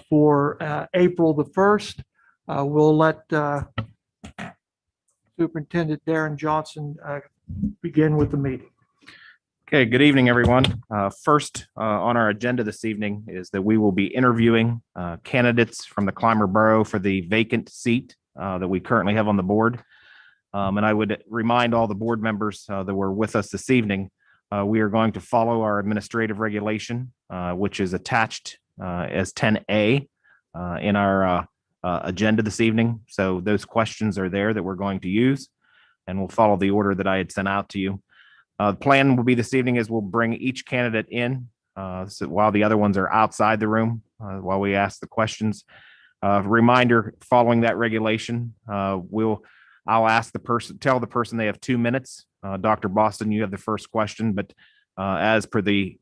for April the 1st. We'll let Superintendent Darren Johnson begin with the meeting. Okay, good evening, everyone. First on our agenda this evening is that we will be interviewing candidates from the Clymer Borough for the vacant seat that we currently have on the board. And I would remind all the board members that were with us this evening, we are going to follow our administrative regulation, which is attached as 10A in our agenda this evening. So those questions are there that we're going to use, and we'll follow the order that I had sent out to you. The plan will be this evening is we'll bring each candidate in so while the other ones are outside the room while we ask the questions. Reminder, following that regulation, I'll ask the person, tell the person they have 2 minutes. Dr. Boston, you have the first question, but as per the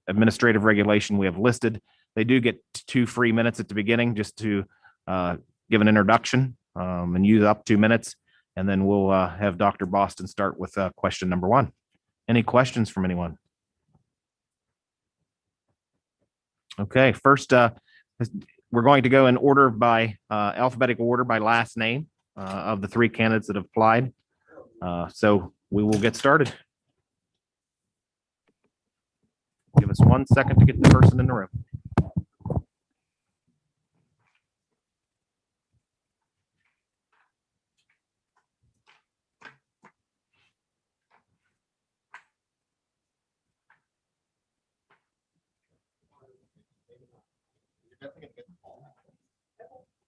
administrative regulation we have listed, they do get 2 free minutes at the beginning just to give an introduction and use up 2 minutes. And then we'll have Dr. Boston start with question number 1. Any questions from anyone? Okay, first, we're going to go in order by alphabetical order by last name of the 3 candidates that have applied. So we will get started. Give us 1 second to get the person in the room.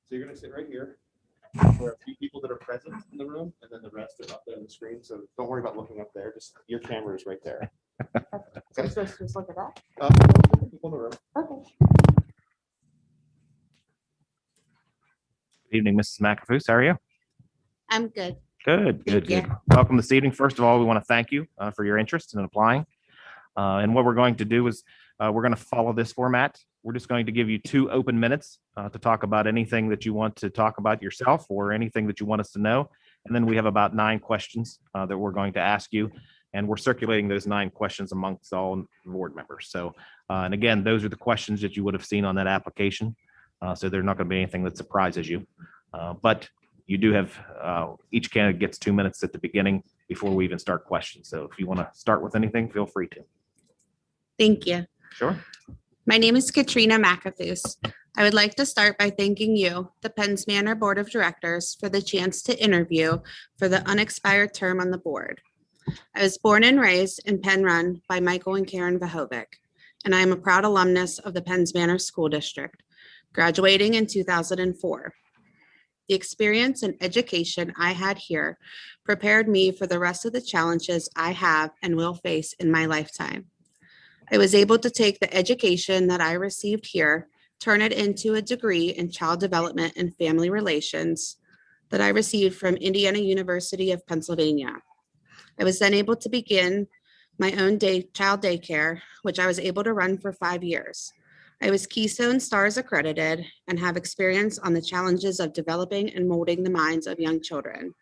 So you're going to sit right here. There are a few people that are present in the room, and then the rest are up there on the screen. So don't worry about looking up there. Just your camera is right there. So I'm supposed to just look at that? People in the room. Okay. Good evening, Mrs. Macafoos. How are you? I'm good. Good, good, Thank good. Welcome this evening. First of all, we want to thank you for your interest in applying. And what we're going to do is we're going to follow this format. We're just going to give you 2 open minutes to talk about anything that you want to talk about yourself or anything that you want us to know. And then we have about 9 questions that we're going to ask you. And we're circulating those 9 questions amongst all board members. So, and again, those are the questions that you would have seen on that application. So there's not going to be anything that surprises you. But you do have, each candidate gets 2 minutes at the beginning before we even start questions. So if you want to start with anything, feel free to. Thank you. Sure. My name is Katrina Macafoos. I would like to start by thanking you, the Penns Manor Board of Directors, for the chance to interview for the unexpired term on the board. I was born and raised in Penn Run by Michael and Karen Vahovic, and I am a proud alumnus of the Penns Manor School District, graduating in 2004. The experience and education I had here prepared me for the rest of the challenges I have and will face in my lifetime. I was able to take the education that I received here, turn it into a degree in child development and family relations that I received from Indiana University of Pennsylvania. I was then able to begin my own child daycare, which I was able to run for 5 years. I was Keystone Stars accredited and have experience on the challenges of developing and molding the minds of young children.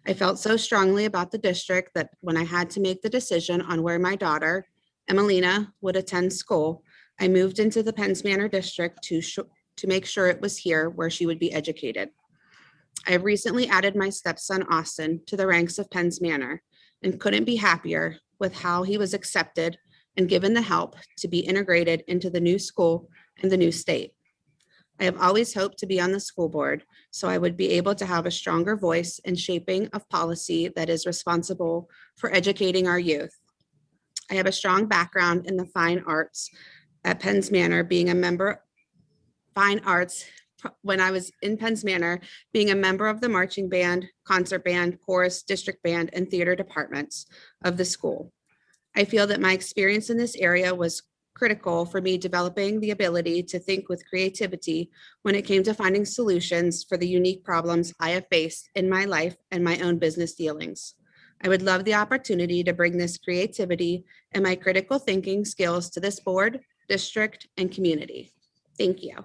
I felt so strongly about the district that when I had to make the decision on where my daughter, Emelina, would attend school, I moved into the Penns Manor district to make sure it was here where she would be educated. I have recently added my stepson, Austin, to the ranks of Penns Manor and couldn't be happier with how he was accepted and given the help to be integrated into the new school and the new state. I have always hoped to be on the school board so I would be able to have a stronger voice in shaping of policy that is responsible for educating our youth. I have a strong background in the fine arts at Penns Manor, being a member fine arts when I was in Penns Manor, being a member of the marching band, concert band, chorus, district band, and theater departments of the school. I feel that my experience in this area was critical for me developing the ability to think with creativity when it came to finding solutions for the unique problems I have faced in my life and my own business dealings. I would love the opportunity to bring this creativity and my critical thinking skills to this board, district, and community. Thank you.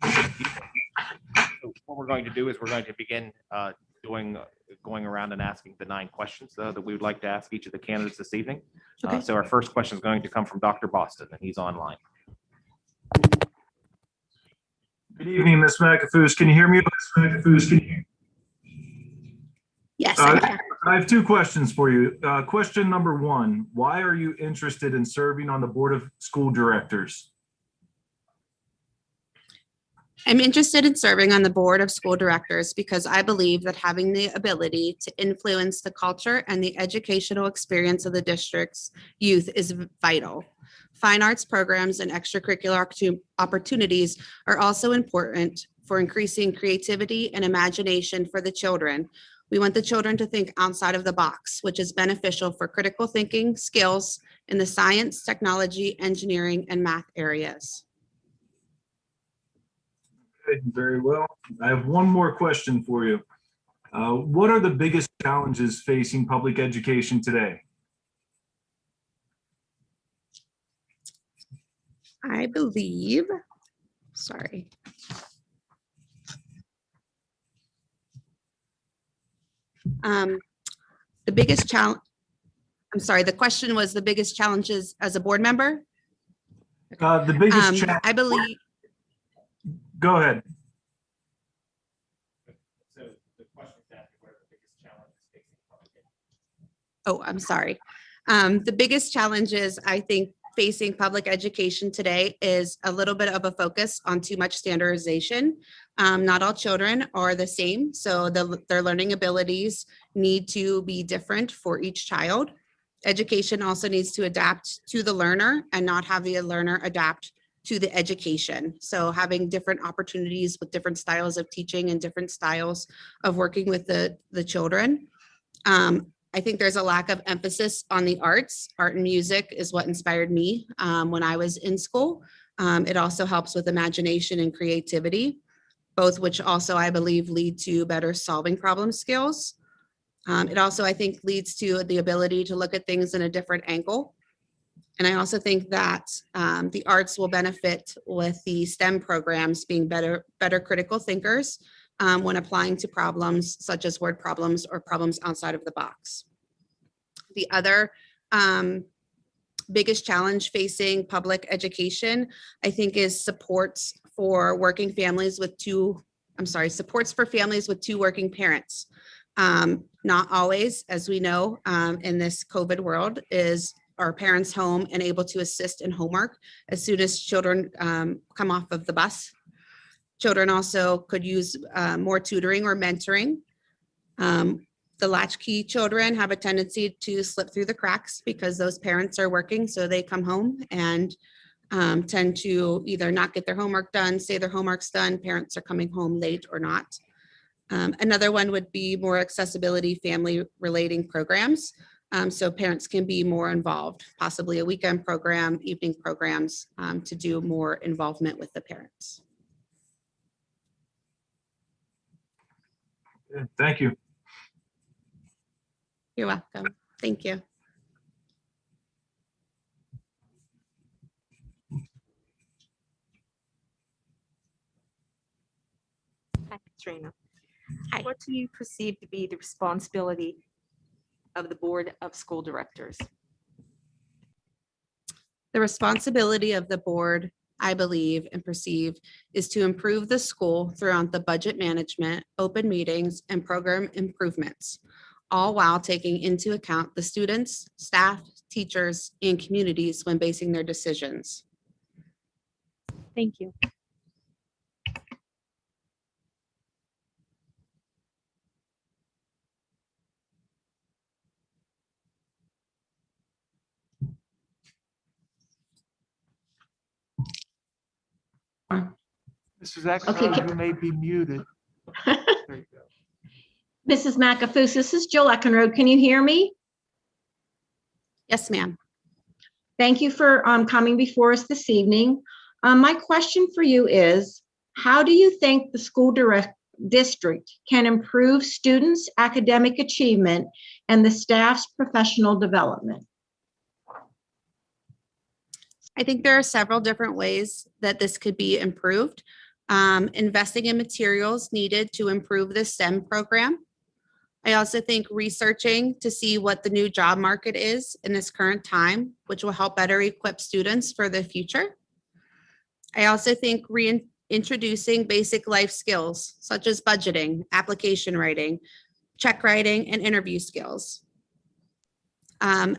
So what we're going to do is we're going to begin going around and asking the 9 questions that we would like to ask each of the candidates this evening. Okay. So our first question is going to come from Dr. Boston, and he's online. Good evening, Ms. Macafoos. Can you hear me? Yes, I can. I have two questions for you. Question number one, why are you interested in serving on the Board of School Directors? I'm interested in serving on the Board of School Directors because I believe that having the ability to influence the culture and the educational experience of the district's youth is vital. Fine arts programs and extracurricular opportunities are also important for increasing creativity and imagination for the children. We want the children to think outside of the box, which is beneficial for critical thinking skills in the science, technology, engineering, and math areas. Okay, very well. I have one more question for you. What are the biggest challenges facing public education today? I believe, sorry. The biggest challenge, I'm sorry, the question was the biggest challenges as a board member? The biggest challenge, I believe, go ahead. So the question is asking what are the biggest challenges facing public education? oh, I'm sorry. The biggest challenges I think facing public education today is a little bit of a focus on too much standardization. Not all children are the same, so their learning abilities need to be different for each child. Education also needs to adapt to the learner and not have the learner adapt to the education. So having different opportunities with different styles of teaching and different styles of working with the children. I think there's a lack of emphasis on the arts. Art and music is what inspired me when I was in school. It also helps with imagination and creativity, both which also I believe lead to better solving problem skills. It also, I think, leads to the ability to look at things in a different angle. And I also think that the arts will benefit with the STEM programs being better critical thinkers when applying to problems such as word problems or problems outside of the box. The other biggest challenge facing public education, I think, is supports for families with two working parents. Not always, as we know, in this COVID world, is our parents home and able to assist in homework as soon as children come off of the bus. Children also could use more tutoring or mentoring. The latchkey children have a tendency to slip through the cracks because those parents are working, so they come home and tend to either not get their homework done, say their homework's done, parents are coming home late or not. Another one would be more accessibility family relating programs. So parents can be more involved, possibly a weekend program, evening programs to do more involvement with the parents. Okay, thank you. You're welcome. Thank you. Hi, Katrina. Hi. What do you perceive to be the responsibility of the Board of School Directors? The responsibility of the board, I believe and perceive, is to improve the school throughout the budget management, open meetings, and program improvements, all while taking into account the students, staff, teachers, and communities when basing their decisions. Thank you. Mrs. Eckert, Okay, you may be muted. There you go. Mrs. Macafoos, this is Jill Eckenrode. Can you hear me? Yes, ma'am. Thank you for coming before us this evening. My question for you is, how do you think the school district can improve students' academic achievement and the staff's professional development? I think there are several different ways that this could be improved. Investing in materials needed to improve the STEM program. I also think researching to see what the new job market is in this current time, which will help better equip students for the future. I also think introducing basic life skills such as budgeting, application writing, check writing, and interview skills.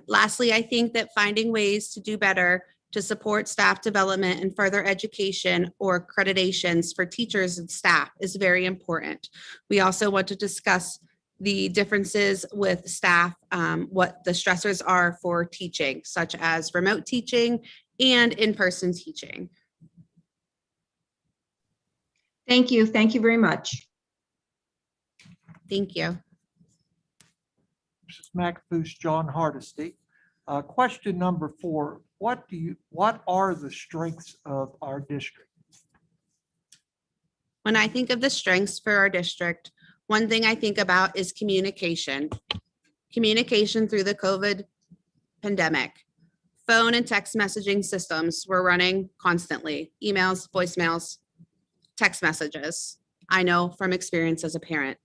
Lastly, I think that finding ways to do better to support staff development and further education or accreditations for teachers and staff is very important. We also want to discuss the differences with staff, what the stressors are for teaching, such as remote teaching and in-person teaching. Thank you. Thank you very much. Thank you. Mrs. Macafoos, John Hardesty. Question number 4, what are the strengths of our district? When I think of the strengths for our district, one thing I think about is communication. Communication through the COVID pandemic. Phone and text messaging systems were running constantly. Emails, voicemails, text messages. I know from experience as a parent.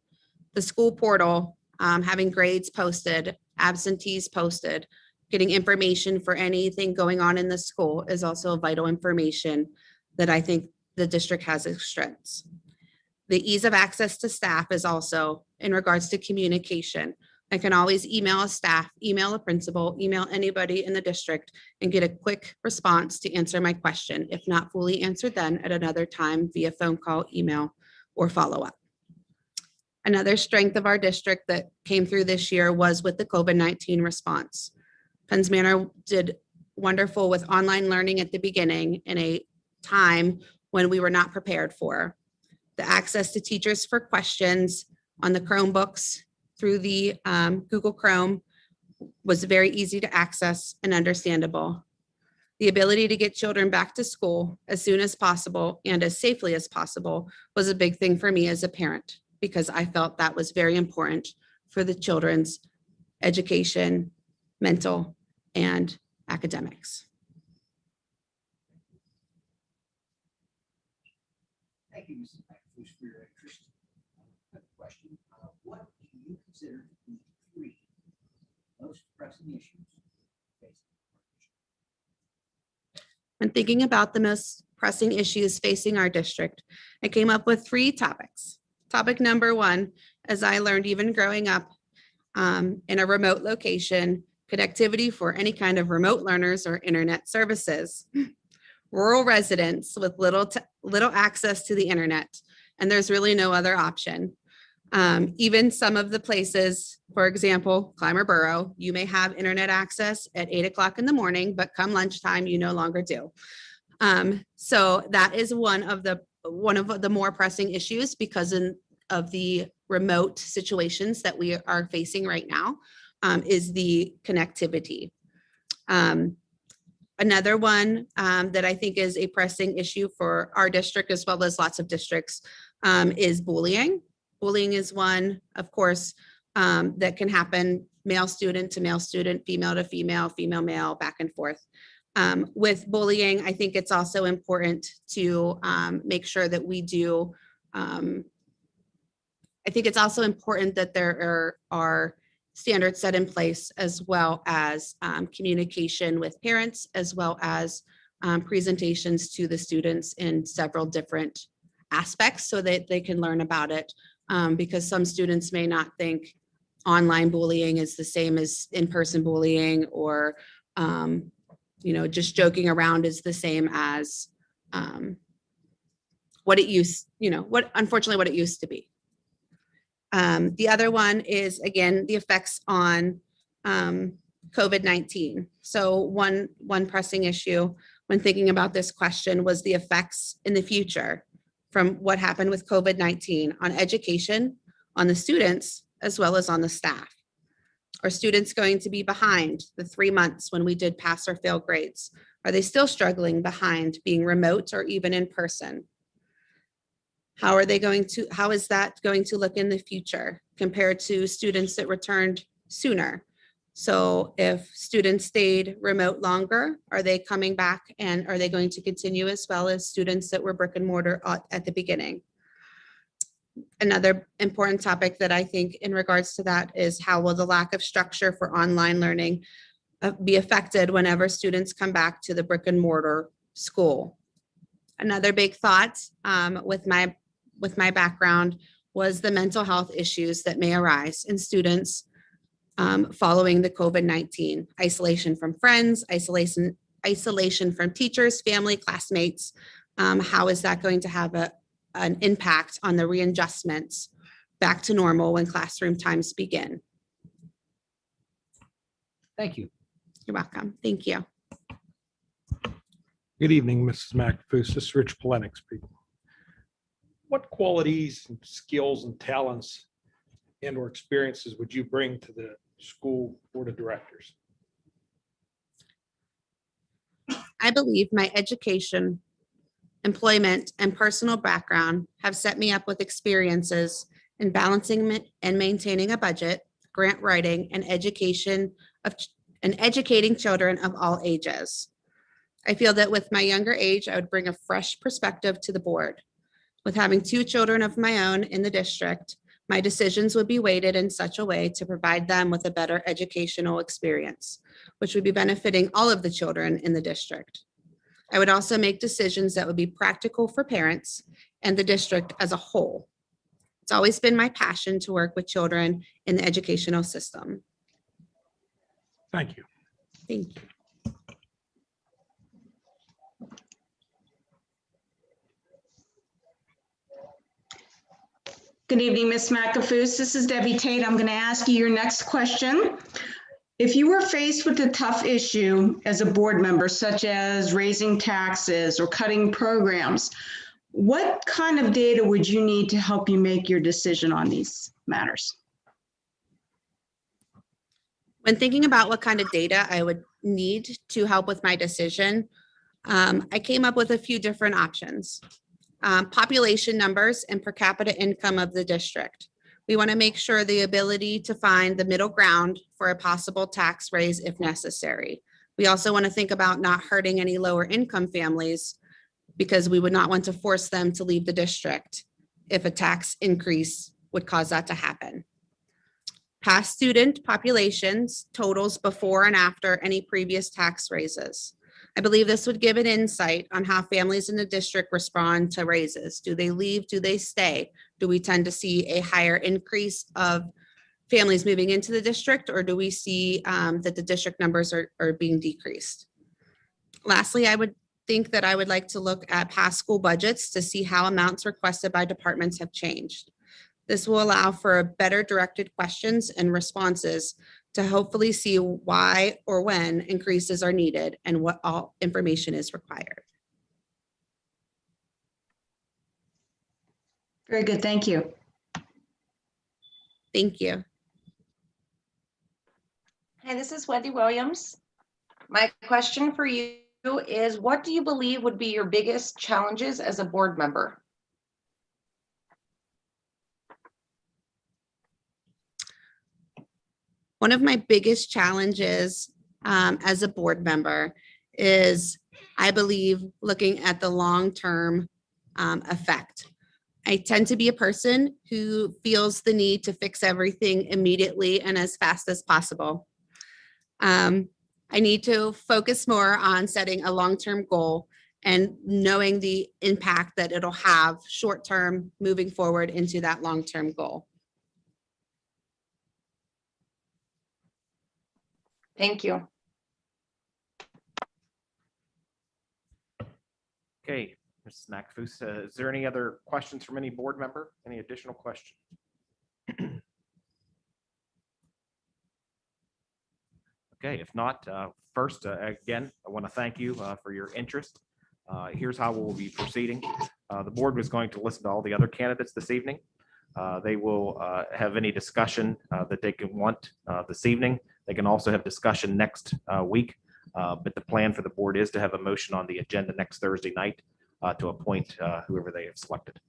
The school portal, having grades posted, absentees posted, getting information for anything going on in the school is also vital information that I think the district has its strengths. The ease of access to staff is also in regards to communication. I can always email a staff, email a principal, email anybody in the district and get a quick response to answer my question. If not fully answered, then at another time via phone call, email, or follow-up. Another strength of our district that came through this year was with the COVID-19 response. Penns Manor did wonderful with online learning at the beginning in a time when we were not prepared for. The access to teachers for questions on the Chromebooks through the Google Chrome was very easy to access and understandable. The ability to get children back to school as soon as possible and as safely as possible was a big thing for me as a parent, because I felt that was very important for the children's education, mental, and academics. Thank you, Mrs. Macafoos, for your interest. Question, what do you consider to be the 3 most pressing issues facing our district? When thinking about the most pressing issues facing our district, I came up with 3 topics. Topic number 1, as I learned even growing up in a remote location, connectivity for any kind of remote learners or internet services. Rural residents with little access to the internet, and there's really no other option. Even some of the places, for example, Clymer Borough, you may have internet access at 8 o'clock in the morning, but come lunchtime, you no longer do. So that is one of the more pressing issues because of the remote situations that we are facing right now, is the connectivity. Another one that I think is a pressing issue for our district as well as lots of districts is bullying. Bullying is one, of course, that can happen male student to male student, female to female, female male, back and forth. With bullying, I think it's also important to make sure that we do, I think it's also important that there are standards set in place, as well as communication with parents, as well as presentations to the students in several different aspects so that they can learn about it. Because some students may not think online bullying is the same as in-person bullying, or just joking around is the same as unfortunately what it used to be. The other one is, again, the effects on COVID-19. So one pressing issue when thinking about this question was the effects in the future from what happened with COVID-19 on education, on the students, as well as on the staff. Are students going to be behind the 3 months when we did pass or fail grades? Are they still struggling behind being remote or even in person? How is that going to look in the future compared to students that returned sooner? So if students stayed remote longer, are they coming back, and are they going to continue as well as students that were brick and mortar at the beginning? Another important topic that I think in regards to that is how will the lack of structure for online learning be affected whenever students come back to the brick and mortar school? Another big thought with my background was the mental health issues that may arise in students following the COVID-19. Isolation from friends, isolation from teachers, family, classmates. How is that going to have an impact on the readjustments back to normal when classroom times begin? Thank you. You're welcome. Thank you. Good evening, Mrs. Macafoos. This is Rich Polenick speaking. What qualities and skills and talents and or experiences would you bring to the school board of directors? I believe my education, employment, and personal background have set me up with experiences in balancing and maintaining a budget, grant writing, and educating children of all ages. I feel that with my younger age, I would bring a fresh perspective to the board. With having 2 children of my own in the district, my decisions would be weighted in such a way to provide them with a better educational experience, which would be benefiting all of the children in the district. I would also make decisions that would be practical for parents and the district as a whole. It's always been my passion to work with children in the educational system. Thank you. Thank you. Good evening, Ms. Macafoos. This is Debbie Tate. I'm going to ask you your next question. If you were faced with a tough issue as a board member, such as raising taxes or cutting programs, what kind of data would you need to help you make your decision on these matters? When thinking about what kind of data I would need to help with my decision, I came up with a few different options. Population numbers and per capita income of the district. We want to make sure the ability to find the middle ground for a possible tax raise if necessary. We also want to think about not hurting any lower income families because we would not want to force them to leave the district if a tax increase would cause that to happen. Past student populations, totals before and after any previous tax raises. I believe this would give an insight on how families in the district respond to raises. Do they leave? Do they stay? Do we tend to see a higher increase of families moving into the district, or do we see that the district numbers are being decreased? Lastly, I would think that I would like to look at past school budgets to see how amounts requested by departments have changed. This will allow for better directed questions and responses to hopefully see why or when increases are needed and what all information is required. Very good, thank you. Thank you. Hi, this is Wendy Williams. My question for you is, what do you believe would be your biggest challenges as a board member? One of my biggest challenges as a board member is, I believe, looking at the long-term effect. I tend to be a person who feels the need to fix everything immediately and as fast as possible. I need to focus more on setting a long-term goal and knowing the impact that it'll have short-term moving forward into that long-term goal. Thank you. Okay, Mrs. Macafoos, is there any other questions from any board member? Any additional questions? Okay, if not, first, again, I want to thank you for your interest. Here's how we'll be proceeding. The board was going to listen to all the other candidates this evening. They will have any discussion that they can want this evening. They can also have discussion next week, but the plan for the board is to have a motion on the agenda next Thursday night to appoint whoever they have selected.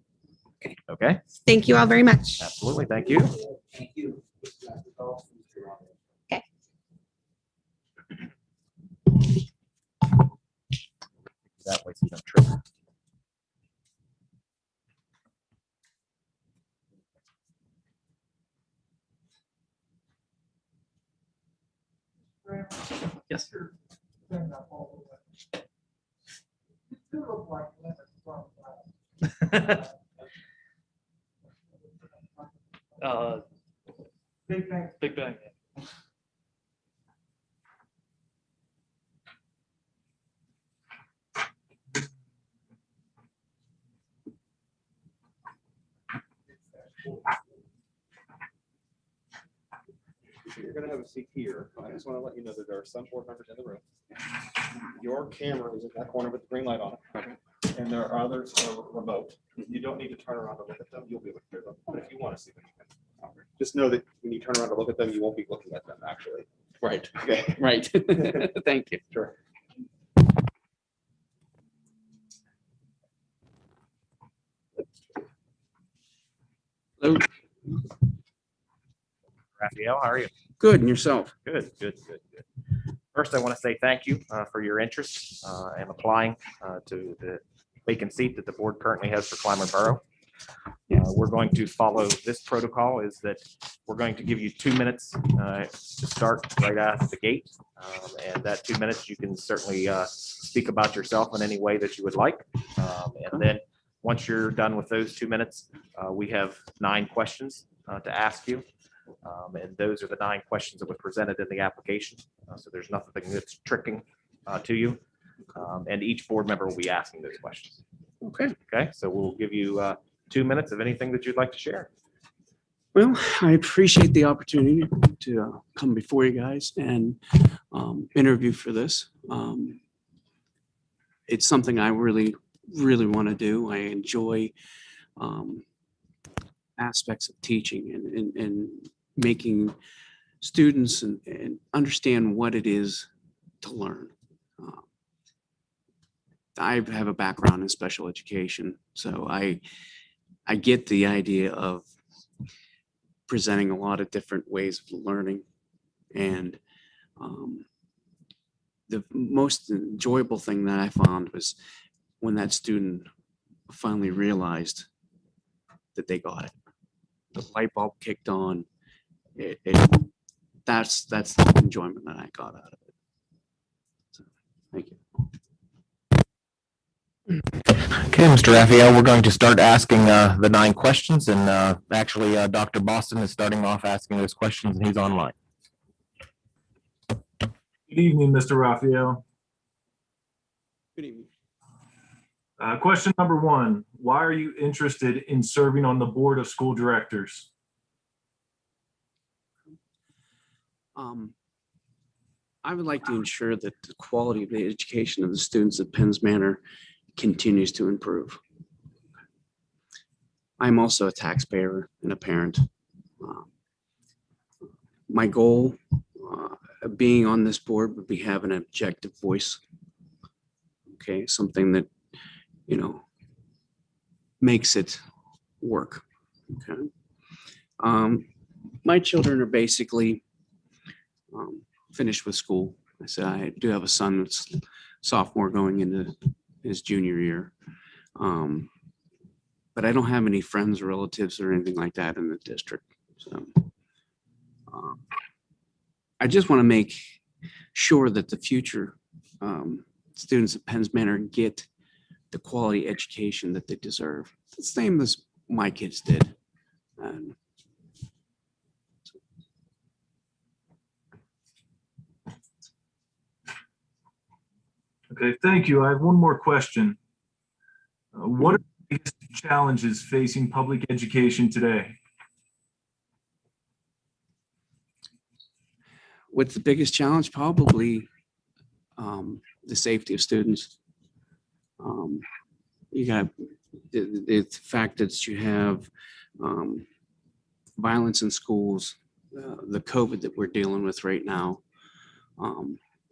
Okay? Thank you all very much. Absolutely. Thank you. Thank you. Okay. That way, so you don't trip. Yes, sir. You look like Leonard Big Bang. Big Bang. You're gonna have a seat here. I just want to let you know that there are some board members in the room. Your camera is in that corner with the green light on it. And there are others who are remote. You don't need to turn around to look at them. You'll be able to hear them. But if you want to see them, you can. Just know that when you turn around to look at them, you won't be looking at them actually. Right, Okay. right. Thank you. Sure. Hello. Raphael, how are you? Good, and yourself? Good, good, good, good. First, I want to say thank you for your interest in applying to the vacant seat that the board currently has for Clymer Borough. We're going to follow this protocol is that we're going to give you 2 minutes to start right out of the gate. And that 2 minutes, you can certainly speak about yourself in any way that you would like. And then once you're done with those 2 minutes, we have 9 questions to ask you. And those are the 9 questions that were presented in the application. So there's nothing that's tricking to you. And each board member will be asking those questions. Okay. Okay, so we'll give you 2 minutes of anything that you'd like to share. Well, I appreciate the opportunity to come before you guys and interview for this. It's something I really want to do. I enjoy aspects of teaching and making students and understand what it is to learn. I have a background in special education, so I get the idea of presenting a lot of different ways of learning. And the most enjoyable thing that I found was when that student finally realized that they got it. The light bulb kicked on. That's the enjoyment that I got out of it. So, thank you. Okay, Mr. Raphael, we're going to start asking the 9 questions, and actually Dr. Boston is starting off asking those questions, and he's online. Good evening, Mr. Raphael. Good evening. Question number 1, why are you interested in serving on the board of school directors? I would like to ensure that the quality of the education of the students at Penns Manor continues to improve. I'm also a taxpayer and a parent. My goal of being on this board would be having an objective voice. Okay, something that, you know, makes it work. Okay. My children are basically finished with school. I said I do have a son that's sophomore going into his junior year. But I don't have any friends or relatives or anything like that in the district. So I just want to make sure that the future students at Penns Manor get the quality education that they deserve. The same as my kids did. Okay, thank you. I have one more question. What are the biggest challenges facing public education today? What's the biggest challenge? Probably the safety of students. You got the fact that you have violence in schools, the COVID that we're dealing with right now,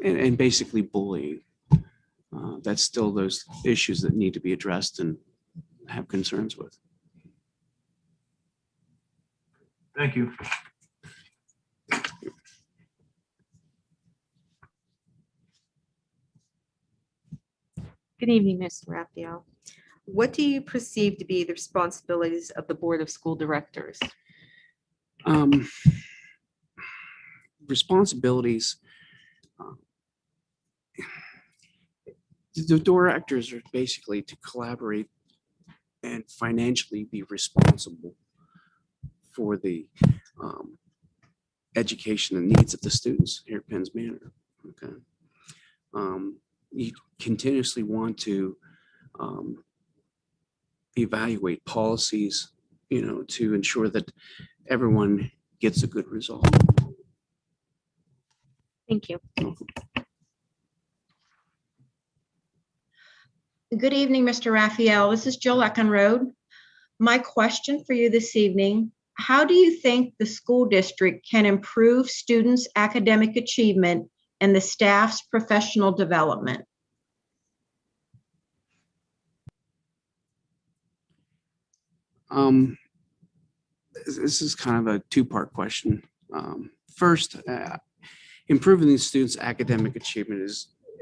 and basically bullying. That's still those issues that need to be addressed and have concerns with. Thank you. Good evening, Mr. Raphael. What do you perceive to be the responsibilities of the Board of School Directors? Responsibilities. The directors are basically to collaborate and financially be responsible for the education and needs of the students here at Penns Manor. Okay. You continuously want to evaluate policies, to ensure that everyone gets a good result. Thank you. Good evening, Mr. Raphael. This is Jill Eckenrode. My question for you this evening, how do you think the school district can improve students' academic achievement and the staff's professional development? This is kind of a two-part question. First, improving the students' academic achievement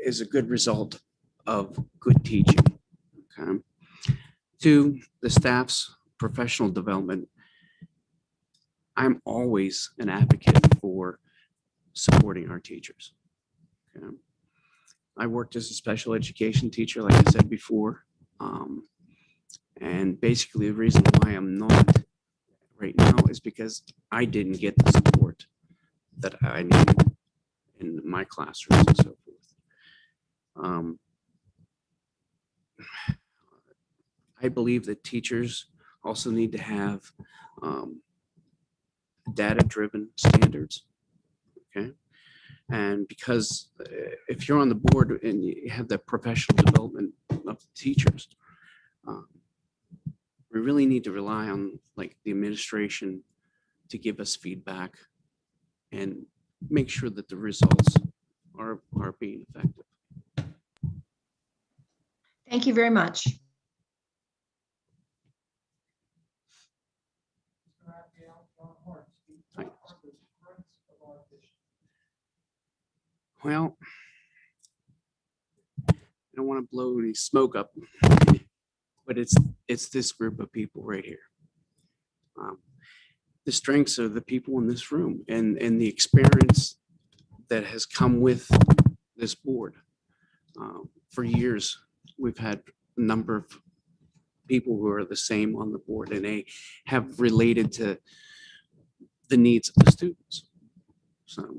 is a good result of good teaching. Okay. Two, the staff's professional development. I'm always an advocate for supporting our teachers. Okay. I worked as a special education teacher, like I said before. And basically the reason why I'm not right now is because I didn't get the support that I needed in my classrooms and so forth. I believe that teachers also need to have data-driven standards. Okay. And because if you're on the board and you have the professional development of the teachers, we really need to rely on like the administration to give us feedback and make sure that the results are being effective. Thank you very much. Well, I don't want to blow any smoke up, but it's this group of people right here. The strengths are the people in this room and the experience that has come with this board. For years, we've had a number of people who are the same on the board, and they have related to the needs of the students. So.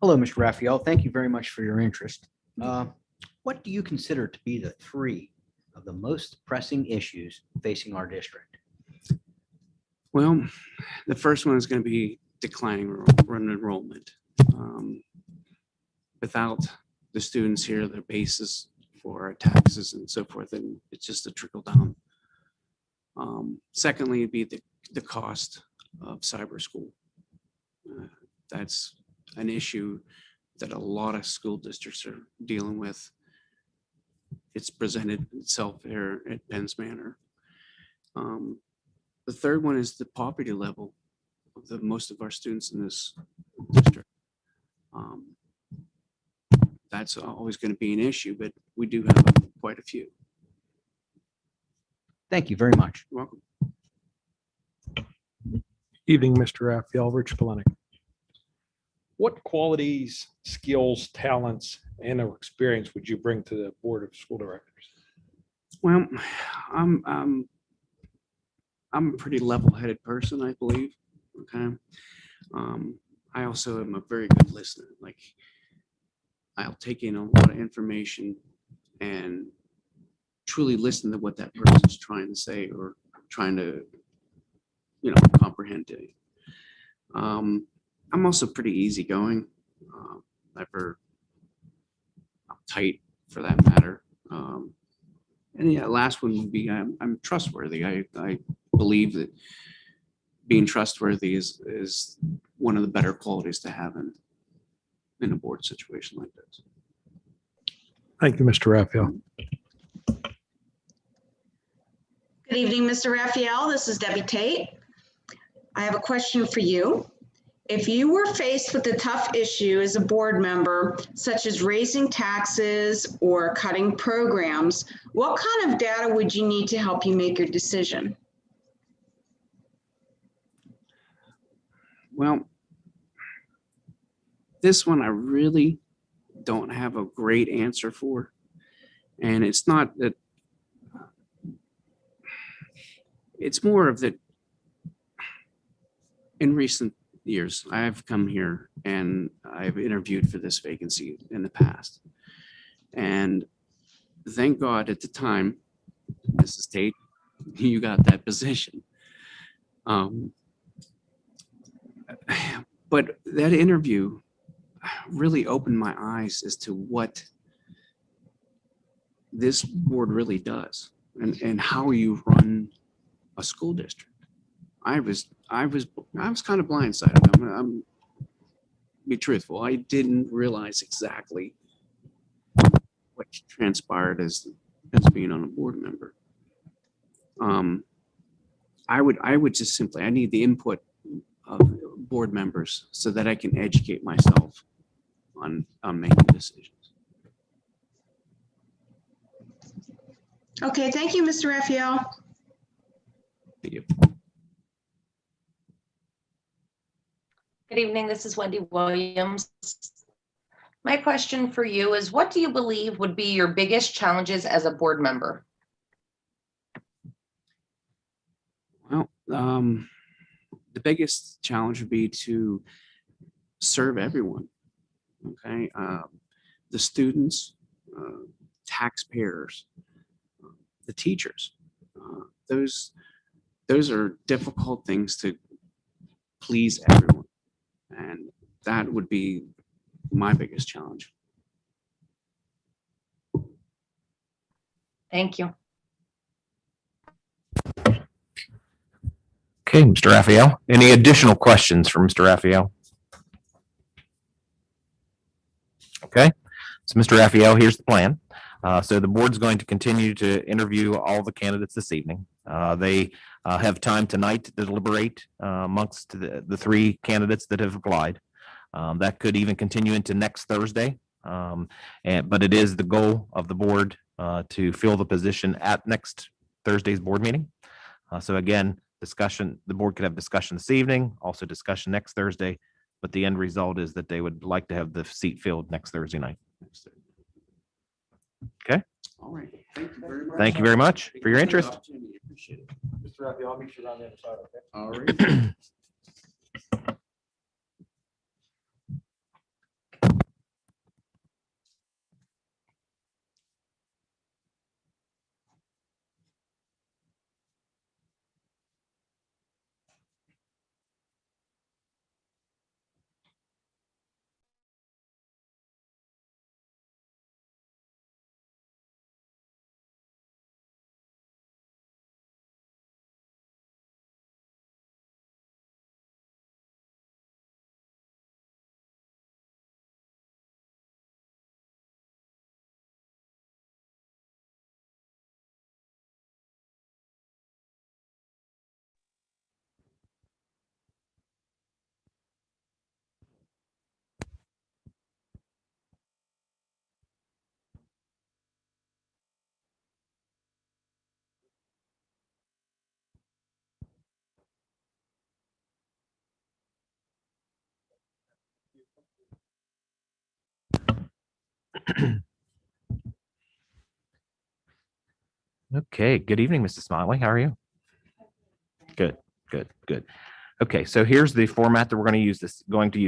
Hello, Mr. Raphael. Thank you very much for your interest. What do you consider to be the three of the most pressing issues facing our district? Well, the first one is going to be declining enrollment. Without the students here, their basis for our taxes and so forth, and it's just a trickle down. Secondly, it'd be the cost of cyber school. That's an issue that a lot of school districts are dealing with. It's presented itself here at Penns Manor. The third one is the poverty level of most of our students in this district. That's always going to be an issue, but we do have quite a few. Thank you very much. You're welcome. Evening, Mr. Raphael, Rich Polenic. What qualities, skills, talents, and or experience would you bring to the Board of School Directors? Well, I'm a pretty level-headed person, I believe. Okay. I also am a very good listener. Like, I'll take in a lot of information and truly listen to what that person's trying to say or trying to, comprehend it. I'm also pretty easygoing, never uptight for that matter. And yeah, last one would be I'm trustworthy. I believe that being trustworthy is one of the better qualities to have in a board situation like this. Thank you, Mr. Raphael. Good evening, Mr. Raphael. This is Debbie Tate. I have a question for you. If you were faced with a tough issue as a board member, such as raising taxes or cutting programs, what kind of data would you need to help you make your decision? Well, this one I really don't have a great answer for. And it's not that, it's more of that in recent years, I've come here and I've interviewed for this vacancy in the past. And thank God at the time, Mrs. Tate, you got that position. But that interview really opened my eyes as to what this board really does and how you run a school district. I was kind of blindsided. I'm be truthful. I didn't realize exactly what transpired as being on a board member. I would just simply, I need the input of board members so that I can educate myself on making decisions. Okay, thank you, Mr. Raphael. Thank you. Good evening, this is Wendy Williams. My question for you is, what do you believe would be your biggest challenges as a board member? Well, the biggest challenge would be to serve everyone. Okay, the students, taxpayers, the teachers. Those are difficult things to please everyone, and that would be my biggest challenge. Thank you. Okay, Mr. Raphael, any additional questions for Mr. Raphael? Okay, so Mr. Raphael, here's the plan. So the board's going to continue to interview all the candidates this evening. They have time tonight to deliberate amongst the three candidates that have applied. That could even continue into next Thursday. But it is the goal of the board to fill the position at next Thursday's board meeting. So again, discussion, the board could have discussion this evening, also discussion next Thursday, but the end result is that they would like to have the seat filled next Thursday night. Okay. All right. Thank you very much. Thank you very much for your interest. Appreciate it. Mr. Raphael, I'll meet you around the other side, okay? All right. Okay, good evening, Mrs. Smiley. How are you? Good, good, good. Okay, so here's the format that we're going to use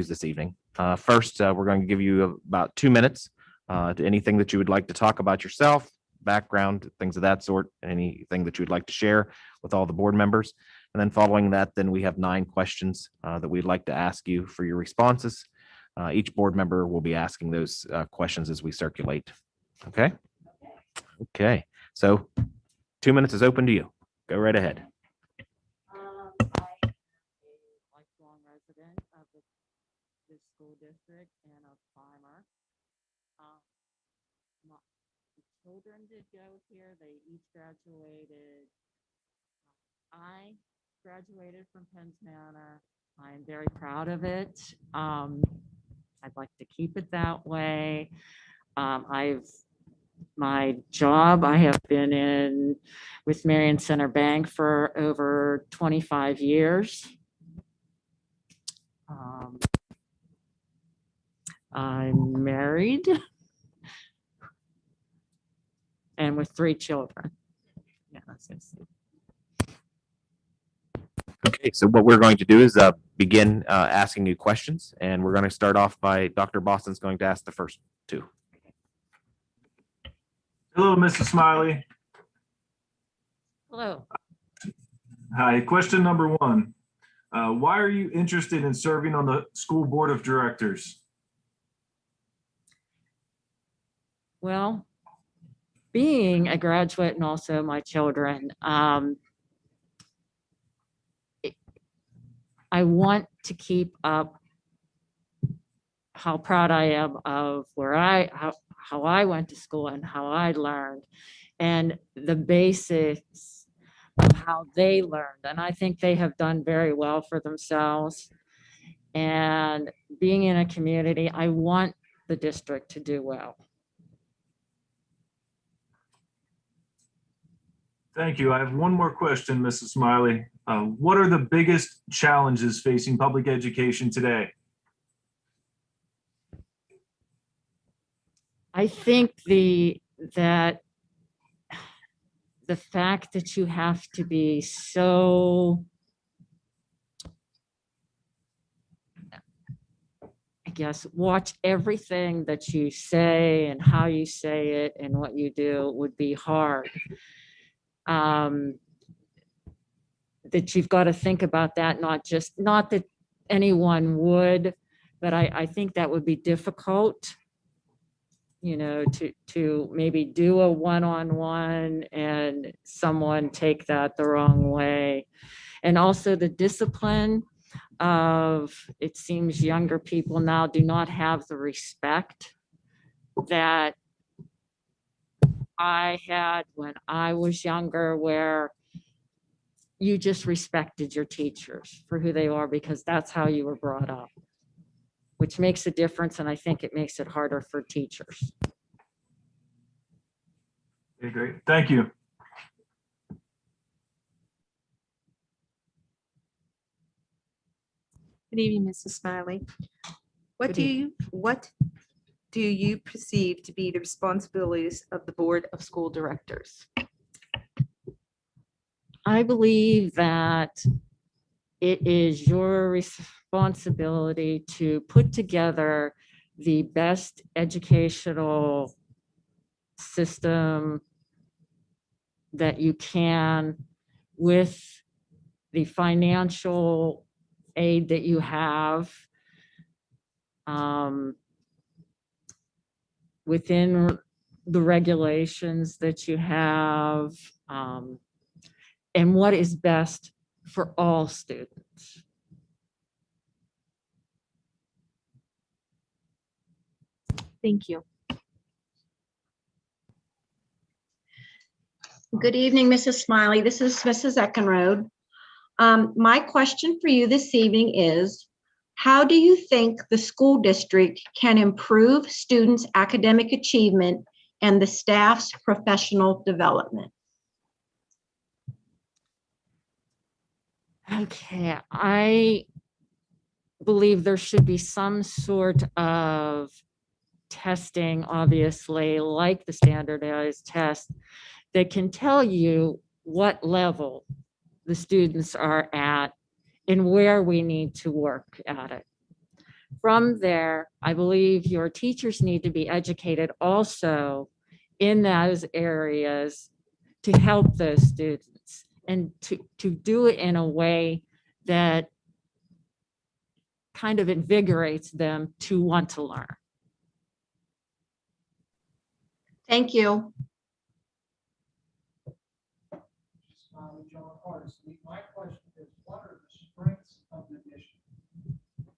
this evening. First, we're going to give you about 2 minutes to anything that you would like to talk about yourself, background, things of that sort, anything that you would like to share with all the board members. And then following that, then we have 9 questions that we'd like to ask you for your responses. Each board member will be asking those questions as we circulate. Okay? Okay, so 2 minutes is open to you. Go right ahead. I am a lifelong resident of this school district and of Clymer. The children did go here. They each graduated. I graduated from Penns Manor. I'm very proud of it. I'd like to keep it that way. My job, I have been in with Marion Center Bank for over 25 years. I'm married. and with 3 children. Yeah, that's it. Okay, so what we're going to do is begin asking you questions, and we're going to start off by Dr. Boston's going to ask the first 2. Hello, Mrs. Smiley. Hello. Hi, question number 1. Why are you interested in serving on the school board of directors? Well, being a graduate and also my children, I want to keep up how proud I am of how I went to school and how I learned and the basics of how they learned. And I think they have done very well for themselves. And being in a community, I want the district to do well. Thank you. I have one more question, Mrs. Smiley. What are the biggest challenges facing public education today? I think the fact that you have to be so, I guess, watch everything that you say and how you say it and what you do would be hard. That you've got to think about that, not that anyone would, but I think that would be difficult, you know, to maybe do a one-on-one and someone take that the wrong way. And also the discipline of, it seems younger people now do not have the respect that I had when I was younger, where you just respected your teachers for who they are because that's how you were brought up, which makes a difference. And I think it makes it harder for teachers. Okay, great. Thank you. Good evening, Mrs. Smiley. What Good do you perceive to be the responsibilities of the Board of School Directors? I believe that it is your responsibility to put together the best educational system that you can with the financial aid that you have, within the regulations that you have, and what is best for all students. Thank you. Good evening, Mrs. Smiley. This is Mrs. Eckenrode. My question for you this evening is, how do you think the school district can improve students' academic achievement and the staff's professional development? Okay, I believe there should be some sort of testing, obviously, like the standardized test, that can tell you what level the students are at and where we need to work at it. From there, I believe your teachers need to be educated also in those areas to help those students and to do it in a way that kind of invigorates them to want to learn. Thank you. John Hardesty. My question is, what are the strengths of the district?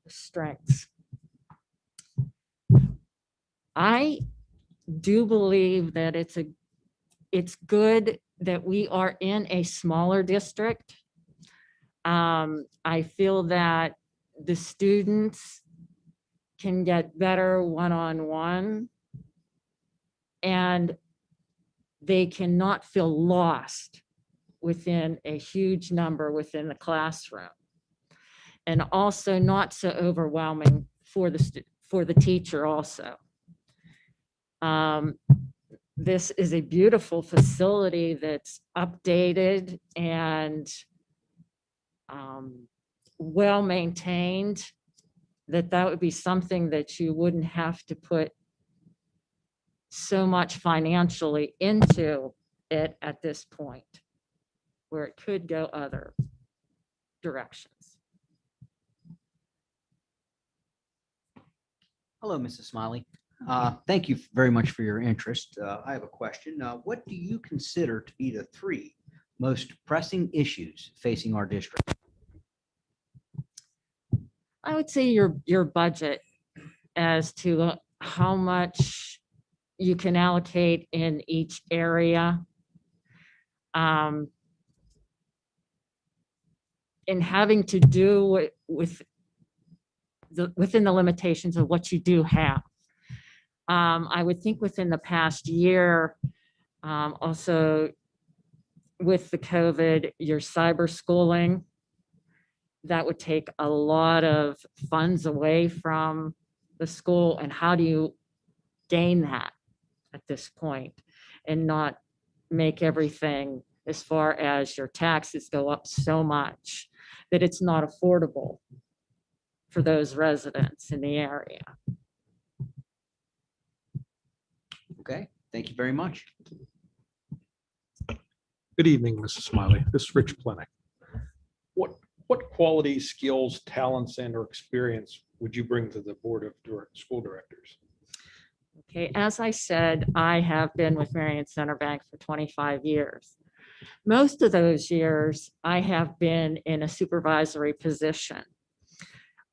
Strengths. I do believe that it's good that we are in a smaller district. I feel that the students can get better one-on-one and they cannot feel lost within a huge number within the classroom, and also not so overwhelming for the teacher also. this is a beautiful facility that's updated and well-maintained, that would be something that you wouldn't have to put so much financially into it at this point, where it could go other directions. Hello, Mrs. Smiley. Thank you very much for your interest. I have a question. What do you consider to be the 3 most pressing issues facing our district? I would say your budget as to how much you can allocate in each area. And having to do within the limitations of what you do have. I would think within the past year, also with the COVID, your cyber schooling, that would take a lot of funds away from the school. And how do you gain that at this point and not make everything, as far as your taxes go up so much that it's not affordable for those residents in the area? Okay, thank you very much. Good evening, Mrs. Smiley. This is Rich Plenick. What qualities, skills, talents, and or experience would you bring to the Board of School Directors? Okay, as I said, I have been with Marion Center Bank for 25 years. Most of those years, I have been in a supervisory position.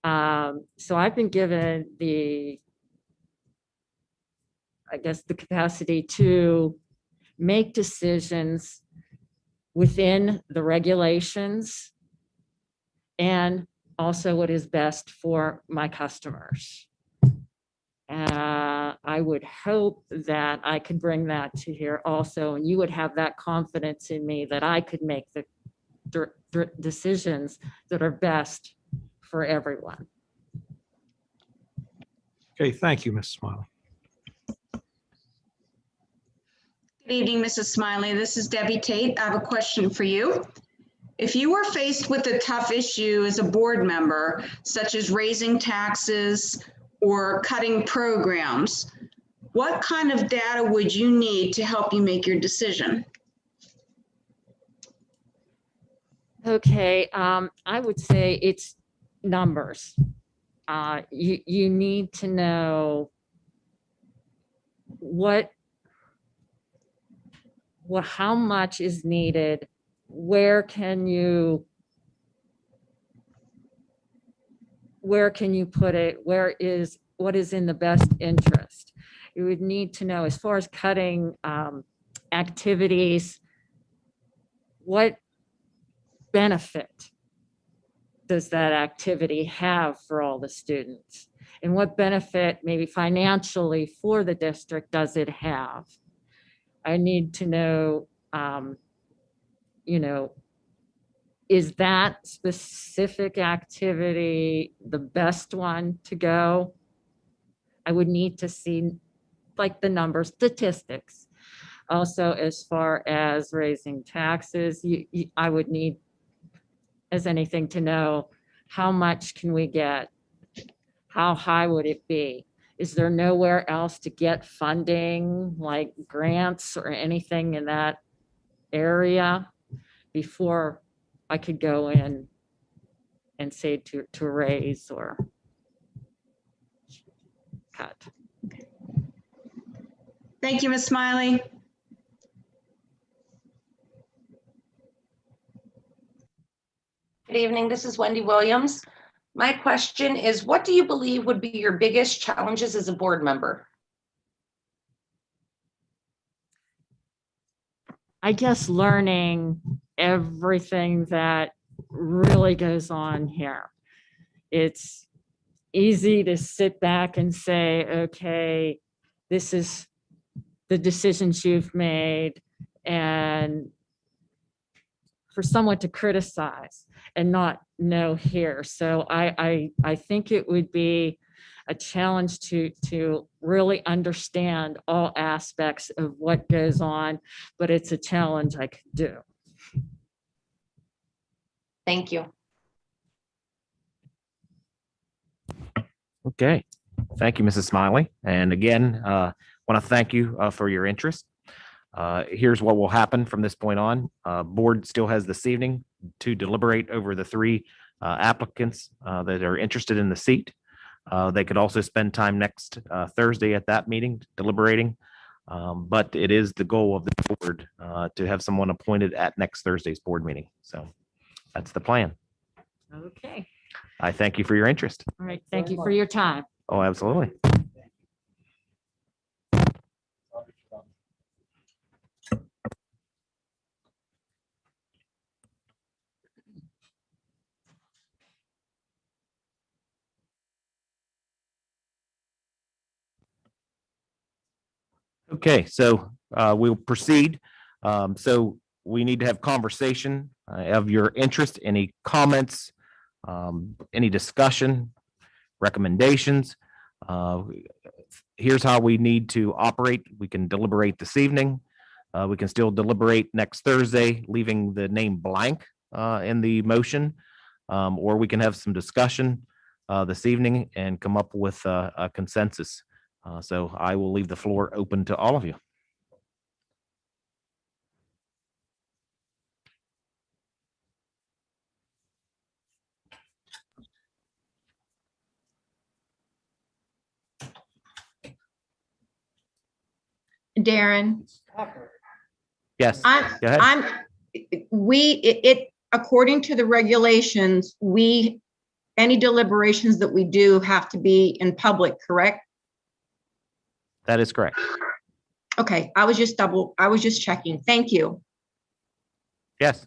So I've been given the capacity to make decisions within the regulations and also what is best for my customers. I would hope that I could bring that to here also, and you would have that confidence in me that I could make the decisions that are best for everyone. Okay, thank you, Mrs. Smiley. Good evening, Mrs. Smiley. This is Debbie Tate. I have a question for you. If you were faced with a tough issue as a board member, such as raising taxes or cutting programs, what kind of data would you need to help you make your decision? Okay, I would say it's numbers. You need to know how much is needed, where can you put it, what is in the best interest. You would need to know, as far as cutting activities, what benefit does that activity have for all the students? And what benefit, maybe financially, for the district does it have? I need to know, is that specific activity the best one to go? I would need to see like the numbers, statistics. Also, as far as raising taxes, I would need, as anything, to know how much can we get? How high would it be? Is there nowhere else to get funding, like grants or anything in that area, before I could go in and say to raise or cut? Thank you, Ms. Smiley. Good evening, this is Wendy Williams. My question is, what do you believe would be your biggest challenges as a board member? I guess learning everything that really goes on here. It's easy to sit back and say, okay, this is the decisions you've made, and for someone to criticize and not know here. So I think it would be a challenge to really understand all aspects of what goes on, but it's a challenge I could do. Thank you. Okay, thank you, Mrs. Smiley. And again, want to thank you for your interest. Here's what will happen from this point on. Board still has this evening to deliberate over the three applicants that are interested in the seat. They could also spend time next Thursday at that meeting deliberating. But it is the goal of the board to have someone appointed at next Thursday's board meeting. So that's the plan. Okay, I thank you for your interest. all right, thank you for your time. Oh, absolutely. Okay, so we'll proceed. So we need to have conversation of your interest, any comments, any discussion, recommendations. Here's how we need to operate. We can deliberate this evening. We can still deliberate next Thursday, leaving the name blank in the motion. Or we can have some discussion this evening and come up with a consensus. So I will leave the floor open to all of you. Darren, Yes, go ahead. according to the regulations, any deliberations that we do have to be in public, correct? That is correct. Okay, I was just checking. Thank you. Yes.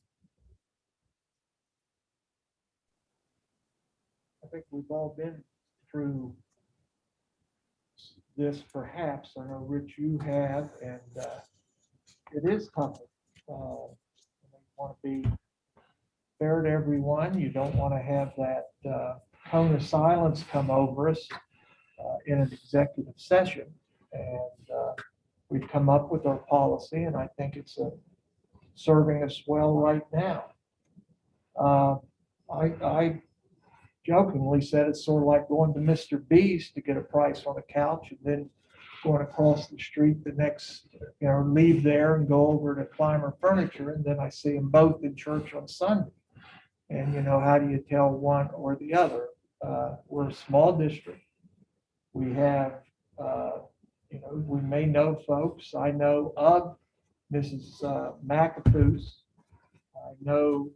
I think we've all been through this perhaps. I know, Rich, you have, and it is tough. You want to be fair to everyone. You don't want to have that tone of silence come over us in an executive session. And we've come up with our policy, and I think it's serving us well right now. I jokingly said it's sort of like going to Mr. B's to get a price on a couch and then going across the street the next, leave there and go over to Climber Furniture, and then I see them both in church on Sunday. And, how do you tell one or the other? We're a small district. We have, we may know folks. I know of Mrs. Macafoos. I know,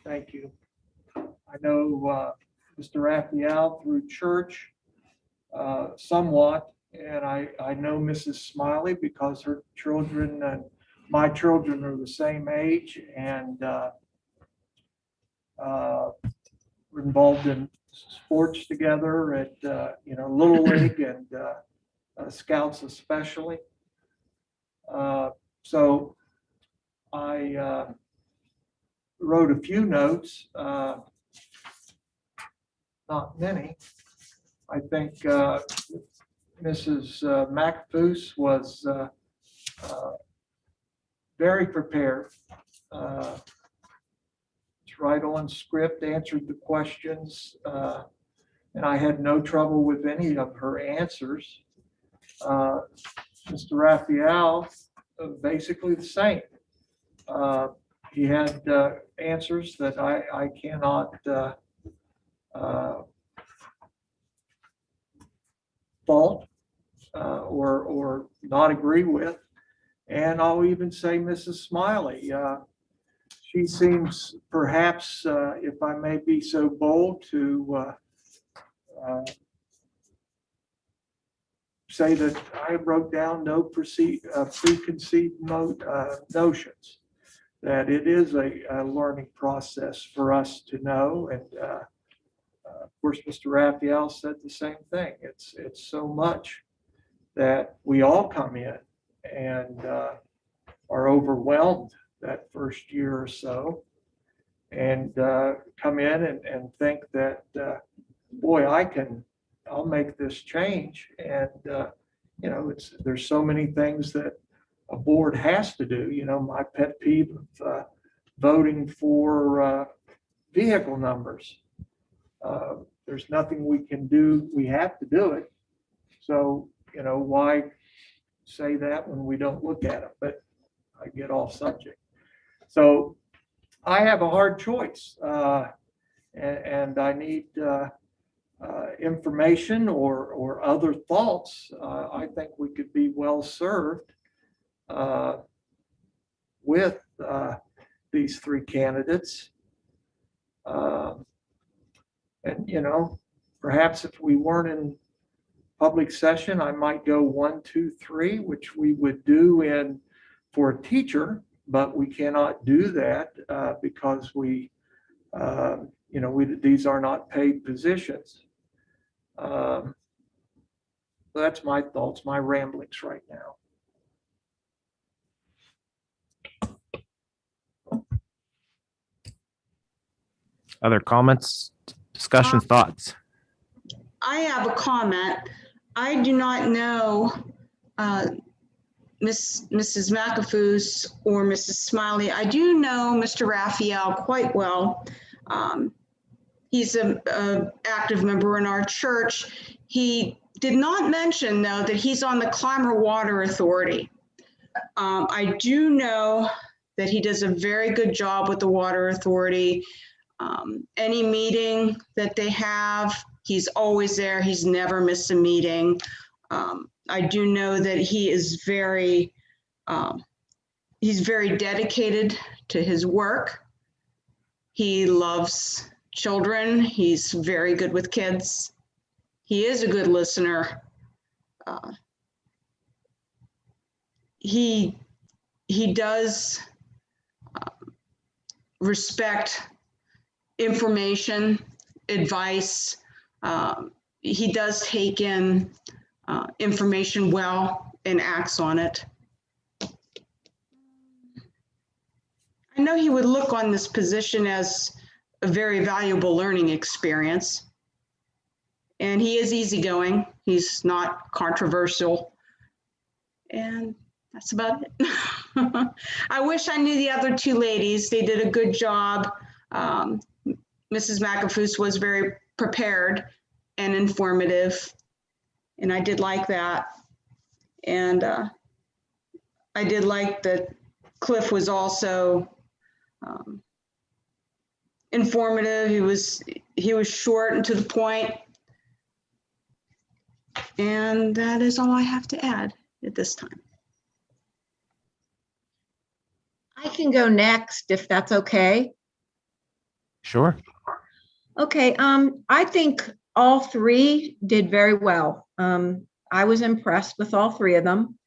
thank you. I know Mr. Raphael through church somewhat, and I know Mrs. Smiley because her children and my children are the same age, and we're involved in sports together at Little League and Scouts especially. So I wrote a few notes. Not many. I think Mrs. Macafoos was very prepared. It's right on script, answered the questions, and I had no trouble with any of her answers. Mr. Raphael, basically the same. He had answers that I cannot fault or not agree with. And I'll even say Mrs. Smiley. She seems perhaps, if I may be so bold, to say that I wrote down no preconceived notions, that it is a learning process for us to know. And of course, Mr. Raphael said the same thing. It's so much that we all come in and are overwhelmed that first year or so, and come in and think that, boy, I can I'll make this change. And, there's so many things that a board has to do. My pet peeve of voting for vehicle numbers. There's nothing we can do. We have to do it. So, why say that when we don't look at it? But I get off subject. So I have a hard choice, and I need information or other thoughts. I think we could be well served with these three candidates. And, perhaps if we weren't in public session, I might go 1, 2, 3, which we would do for a teacher, but we cannot do that because these are not paid positions. That's my thoughts, my ramblings right now. Other comments, discussion, thoughts? I have a comment. I do not know Mrs. Macafoos or Mrs. Smiley. I do know Mr. Raphael quite well. He's an active member in our church. He did not mention, though, that he's on the Clymer Water Authority. I do know that he does a very good job with the Water Authority. Any meeting that they have, he's always there. He's never missed a meeting. I do know that he is he's very dedicated to his work. He loves children. He's very good with kids. He is a good listener. He does respect information, advice. He does take in information well and acts on it. I know he would look on this position as a very valuable learning experience. And he is easygoing. He's not controversial. And that's about it. I wish I knew the other two ladies. They did a good job. Mrs. Macafoos was very prepared and informative, and I did like that. And I did like that Cliff was also informative. He was short and to the point. And that is all I have to add at this time. I can go next if that's okay. Sure. Okay, I think all three did very well. I was impressed with all three of them.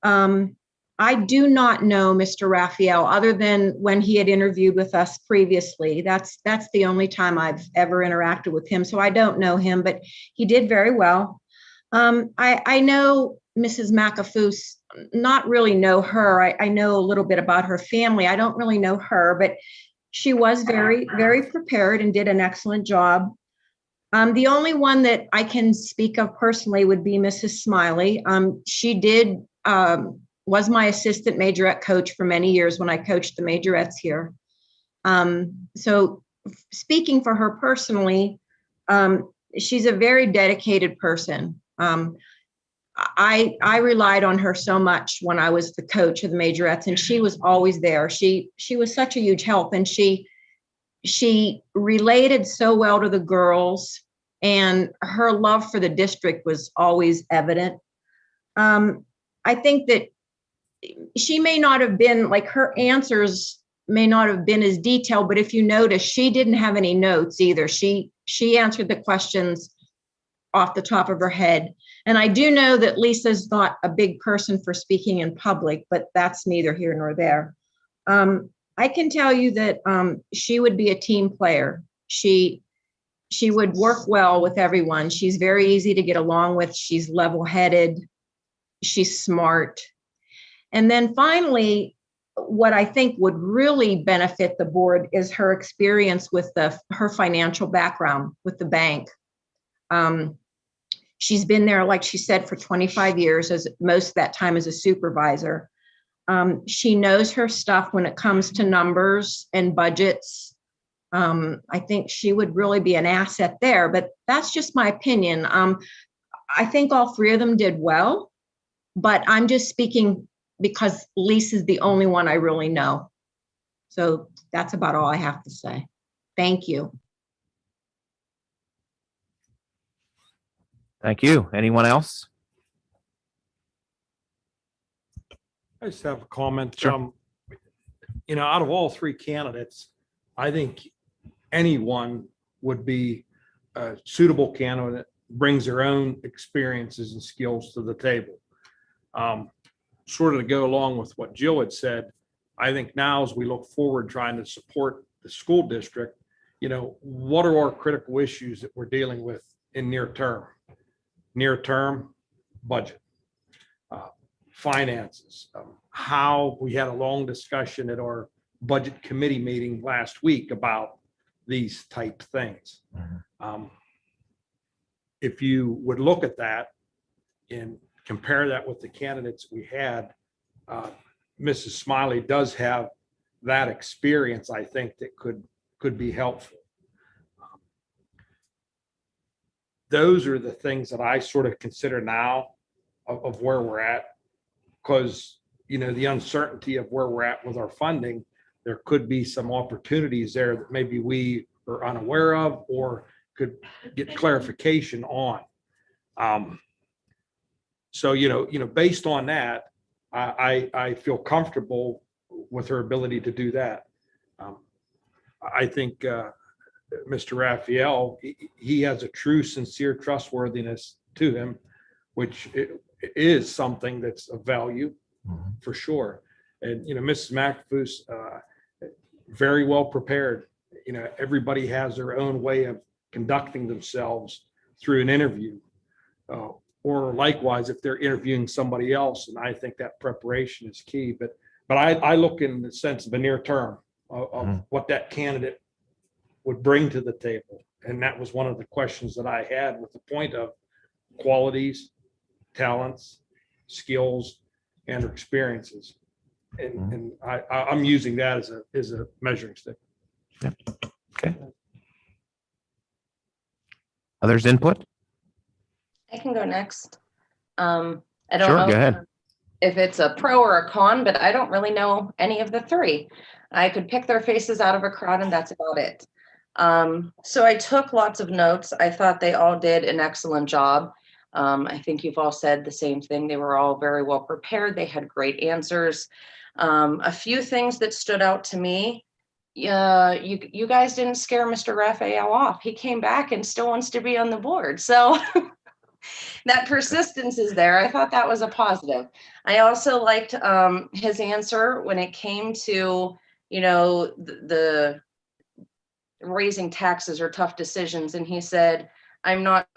I do not know Mr. Raphael other than when he had interviewed with us previously. That's the only time I've ever interacted with him. So I don't know him, but he did very well. I know Mrs. Macafoos, not really know her. I know a little bit about her family. I don't really know her, but she was very, very prepared and did an excellent job. The only one that I can speak of personally would be Mrs. Smiley. She was my assistant majorette coach for many years when I coached the majorettes here. So speaking for her personally, she's a very dedicated person. I relied on her so much when I was the coach of the majorettes, and she was always there. She was such a huge help, and she related so well to the girls, and her love for the district was always evident. I think that she may not have been, like, her answers may not have been as detailed, but if you notice, she didn't have any notes either. She answered the questions off the top of her head. And I do know that Lisa's not a big person for speaking in public, but that's neither here nor there. I can tell you that she would be a team player. She would work well with everyone. She's very easy to get along with. She's level-headed. She's smart. And then finally, what I think would really benefit the board is her experience with her financial background with the bank. She's been there, like she said, for 25 years, as most of that time as a supervisor. She knows her stuff when it comes to numbers and budgets. I think she would really be an asset there, but that's just my opinion. I think all three of them did well, but I'm just speaking because Lisa's the only one I really know. So that's about all I have to say. Thank you. Thank you. Anyone else? I just have a comment. Sure. Out of all three candidates, I think anyone would be a suitable candidate, brings their own experiences and skills to the table. Sort of to go along with what Jill had said, I think now as we look forward trying to support the school district, what are our critical issues that we're dealing with in near term? Near term budget, finances, how we had a long discussion at our budget committee meeting last week about these type things. If you would look at that and compare that with the candidates we had, Mrs. Smiley does have that experience, I think, that could be helpful. Those are the things that I sort of consider now of where we're at, because the uncertainty of where we're at with our funding, there could be some opportunities there that maybe we are unaware of or could get clarification on. So based on that, I feel comfortable with her ability to do that. I think Mr. Raphael, he has a true, sincere trustworthiness to him, which is something that's of value for sure. And, Mrs. Macafoos, very well prepared. Everybody has their own way of conducting themselves through an interview. Or likewise, if they're interviewing somebody else, and I think that preparation is key. But I look in the sense of a near term of what that candidate would bring to the table. And that was one of the questions that I had with the point of qualities, talents, skills, and experiences. And I'm using that as a measuring stick. Yep. Okay. Others input? I can go next. I don't Sure, know go ahead. if it's a pro or a con, but I don't really know any of the three. I could pick their faces out of a crowd and that's about it. So I took lots of notes. I thought they all did an excellent job. I think you've all said the same thing. They were all very well prepared. They had great answers. A few things that stood out to me. You guys didn't scare Mr. Raphael off. He came back and still wants to be on the board. So that persistence is there. I thought that was a positive. I also liked his answer when it came to, the raising taxes are tough decisions. And he said, I'm not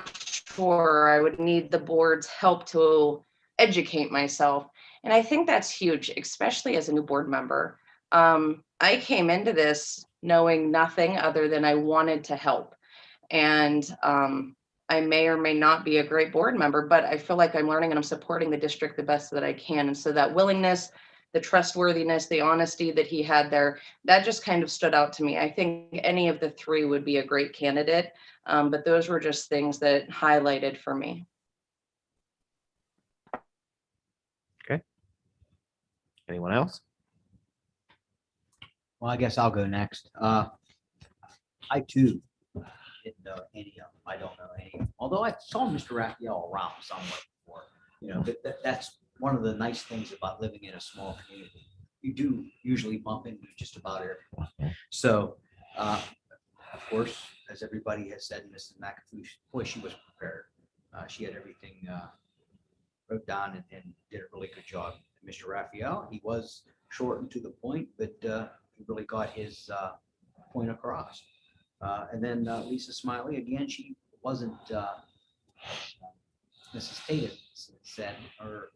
sure, I would need the board's help to educate myself. And I think that's huge, especially as a new board member. I came into this knowing nothing other than I wanted to help. And I may or may not be a great board member, but I feel like I'm learning and I'm supporting the district the best that I can. And so that willingness, the trustworthiness, the honesty that he had there, that just kind of stood out to me. I think any of the three would be a great candidate, but those were just things that highlighted for me. Okay. Anyone else? Well, I guess I'll go next. I too didn't know any of them. I don't know any of them. Although I saw Mr. Raphael around somewhere before. That's one of the nice things about living in a small community. You do usually bump into just about everyone. So, of course, as everybody has said, Mrs. Macafoos, boy, she was prepared. She had everything wrote down and did a really good job. Mr. Raphael, he was short and to the point, but he really got his point across. And then Lisa Smiley, again, she wasn't, Mrs. Tate said, or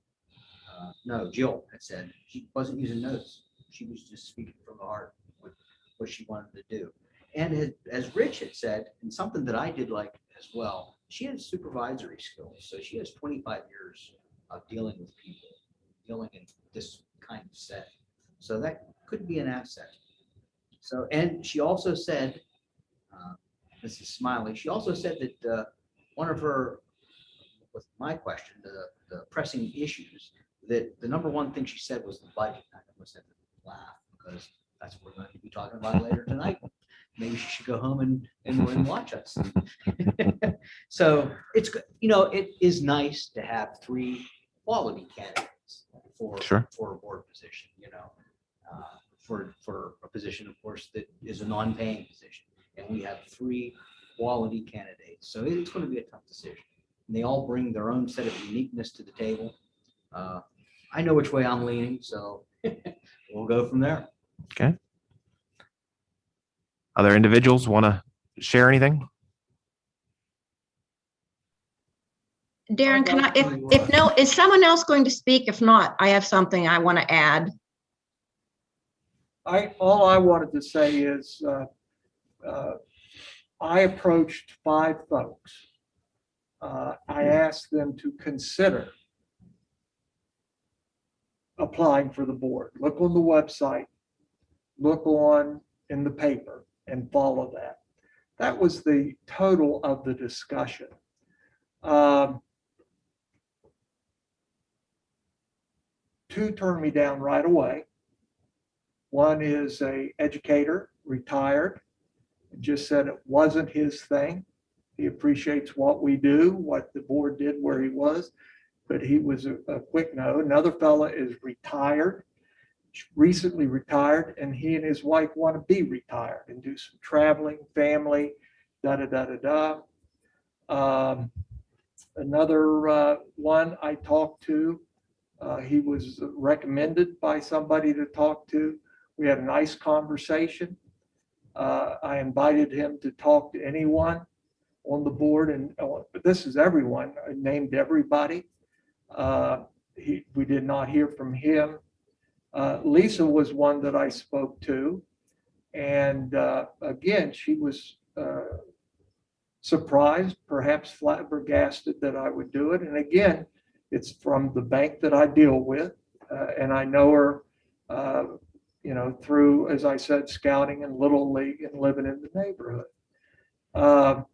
no, Jill had said, she wasn't using notes. She was just speaking from the heart with what she wanted to do. And as Rich had said, and something that I did like as well, she has supervisory skills, so she has 25 years of dealing with people, dealing in this kind of setting. So that could be an asset. So, and she also said, Mrs. Smiley, she also said that one of her, with my question, the pressing issues, that the number one thing she said was the budget. I almost had to laugh because that's what we're going to be talking about later tonight. Maybe she should go home and watch us. So it's, you know, it is nice to have 3 quality candidates for a board position, you know, for a position, of course, that is a non-paying position. And we have 3 quality candidates. So it's going to be a tough decision. And they all bring their own set of uniqueness to the table. I know which way I'm leaning, so we'll go from there. Okay. Other individuals want to share anything? Darren, can I, if no, is someone else going to speak? If not, I have something I want to add. All I wanted to say is I approached 5 folks. I asked them to consider applying for the board. Look on the website, look in the paper, and follow that. That was the total of the discussion. 2 turned me down right away. One is an educator, retired, just said it wasn't his thing. He appreciates what we do, what the board did where he was, but he was a quick no. Another fella is retired, recently retired, and he and his wife want to be retired and do some traveling, family, da-da-da-da-da. Another one I talked to, he was recommended by somebody to talk to. We had a nice conversation. I invited him to talk to anyone on the board, and but this is everyone. I named everybody. We did not hear from him. Lisa was one that I spoke to, and again, she was surprised, perhaps flabbergasted that I would do it. And again, it's from the bank that I deal with, and I know her, you know, through, as I said, scouting and Little League and living in the neighborhood. But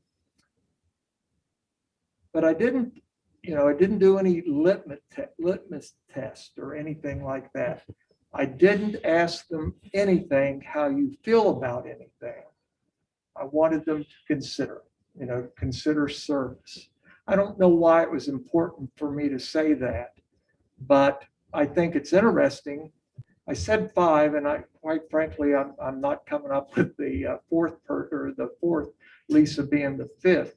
I didn't, you know, I didn't do any litmus test or anything like that. I didn't ask them anything, how you feel about anything. I wanted them to consider, you know, consider service. I don't know why it was important for me to say that, but I think it's interesting. I said 5, and I, quite frankly, I'm not coming up with the fourth Lisa being the 5th.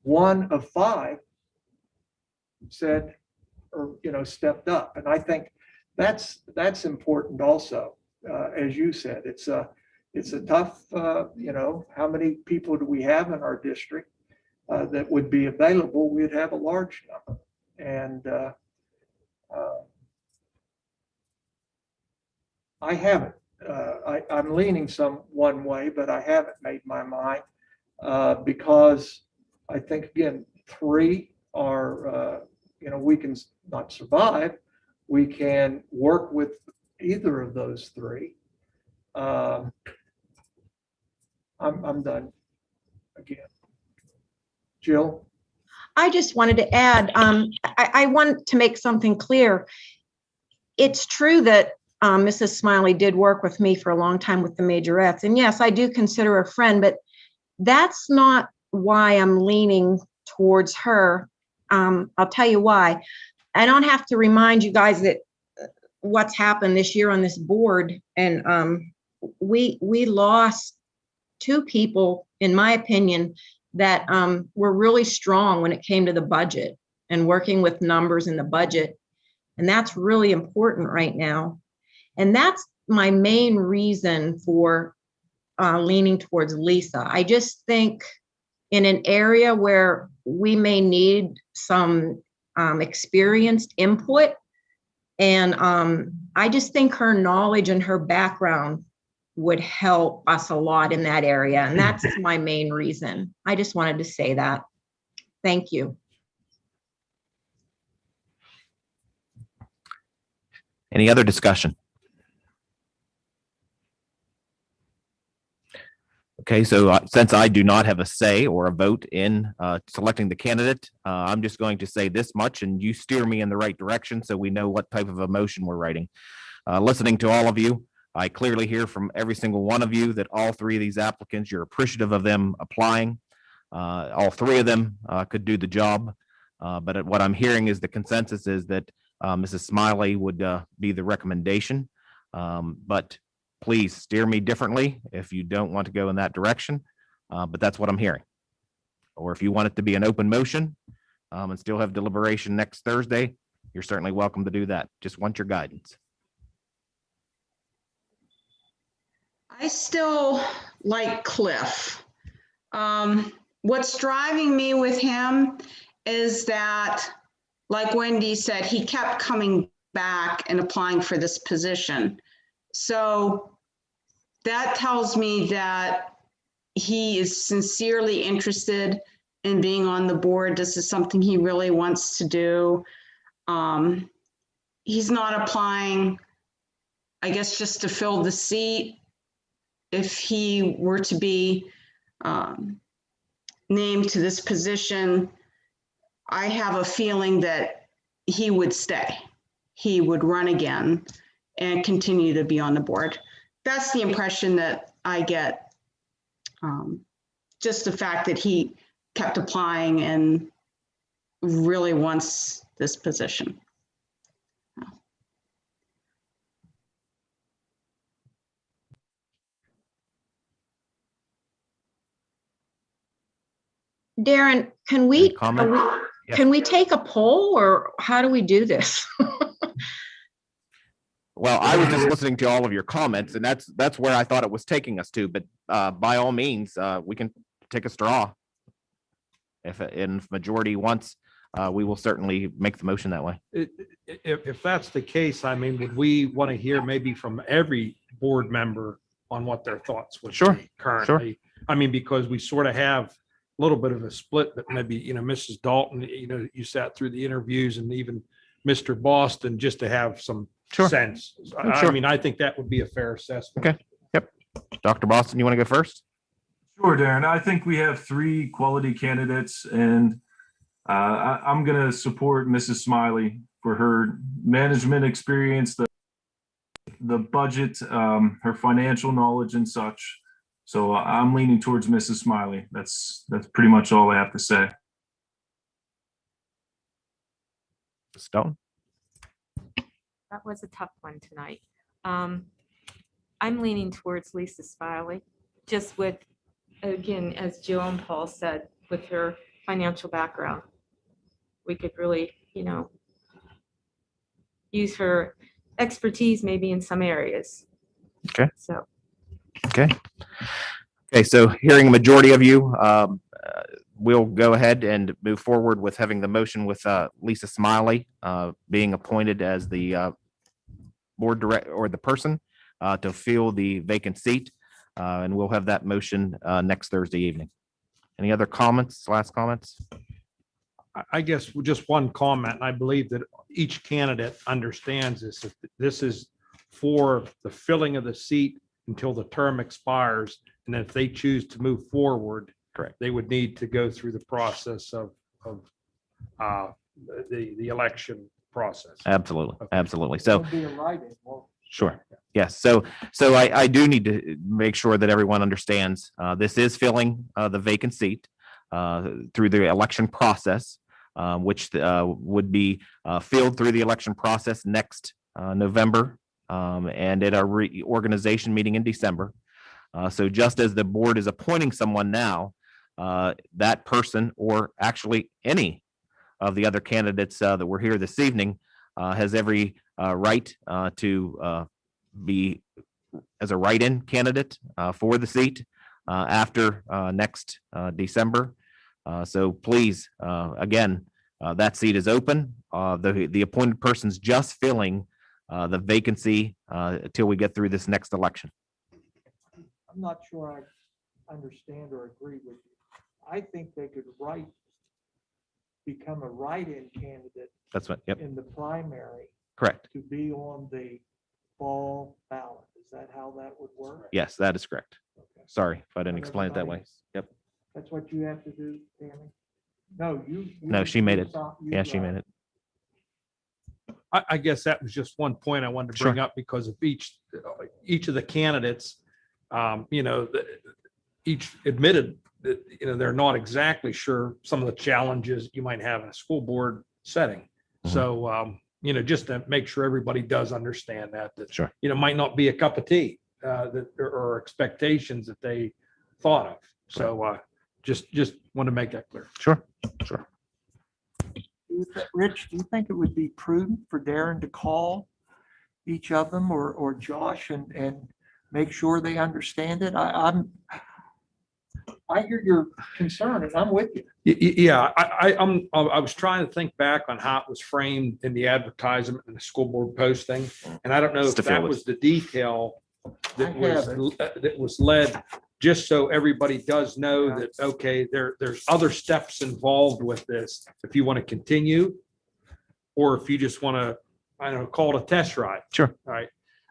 1 of 5 said, or, you know, stepped up. And I think that's important also. As you said, it's a tough, you know, how many people do we have in our district that would be available? We'd have a large number. And I haven't, I'm leaning one way, but I haven't made my mind because I think, again, 3 are, you know, we can not survive. We can work with either of those 3. I'm done again. Jill? I just wanted to add, I want to make something clear. It's true that Mrs. Smiley did work with me for a long time with the majorettes. And yes, I do consider her a friend, but that's not why I'm leaning towards her. I'll tell you why. I don't have to remind you guys that what's happened this year on this board. And we lost 2 people, in my opinion, that were really strong when it came to the budget and working with numbers in the budget. And that's really important right now. And that's my main reason for leaning towards Lisa. I just think in an area where we may need some experienced input, and I just think her knowledge and her background would help us a lot in that area. And that's my main reason. I just wanted to say that. Thank you. Any other discussion? Okay, so since I do not have a say or a vote in selecting the candidate, I'm just going to say this much, and you steer me in the right direction so we know what type of a motion we're writing. Listening to all of you, I clearly hear from every single one of you that all three of these applicants, you're appreciative of them applying. All three of them could do the job, but what I'm hearing is the consensus is that Mrs. Smiley would be the recommendation, but please steer me differently if you don't want to go in that direction, but that's what I'm hearing. Or if you want it to be an open motion and still have deliberation next Thursday, you're certainly welcome to do that. Just want your guidance. I still like Cliff. What's driving me with him is that, like Wendy said, he kept coming back and applying for this position. So that tells me that he is sincerely interested in being on the board. This is something he really wants to do. He's not applying, I guess, just to fill the seat. If he were to be named to this position, I have a feeling that he would stay. He would run again and continue to be on the board. That's the impression that I get. Just the fact that he kept applying and really wants this position. Darren, can Any we comment? Yes. can we take a poll, or how do we do this? Well, I was just listening to all of your comments, and that's where I thought it was taking us to, but by all means, we can take a straw. If majority wants, we will certainly make the motion that way. If that's the case, I mean, would we want to hear maybe from every board member on what their thoughts would Sure, be currently? I mean, because we sort of have a little bit of a split, but maybe, Mrs. Dalton, you sat through the interviews, and even Mr. Boston, just to have some sense. I mean, I think that would be a fair assessment. Okay. Yep. Dr. Boston, you want to go first? Sure, Darren. I think we have three quality candidates, and I'm going to support Mrs. Smiley for her management experience, the budget, her financial knowledge and such. So I'm leaning towards Mrs. Smiley. That's pretty much all I have to say. Stone. That was a tough one tonight. I'm leaning towards Lisa Smiley, just with, again, as Jill and Paul said, with her financial background. We could really, use her expertise maybe in some areas. Okay. So. Okay. So hearing a majority of you, we'll go ahead and move forward with having the motion with Lisa Smiley being appointed as the board director or the person to fill the vacant seat. And we'll have that motion next Thursday evening. Any other comments, last comments? I guess just one comment. I believe that each candidate understands this. If this is for the filling of the seat until the term expires, and if they choose to move forward, correct, they would need to go through the process of the election process. Absolutely, Okay. absolutely. So It'll be a write-in, won't it? sure. Yes. So I do need to make sure that everyone understands this is filling the vacant seat through the election process, which would be filled through the election process next November and at our reorganization meeting in December. So just as the board is appointing someone now, that person, or actually any of the other candidates that were here this evening, has every right to be as a write-in candidate for the seat after next December. So please, again, that seat is open. The appointed person's just filling the vacancy until we get through this next election. I'm not sure I understand or agree with you. I think they could become a write-in candidate That's what, yep, in the primary correct. to be on the fall ballot. Is that how that would work? Yes, that is correct. Okay. Sorry if I didn't Not explain it that way. everybody- Yep. That's what you have to do, Tammy? No, No, she made it. you, Yeah, she made it. I guess that was just one point I wanted to bring up because of each of the candidates, each admitted that, they're not exactly sure some of the challenges you might have in a school board setting. Mhm. So, just to make sure everybody does understand that, Sure. might not be a cup of tea, or expectations that they thought of. So, just want to make that clear. Sure, sure. Rich, do you think it would be prudent for Darren to call each of them or Josh and make sure they understand it? I hear your concern and I'm with you. Yeah, I was trying to think back on how it was framed in the advertisement and the school board posting. And I don't know if that was the detail that was led, just so everybody does know that, okay, there's other steps involved with this. If you want to continue, or if you just want to, I don't know, call it a test ride. Sure. Right.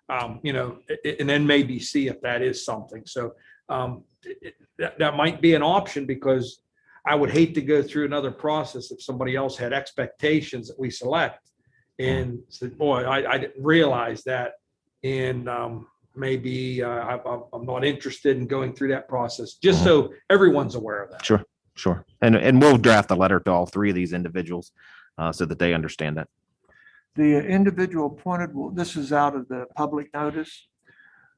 And then maybe see if that is something. So that might be an option, because I would hate to go through another process if somebody else had expectations that we select and said, boy, I didn't realize that. And maybe I'm not interested in going through that process, just so everyone's aware of that. Sure, sure. And we'll draft a letter to all three of these individuals so that they understand that. The individual appointed, this is out of the public notice,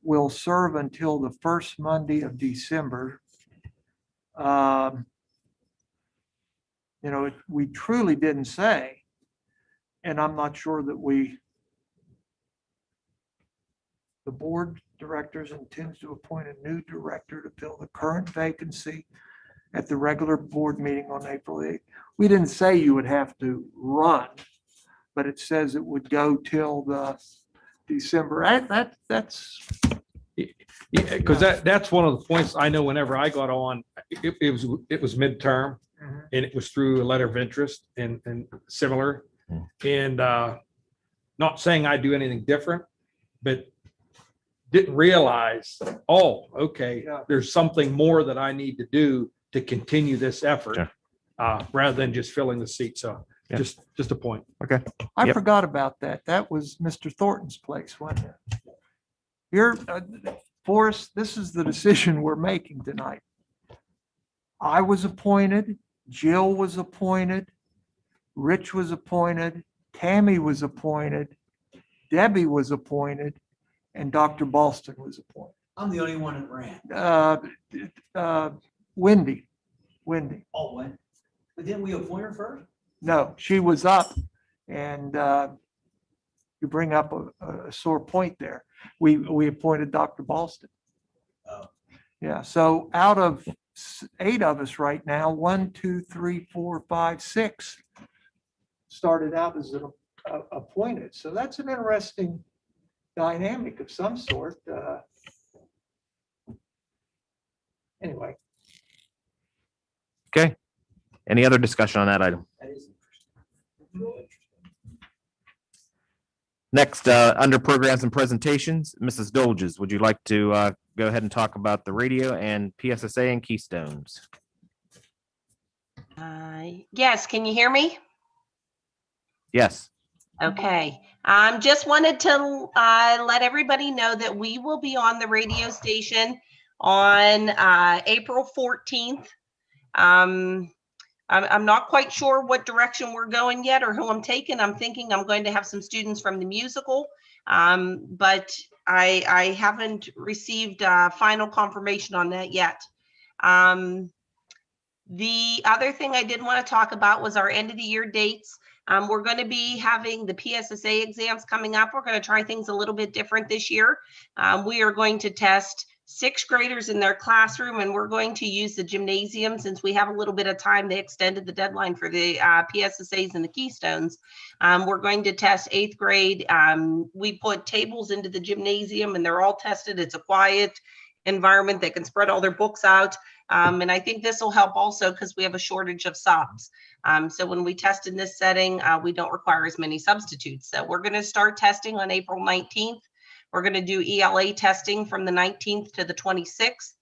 will serve until the first Monday of December. We truly didn't say, and I'm not sure that the board directors intends to appoint a new director to fill the current vacancy at the regular board meeting on April 8th. We didn't say you would have to run, but it says it would go till the December. That's Yeah, because that's one of the points I know whenever I got on, it was midterm and it was through a letter of interest and similar. And not saying I do anything different, but didn't realize, okay, there's something more that I need to do to continue this effort, rather than just filling the seat. So just a point. Okay. I forgot about that. That was Mr. Thornton's place, wasn't it? Here, Forrest, this is the decision we're making tonight. I was appointed, Jill was appointed, Rich was appointed, Tammy was appointed, Debbie was appointed, and Dr. Boston was appointed. I'm the only one that ran. Wendy. Oh, when? But didn't we appoint her first? No, she was up, and you bring up a sore point there. We appointed Dr. Boston. Oh. Yeah, so out of 8 of us right now, 1, 2, 3, 4, 5, 6 started out as an appointed. So that's an interesting dynamic of some sort. Anyway. Okay. Any other discussion on that item? That is interesting. Next, under programs and presentations, Mrs. Dolges, would you like to go ahead and talk about the radio and PSSA and Keystones? Yes, can you hear me? Yes. Okay. Just wanted to let everybody know that we will be on the radio station on April 14th. I'm not quite sure what direction we're going yet or who I'm taking. I'm thinking I'm going to have some students from the musical, but I haven't received final confirmation on that yet. The other thing I did want to talk about was our end of the year dates. We're going to be having the PSSA exams coming up. We're going to try things a little bit different this year. We are going to test 6th graders in their classroom, and we're going to use the gymnasium since we have a little bit of time. They extended the deadline for the PSSAs and the Keystones. We're going to test 8th grade. We put tables into the gymnasium and they're all tested. It's a quiet environment. They can spread all their books out. And I think this will help also because we have a shortage of subs. So when we test in this setting, we don't require as many substitutes. So we're going to start testing on April 19th. We're going to do ELA testing from the 19th to the 26th,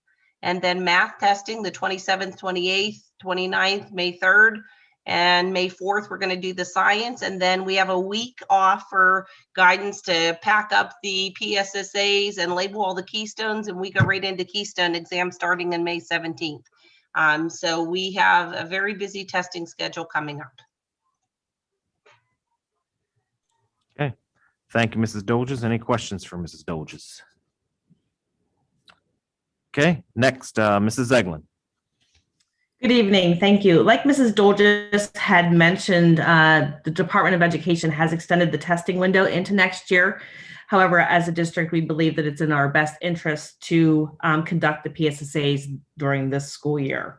and then math testing the 27th, 28th, 29th, May 3rd, and May 4th, we're going to do the science. And then we have a week off for guidance to pack up the PSSAs and label all the keystones, and we go right into Keystone exam starting in May 17th. So we have a very busy testing schedule coming up. Okay. Thank you, Mrs. Dolges. Any questions for Mrs. Dolges? Okay, next, Mrs. Eglin. Good evening. Thank you. Like Mrs. Dolges had mentioned, the Department of Education has extended the testing window into next year. However, as a district, we believe that it's in our best interest to conduct the PSSAs during this school year.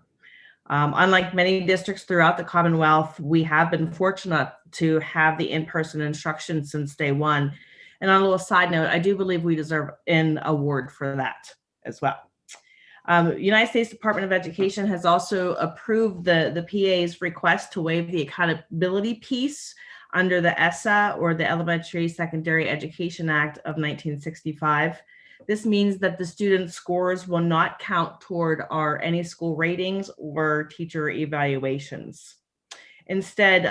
Unlike many districts throughout the Commonwealth, we have been fortunate to have the in-person instruction since day one. And on a little side note, I do believe we deserve an award for that as well. United States Department of Education has also approved the PA's request to waive the accountability piece under the ESSA, or the Elementary Secondary Education Act of 1965. This means that the student scores will not count toward our any school ratings or teacher evaluations. Instead,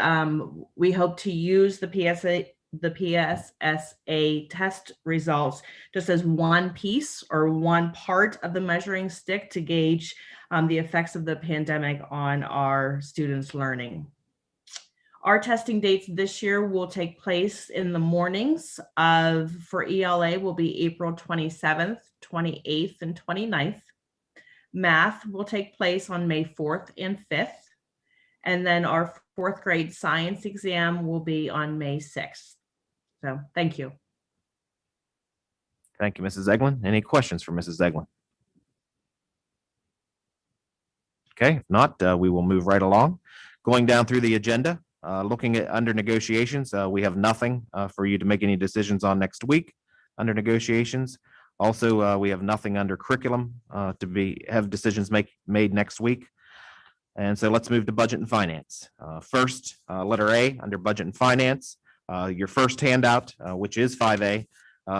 we hope to use the PSSA test results just as one piece or one part of the measuring stick to gauge the effects of the pandemic on our students' learning. Our testing dates this year will take place in the mornings for ELA will be April 27th, 28th, and 29th. Math will take place on May 4th and 5th. And then our 4th grade science exam will be on May 6th. So thank you. Thank you, Mrs. Eglin. Any questions for Mrs. Eglin? Okay, if not, we will move right along. Going down through the agenda, looking at under negotiations, we have nothing for you to make any decisions on next week under negotiations. Also, we have nothing under curriculum to have decisions made next week. And so let's move to budget and finance. First, letter A under budget and finance. Your first handout, which is 5A,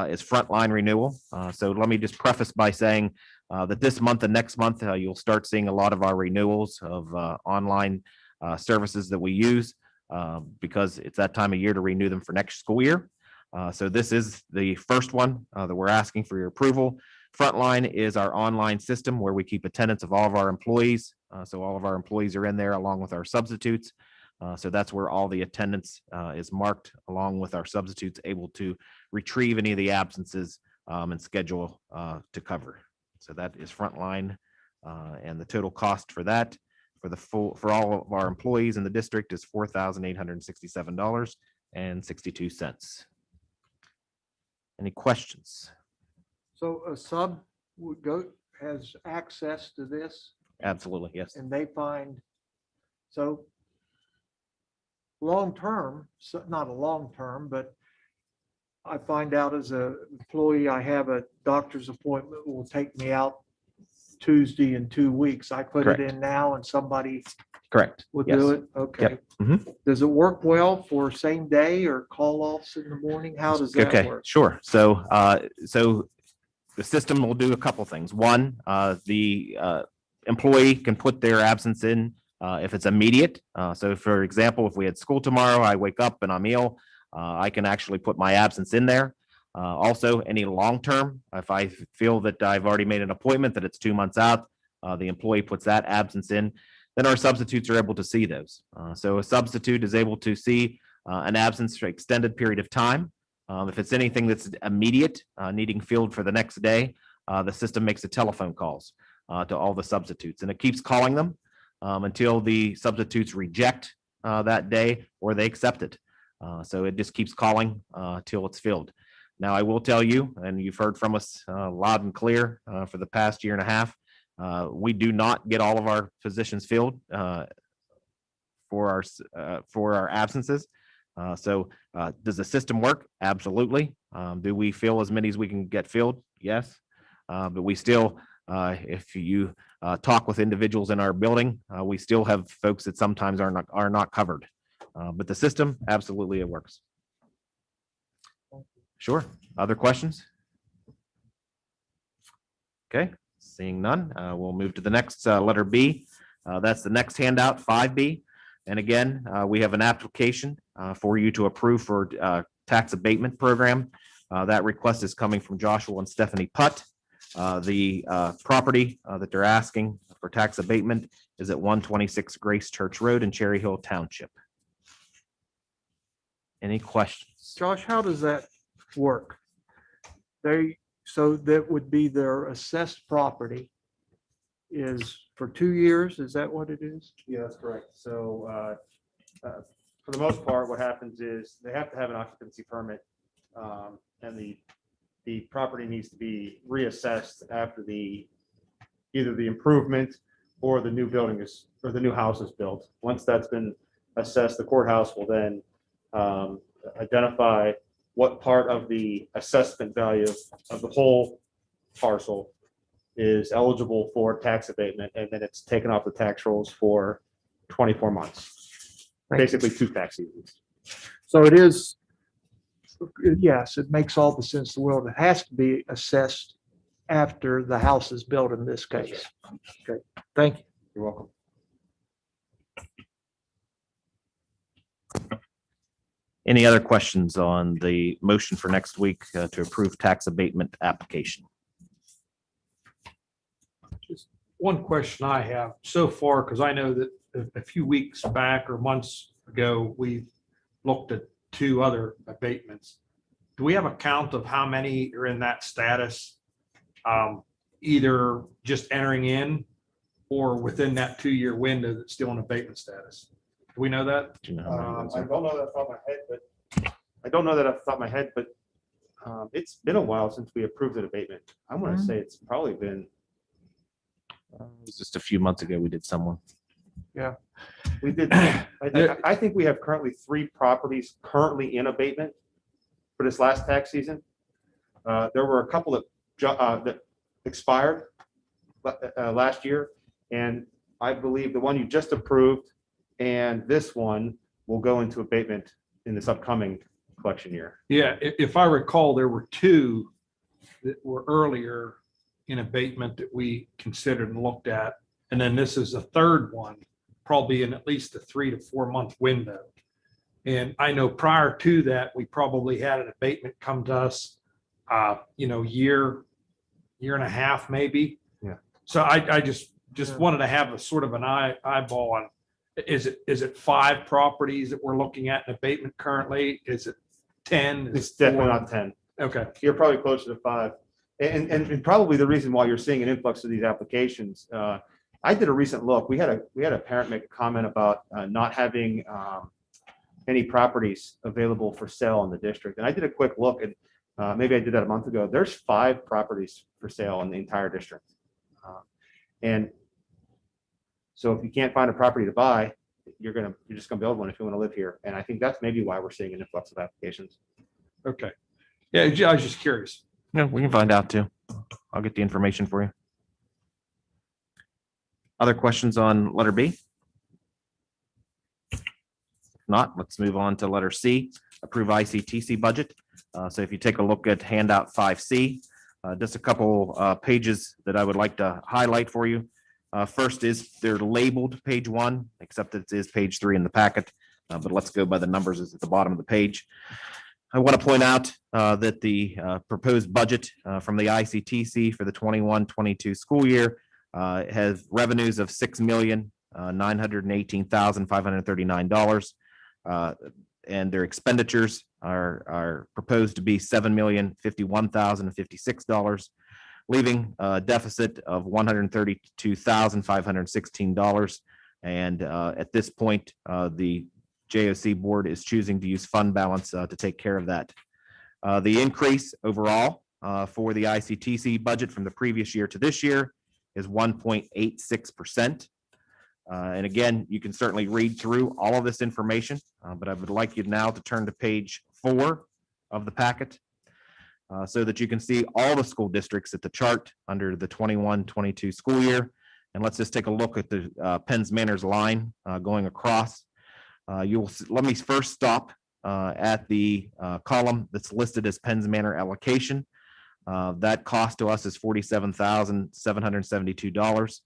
is frontline renewal. So let me just preface by saying that this month and next month, you'll start seeing a lot of our renewals of online services that we use because it's that time of year to renew them for next school year. So this is the first one that we're asking for your approval. Frontline is our online system where we keep attendance of all of our employees. So all of our employees are in there along with our substitutes. So that's where all the attendance is marked along with our substitutes able to retrieve any of the absences and schedule to cover. So that is Frontline, and the total cost for that for all of our employees in the district is $4,867.62. Any questions? So a sub has access to this Absolutely, yes. and they find, so long-term, so not a long-term, but I find out as a employee, I have a doctor's appointment will take me out Tuesday in 2 weeks. I put it in now and somebody Correct. will Yes. do it. Okay. Yep. Mhm. Does it work well for same day or call offs in the morning? How does that Okay, work? sure. So, the system will do a couple things. One, the employee can put their absence in if it's immediate. So for example, if we had school tomorrow, I wake up and I'm ill, I can actually put my absence in there. Also, any long-term, if I feel that I've already made an appointment that it's 2 months out, the employee puts that absence in, then our substitutes are able to see those. So a substitute is able to see an absence for extended period of time. If it's anything that's immediate, needing filled for the next day, the system makes the telephone calls to all the substitutes, and it keeps calling them until the substitutes reject that day or they accept it. So it just keeps calling till it's filled. Now, I will tell you, and you've heard from us loud and clear for the past year and a half, we do not get all of our positions filled for our absences. So does the system work? Absolutely. Do we fill as many as we can get filled? Yes. but we still, if you talk with individuals in our building, we still have folks that sometimes are not covered. But the system, absolutely, it works. Sure. Other questions? Okay, seeing none, we'll move to the next letter B. That's the next handout, 5B. And again, we have an application for you to approve for tax abatement program. That request is coming from Joshua and Stephanie Putt. The property that they're asking for tax abatement is at 126 Grace Church Road in Cherry Hill Township. Any questions? Josh, how does that work? So that would be their assessed property is for 2 years, is that what it is? Yeah, that's correct. So for the most part, what happens is they have to have an occupancy permit, and the property needs to be reassessed after either the improvement or the new building or the new house is built. Once that's been assessed, the courthouse will then identify what part of the assessment value of the whole parcel is eligible for tax abatement, and then it's taken off the tax rolls for 24 months, basically 2 tax seasons. So it is, yes, it makes all the sense in the world. It has to be assessed after the house is built in this case. Okay, thank you. You're welcome. Any other questions on the motion for next week to approve tax abatement application? Just one question I have so far, because I know that a few weeks back or months ago, we looked at 2 other abatements. Do we have a count of how many are in that status? Either just entering in or within that 2-year window that's still in abatement status? Do we know that? I don't know that off the top of my head, but it's been a while since we approved an abatement. I want to say it's probably been. It was just a few months ago we did someone. Yeah. We did. I think we have currently 3 properties currently in abatement for this last tax season. There were a couple that expired last year, and I believe the one you just approved and this one will go into abatement in this upcoming collection year. Yeah, if I recall, there were 2 that were earlier in abatement that we considered and looked at. And then this is a 3rd one, probably in at least a 3 to 4 month window. And I know prior to that, we probably had an abatement come to us, year and a half, maybe. Yeah. So I just wanted to have a sort of an eyeball on, is it 5 properties that we're looking at in abatement currently? Is it 10? It's definitely not 10. Okay. You're probably closer to 5. And probably the reason why you're seeing an influx of these applications, I did a recent look. We had a parent make a comment about not having any properties available for sale in the district. And I did a quick look, and maybe I did that a month ago. There's 5 properties for sale in the entire district. And so if you can't find a property to buy, you're just gonna build one if you want to live here. And I think that's maybe why we're seeing an influx of applications. Okay. Yeah, I was just curious. No, we can find out too. I'll get the information for you. Other questions on letter B? If not, let's move on to letter C, approve ICTC budget. So if you take a look at handout 5C, just a couple pages that I would like to highlight for you. First is they're labeled page 1, except it is page 3 in the packet, but let's go by the numbers at the bottom of the page. I want to point out that the proposed budget from the ICTC for the 21-22 school year has revenues of $6,918,539, and their expenditures are proposed to be $7,051,056, leaving a deficit of $132,516. And at this point, the JOC board is choosing to use fund balance to take care of that. The increase overall for the ICTC budget from the previous year to this year is 1.86%. And again, you can certainly read through all of this information, but I would like you now to turn to page 4 of the packet. so that you can see all the school districts at the chart under the 21-22 school year. And let's just take a look at the Penns Manor's line going across. Let me first stop at the column that's listed as Penns Manor allocation. That cost to us is $47,772.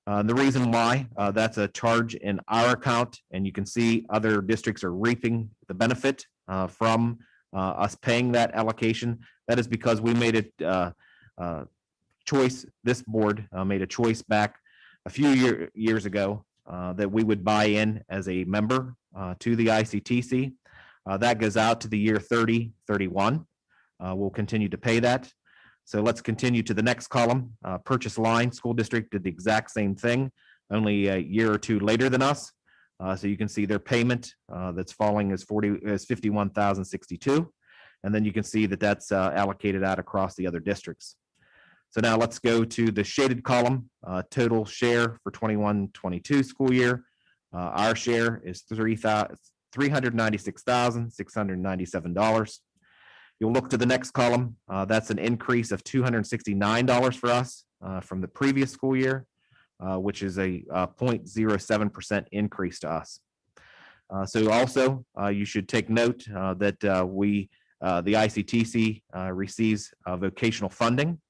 The reason why that's a charge in our account, and you can see other districts are reaping the benefit from us paying that allocation. That is because we made a choice, this board made a choice back a few years ago that we would buy in as a member to the ICTC. That goes out to the year 3031. We'll continue to pay that. So let's continue to the next column. Purchase line, school district did the exact same thing, only a year or two later than us. So you can see their payment that's falling is $51,062. And then you can see that that's allocated out across the other districts. So now let's go to the shaded column, total share for 21-22 school year. Our share is $396,697. You'll look to the next column. That's an increase of $269 for us from the previous school year, which is a 0.07% increase to us. So also, you should take note that the ICTC receives vocational funding,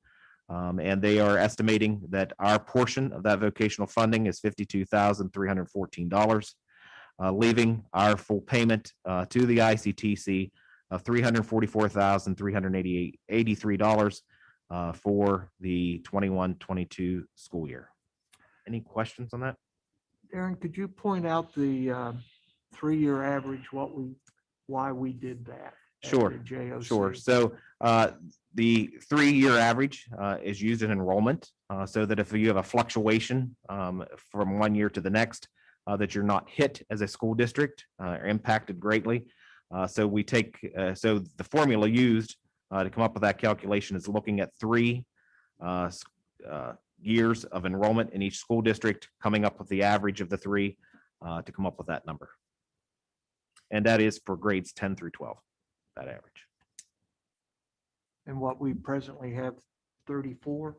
and they are estimating that our portion of that vocational funding is $52,314, leaving our full payment to the ICTC of $344,383 for the 21-22 school year. Any questions on that? Darren, could you point out the 3-year average, why we did that? at Sure, the JOC? Sure. So the 3-year average is used in enrollment so that if you have a fluctuation from one year to the next, that you're not hit as a school district or impacted greatly. So we take, so the formula used to come up with that calculation is looking at 3 years of enrollment in each school district, coming up with the average of the 3 to come up with that number. And that is for grades 10 through 12, that average. And what we presently have, 34?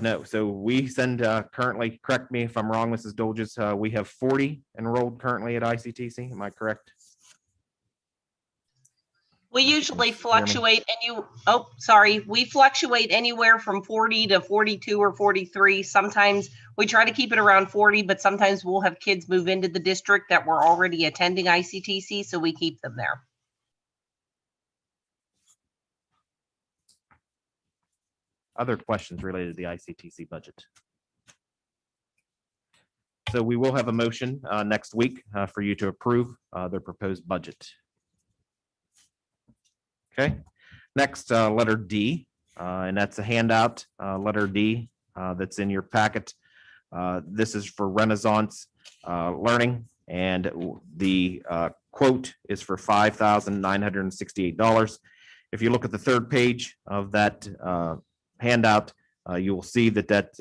No, so we send currently, correct me if I'm wrong, Mrs. Dolges, we have 40 enrolled currently at ICTC. Am I correct? We usually fluctuate we fluctuate anywhere from 40 to 42 or 43. Sometimes we try to keep it around 40, but sometimes we'll have kids move into the district that were already attending ICTC, so we keep them there. Other questions related to the ICTC budget? So we will have a motion next week for you to approve the proposed budget. Okay, next, letter D, and that's a handout, letter D, that's in your packet. This is for Renaissance Learning, and the quote is for $5,968. If you look at the third page of that handout, you will see that that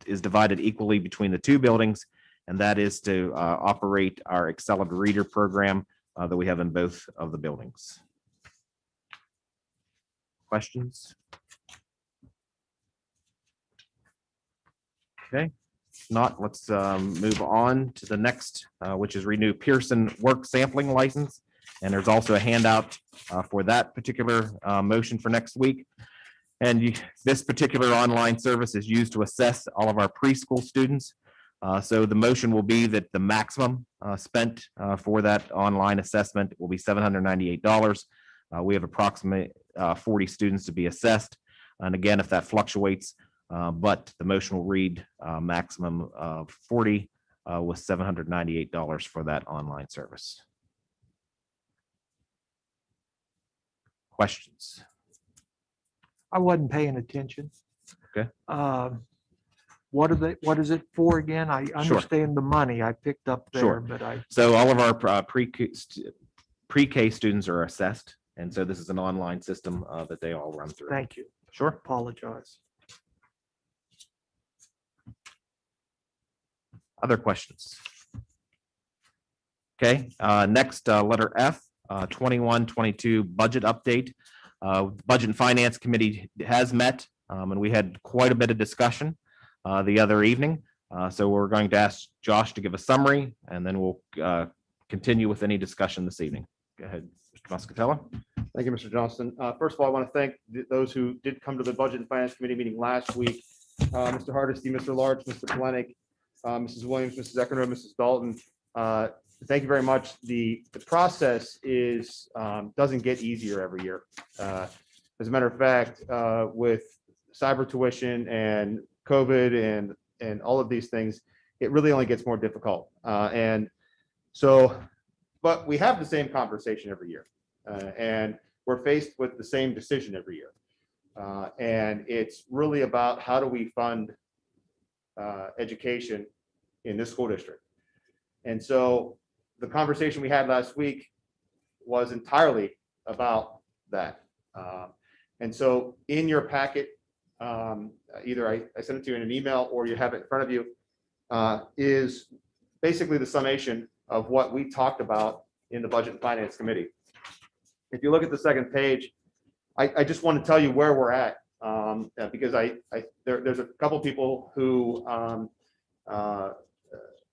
is divided equally between the 2 buildings, and that is to operate our Accelerated Reader program that we have in both of the buildings. Questions? Okay, if not, let's move on to the next, which is renew Pearson work sampling license. And there's also a handout for that particular motion for next week. And this particular online service is used to assess all of our preschool students. So the motion will be that the maximum spent for that online assessment will be $798. We have approximately 40 students to be assessed. And again, if that fluctuates, but the motion will read maximum of 40 with $798 for that online service. Questions? I wasn't paying attention. Okay. What is it for again? I understand the money I picked up there, Sure. but So all of our pre-K students are assessed. And so this is an online system that they all run through. Thank you. Sure. Apologize. Other questions? Okay, next, letter F, 21-22 budget update. Budget and Finance Committee has met, and we had quite a bit of discussion the other evening. So we're going to ask Josh to give a summary, and then we'll continue with any discussion this evening. Go ahead, Mr. Muscatello. Thank you, Mr. Johnston. First of all, I want to thank those who did come to the Budget and Finance Committee meeting last week. Mr. Hardesty, Mr. Large, Mr. Polenick, Mrs. Williams, Mrs. Eckerno, Mrs. Dalton. Thank you very much. The process is doesn't get easier every year. As a matter of fact, with cyber tuition and COVID and all of these things, it really only gets more difficult. And so, but we have the same conversation every year, and we're faced with the same decision every year. And it's really about how do we fund education in this school district. And so the conversation we had last week was entirely about that. And so in your packet, either I sent it to you in an email or you have it in front of you, is basically the summation of what we talked about in the Budget and Finance Committee. If you look at the second page, I just want to tell you where we're at, because there's a couple people who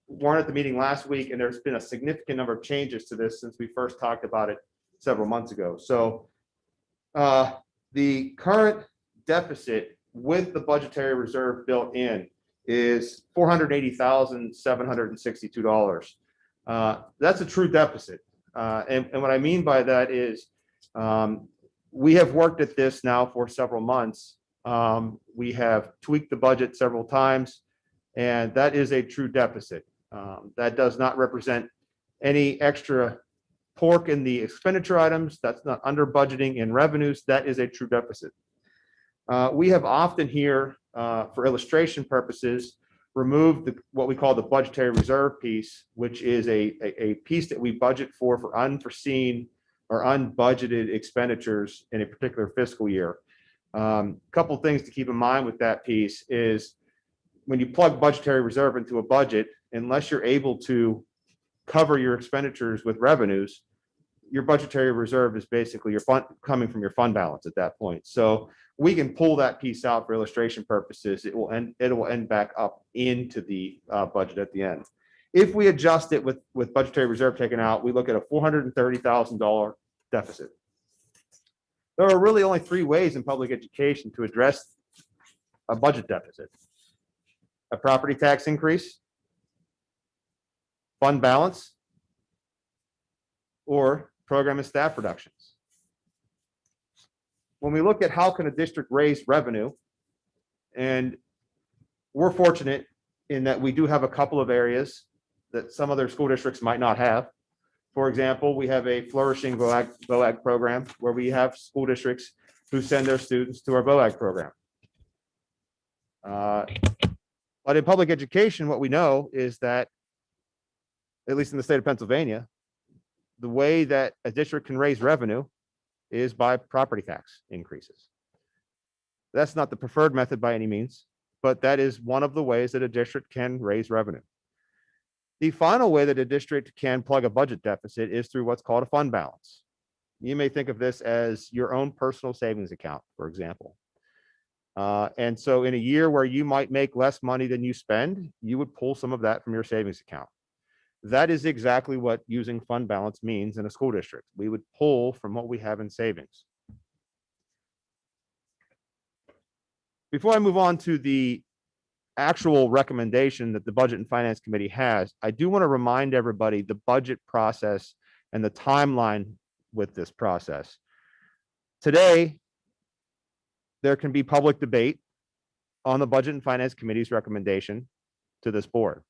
weren't at the meeting last week, and there's been a significant number of changes to this since we first talked about it several months ago. So the current deficit with the budgetary reserve built in is $480,762. That's a true deficit. And what I mean by that is we have worked at this now for several months. We have tweaked the budget several times, and that is a true deficit. That does not represent any extra pork in the expenditure items. That's not under budgeting in revenues. That is a true deficit. We have often here, for illustration purposes, removed what we call the budgetary reserve piece, which is a piece that we budget for unforeseen or unbudgeted expenditures in a particular fiscal year. Couple things to keep in mind with that piece is when you plug budgetary reserve into a budget, unless you're able to cover your expenditures with revenues, your budgetary reserve is basically your fund coming from your fund balance at that point. So we can pull that piece out for illustration purposes. It will end back up into the budget at the end. If we adjust it with budgetary reserve taken out, we look at a $430,000 deficit. There are really only three ways in public education to address a budget deficit: a property tax increase, fund balance, or program and staff reductions. When we look at how can a district raise revenue, and we're fortunate in that we do have a couple of areas that some other school districts might not have. For example, we have a flourishing VOAG program where we have school districts who send their students to our VOAG program. But in public education, what we know is that, at least in the state of Pennsylvania, the way that a district can raise revenue is by property tax increases. That's not the preferred method by any means, but that is one of the ways that a district can raise revenue. The final way that a district can plug a budget deficit is through what's called a fund balance. You may think of this as your own personal savings account, for example. And so in a year where you might make less money than you spend, you would pull some of that from your savings account. That is exactly what using fund balance means in a school district. We would pull from what we have in savings. Before I move on to the actual recommendation that the Budget and Finance Committee has, I do want to remind everybody the budget process and the timeline with this process. Today, there can be public debate on the Budget and Finance Committee's recommendation to this board.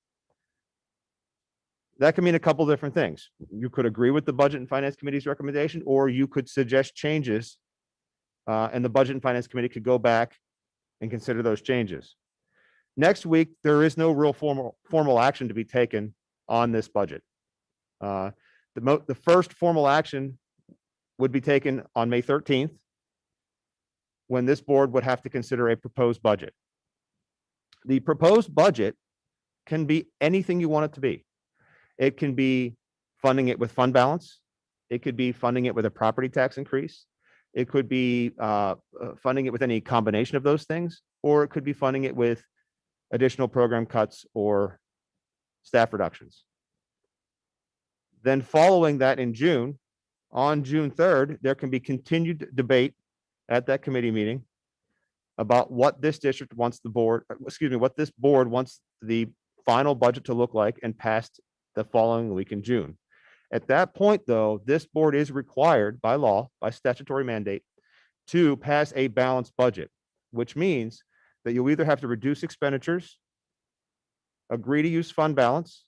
That can mean a couple different things. You could agree with the Budget and Finance Committee's recommendation, or you could suggest changes, and the Budget and Finance Committee could go back and consider those changes. Next week, there is no real formal action to be taken on this budget. The first formal action would be taken on May 13th, when this board would have to consider a proposed budget. The proposed budget can be anything you want it to be. It can be funding it with fund balance. It could be funding it with a property tax increase. It could be funding it with any combination of those things, or it could be funding it with additional program cuts or staff reductions. Then following that in June, on June 3rd, there can be continued debate at that committee meeting about what this district wants the board, excuse me, what this board wants the final budget to look like and passed the following week in June. At that point, though, this board is required by law, by statutory mandate, to pass a balanced budget, which means that you'll either have to reduce expenditures, agree to use fund balance,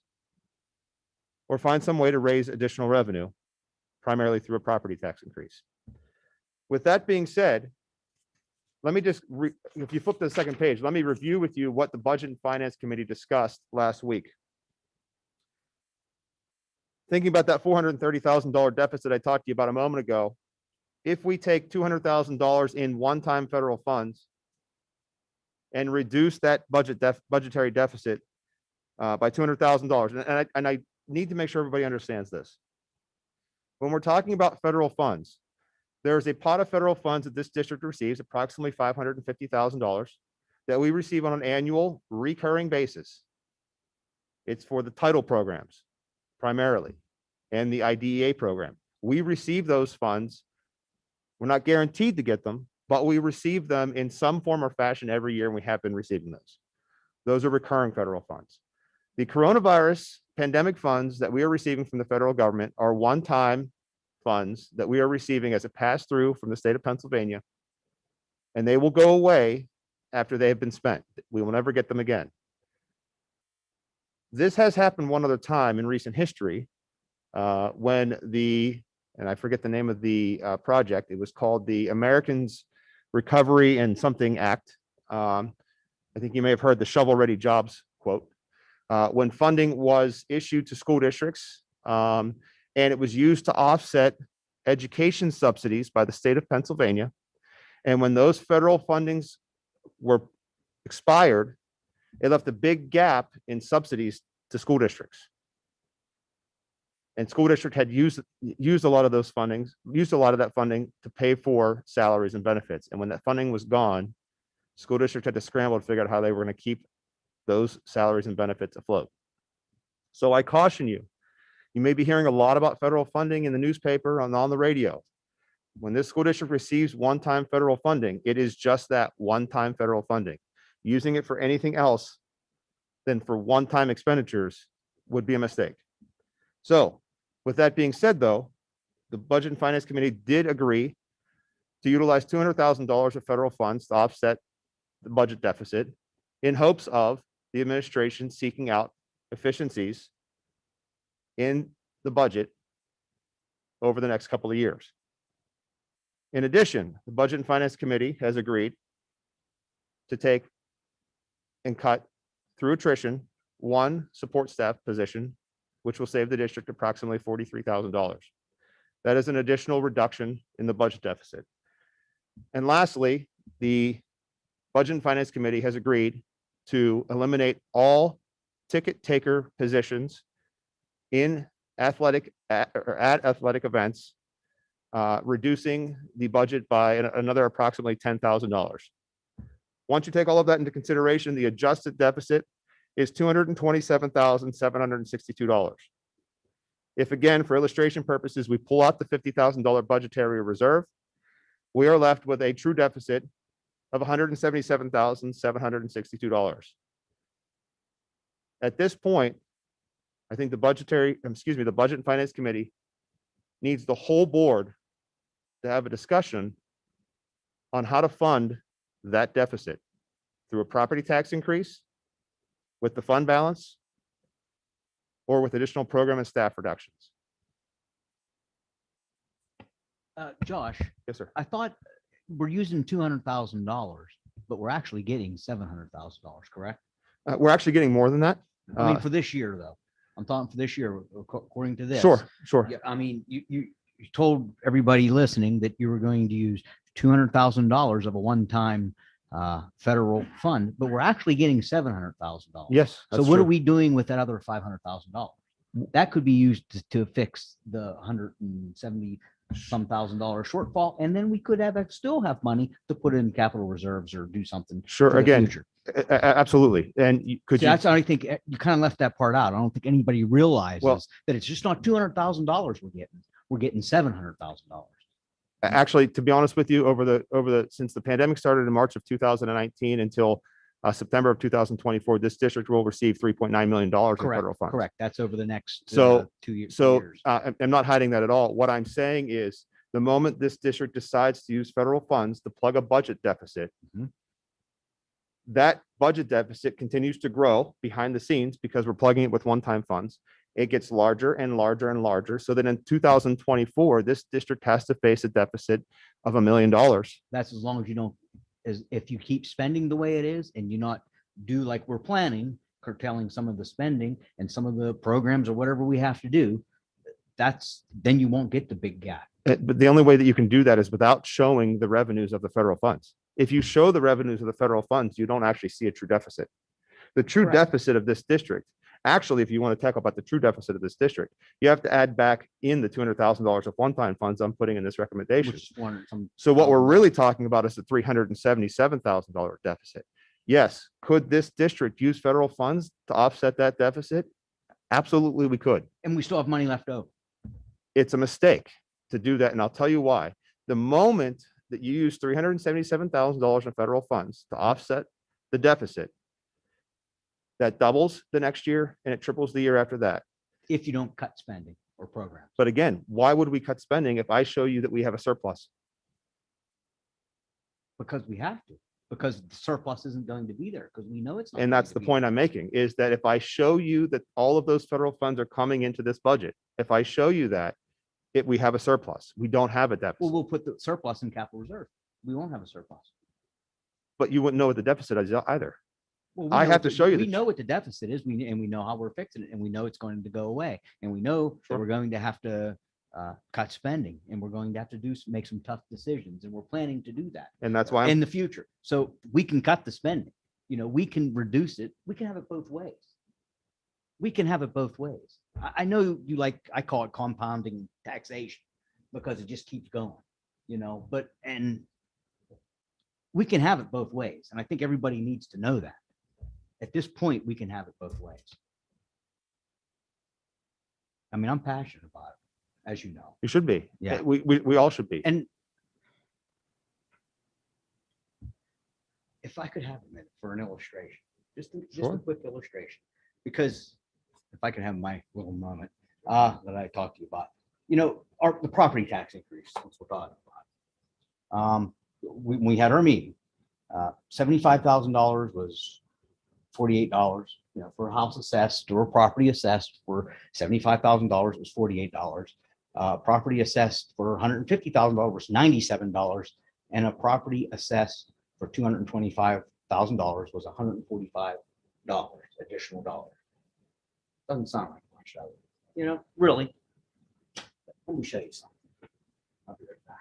or find some way to raise additional revenue, primarily through a property tax increase. With that being said, let me just, if you flip to the second page, let me review with you what the Budget and Finance Committee discussed last week. Thinking about that $430,000 deficit I talked to you about a moment ago, if we take $200,000 in one-time federal funds and reduce that budgetary deficit by $200,000, and I need to make sure everybody understands this. When we're talking about federal funds, there's a pot of federal funds that this district receives, approximately $550,000, that we receive on an annual recurring basis. It's for the title programs primarily, and the IDEA program. We receive those funds. We're not guaranteed to get them, but we receive them in some form or fashion every year, and we have been receiving those. Those are recurring federal funds. The coronavirus pandemic funds that we are receiving from the federal government are one-time funds that we are receiving as a pass-through from the state of Pennsylvania, and they will go away after they have been spent. We will never get them again. This has happened one other time in recent history when and I forget the name of the project, it was called the Americans Recovery and Something Act. I think you may have heard the shovel-ready jobs quote. When funding was issued to school districts and it was used to offset education subsidies by the state of Pennsylvania. And when those federal fundings were expired, it left a big gap in subsidies to school districts. And school district had used a lot of those fundings, used a lot of that funding to pay for salaries and benefits. And when that funding was gone, school district had to scramble to figure out how they were going to keep those salaries and benefits afloat. So I caution you, you may be hearing a lot about federal funding in the newspaper and on the radio. When this school district receives one-time federal funding, it is just that, one-time federal funding. Using it for anything else than for one-time expenditures would be a mistake. So with that being said, though, the Budget and Finance Committee did agree to utilize $200,000 of federal funds to offset the budget deficit in hopes of the administration seeking out efficiencies in the budget over the next couple of years. In addition, the Budget and Finance Committee has agreed to take and cut through attrition one support staff position, which will save the district approximately $43,000. That is an additional reduction in the budget deficit. And lastly, the Budget and Finance Committee has agreed to eliminate all ticket taker positions in athletic at athletic events, reducing the budget by another approximately $10,000. Once you take all of that into consideration, the adjusted deficit is $227,762. If again, for illustration purposes, we pull out the $50,000 budgetary reserve, we are left with a true deficit of $177,762. At this point, I think the Budget and Finance Committee needs the whole board to have a discussion on how to fund that deficit through a property tax increase, with the fund balance, or with additional program and staff reductions. Josh. Yes, sir. I thought we're using $200,000, but we're actually getting $700,000, correct? We're actually getting more than that. I mean, for this year, though. I'm talking for this year, according to this. Sure. Yeah, I mean, you told everybody listening that you were going to use $200,000 of a one-time federal fund, but we're actually getting $700,000. Yes. So what are we doing with that other $500,000? That could be used to fix the $170,000 some $1,000 shortfall, and then we could still have money to put in capital reserves or do something. Sure, for the again, future. Absolutely. And could See, you, that's, I think you kind of left that part out. I don't think anybody realizes that it's just not $200,000 we're getting. We're getting $700,000. actually, to be honest with you, since the pandemic started in March of 2019 until September of 2024, this district will receive $3.9 million in federal funds. Correct. That's over the next So, 2 years. I'm not hiding that at all. What I'm saying is the moment this district decides to use federal funds to plug a budget deficit, that budget deficit continues to grow behind the scenes because we're plugging it with one-time funds. It gets larger and larger and larger. So that in 2024, this district has to face a deficit of $1 million. That's as long as you don't, if you keep spending the way it is and you not do like we're planning, curtailing some of the spending and some of the programs or whatever we have to do, then you won't get the big gap. But the only way that you can do that is without showing the revenues of the federal funds. If you show the revenues of the federal funds, you don't actually see a true deficit. The true deficit of this district, actually, if you want to talk about the true deficit of this district, you have to add back in the $200,000 of one-time funds I'm putting in this recommendation. So what we're really talking about is the $377,000 deficit. Yes, could this district use federal funds to offset that deficit? Absolutely, we could. And we still have money left over. It's a mistake to do that, and I'll tell you why. The moment that you use $377,000 in federal funds to offset the deficit, that doubles the next year and it triples the year after that. If you don't cut spending or programs. But again, why would we cut spending if I show you that we have a surplus? Because we have to, because the surplus isn't going to be there, because we know it's not. And that's the point I'm making, is that if I show you that all of those federal funds are coming into this budget, if I show you that, we have a surplus. We don't have a deficit. Well, we'll put the surplus in capital reserve. We won't have a surplus. But you wouldn't know what the deficit is either. Well, I have to show you. We know what the deficit is, and we know how we're fixing it, and we know it's going to go away, and we know that we're going to have to cut spending, and we're going to have to make some tough decisions, and we're planning to do that. And that's why in the future. So we can cut the spending. We can reduce it. We can have it both ways. We can have it both ways. I know I call it compounding taxation because it just keeps going, and we can have it both ways. And I think everybody needs to know that. At this point, we can have it both ways. I mean, I'm passionate about it, as you know. You should be. Yeah. We all should be. And if I could have a minute for an illustration, just a quick illustration, because if I could have my little moment that I talked to you about, the property tax increase, that's what we're talking about. We had our meeting. $75,000 was $48, for a house assessed or property assessed for $75,000 was $48. Property assessed for $150,000 was $97, and a property assessed for $225,000 was $145 additional dollars. Doesn't sound like much, does it? Really. Let me show you something. I'll be right back.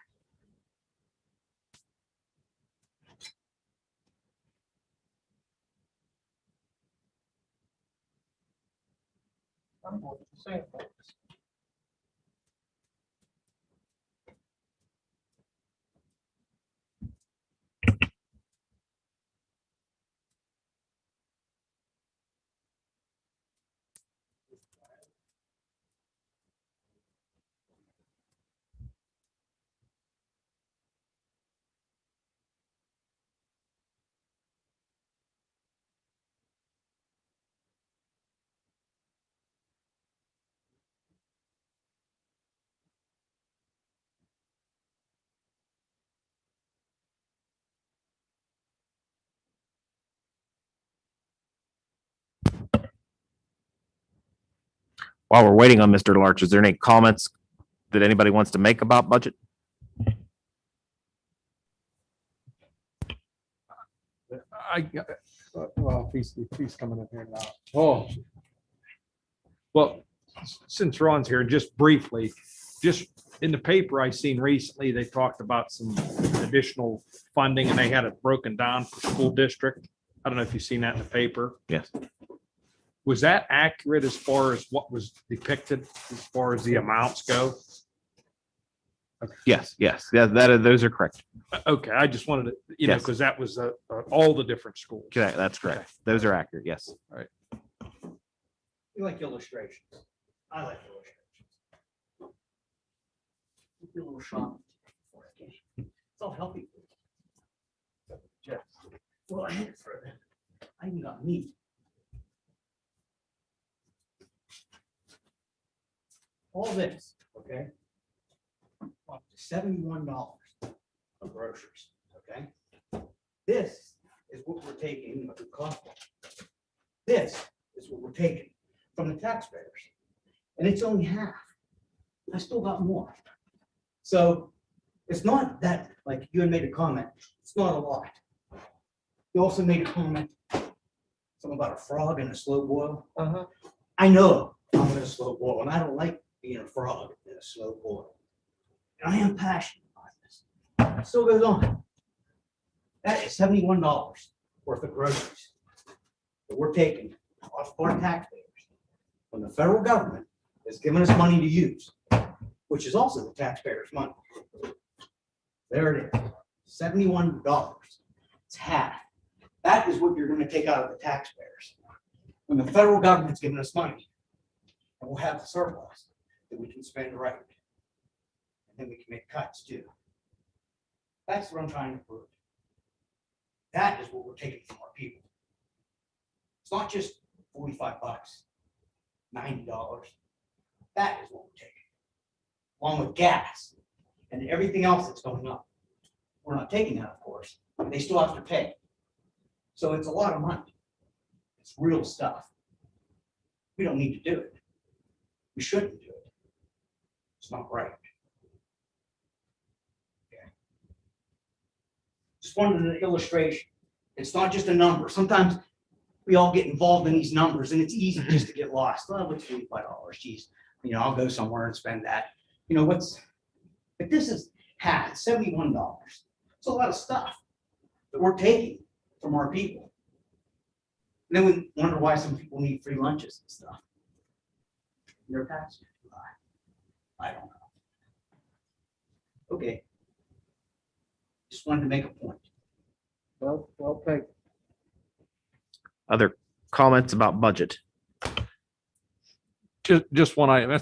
While we're waiting on Mr. Larch, is there any comments that anybody wants to make about budget? Well, he's coming in here now. Oh. Well, since Ron's here, just briefly, just in the paper I seen recently, they talked about some additional funding and they had it broken down for school district. I don't know if you've seen that in the paper. Yes. Was that accurate as far as what was depicted, as far as the amounts go? Yes, yes, yeah, those are correct. Okay, I just wanted to, Yes. because that was all the different schools. Okay, that's correct. Those are accurate, yes. All right. You like illustrations. I like illustrations. Do a little shopping before I came. It's all healthy food. Just, well, I had it for them. I even got meat. All this, okay? Up to $71 of groceries, okay? This is what we're taking of the cost. This is what we're taking from the taxpayers. And it's only half. I still got more. So it's not that, like you had made a comment, it's not a lot. You also made a comment, something about a frog in a slow boil. I know I'm in a slow boil and I don't like being a frog in a slow boil. And I am passionate about this. It still goes on. That is $71 worth of groceries that we're taking off our taxpayers when the federal government is giving us money to use, which is also the taxpayers' money. There it is, $71. It's half. That is what you're going to take out of the taxpayers. When the federal government's giving us money, and we'll have the surplus that we can spend right. And then we can make cuts too. That's what I'm trying to prove. That is what we're taking from our people. It's not just 45 bucks, $90. That is what we're taking. Along with gas and everything else that's going up. We're not taking that, of course. They still have to pay. So it's a lot of money. It's real stuff. We don't need to do it. We shouldn't do it. It's not right. Okay. Just wanted an illustration. It's not just a number. Sometimes we all get involved in these numbers and it's easy just to get lost. Oh, what's $45? Geez, I'll go somewhere and spend that. But this is half, $71. It's a lot of stuff that we're taking from our people. And then we wonder why some people need free lunches and stuff. They're taxed. I don't know. Okay. Just wanted to make a point. Well taken. Other comments about budget? Just one item.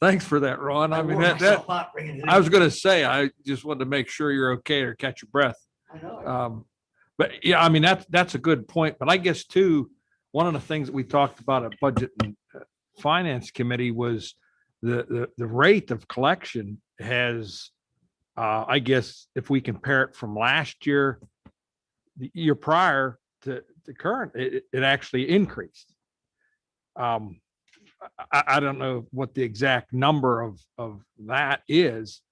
Thanks for that, Ron. I mean, wore myself out bringing it in. I was going to say, I just wanted to make sure you're okay or catch your breath. I know. But yeah, I mean, that's a good point. But I guess too, one of the things that we talked about at Budget and Finance Committee was the rate of collection has, I guess, if we compare it from last year, the year prior to the current, it actually increased. I don't know what the exact number of that is,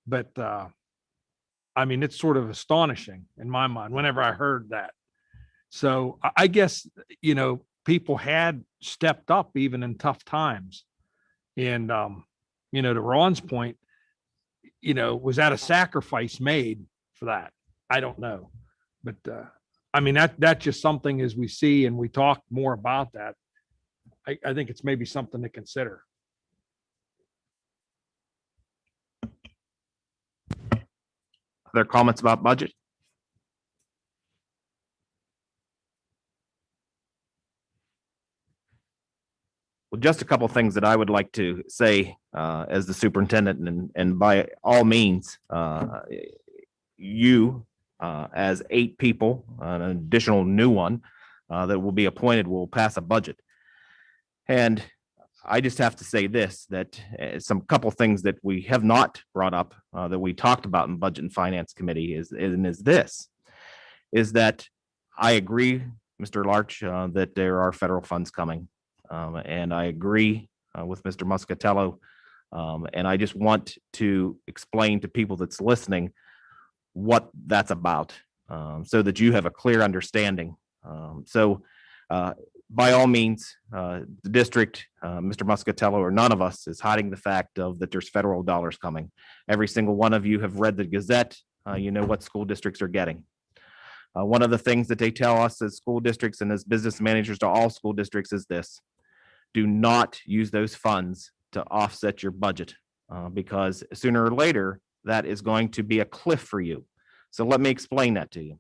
but I mean, it's sort of astonishing in my mind whenever I heard that. So I guess, people had stepped up even in tough times. And, to Ron's point, was that a sacrifice made for that? I don't know. But I mean, that's just something as we see and we talk more about that. I think it's maybe something to consider. Other comments about budget? Well, just a couple of things that I would like to say as the superintendent, and by all means, you as 8 people, an additional new one that will be appointed will pass a budget. And I just have to say this, that some couple things that we have not brought up that we talked about in Budget and Finance Committee is that I agree, Mr. Larch, that there are federal funds coming. And I agree with Mr. Muscatello. And I just want to explain to people that's listening what that's about, so that you have a clear understanding. By all means, the district, Mr. Muscatello, or none of us is hiding the fact of that there's federal dollars coming. Every single one of you have read the Gazette. You know what school districts are getting. One of the things that they tell us as school districts and as business managers to all school districts is this: do not use those funds to offset your budget. because sooner or later, that is going to be a cliff for you. So let me explain that to you.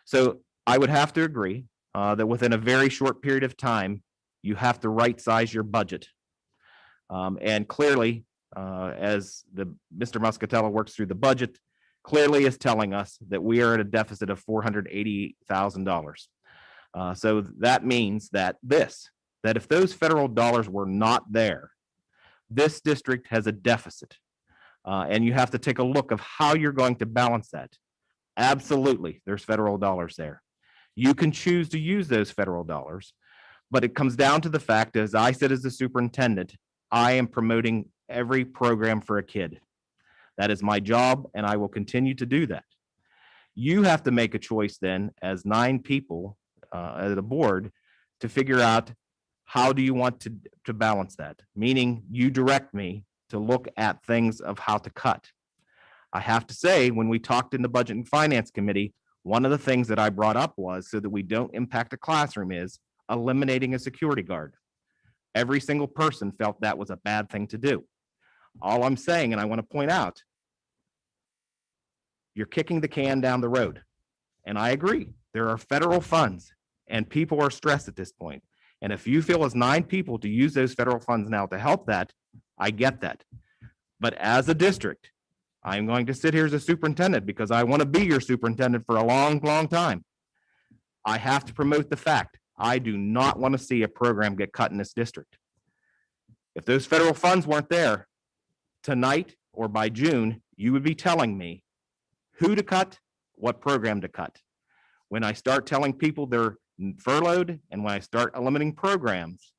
So I would have to agree that within a very short period of time, you have to right size your budget. And clearly, as Mr. Muscatello works through the budget, clearly is telling us that we are at a deficit of $480,000. So that means that if those federal dollars were not there, this district has a deficit. And you have to take a look of how you're going to balance that. Absolutely, there's federal dollars there. You can choose to use those federal dollars, but it comes down to the fact, as I said as the superintendent, I am promoting every program for a kid. That is my job, and I will continue to do that. You have to make a choice then, as 9 people at a board, to figure out how do you want to balance that, meaning you direct me to look at things of how to cut. I have to say, when we talked in the Budget and Finance Committee, one of the things that I brought up was, so that we don't impact a classroom, is eliminating a security guard. Every single person felt that was a bad thing to do. All I'm saying, and I want to point out, you're kicking the can down the road. And I agree, there are federal funds and people are stressed at this point. And if you feel as 9 people to use those federal funds now to help that, I get that. But as a district, I'm going to sit here as a superintendent because I want to be your superintendent for a long, long time. I have to promote the fact I do not want to see a program get cut in this district. If those federal funds weren't there tonight or by June, you would be telling me who to cut, what program to cut. When I start telling people they're furloughed and when I start eliminating programs,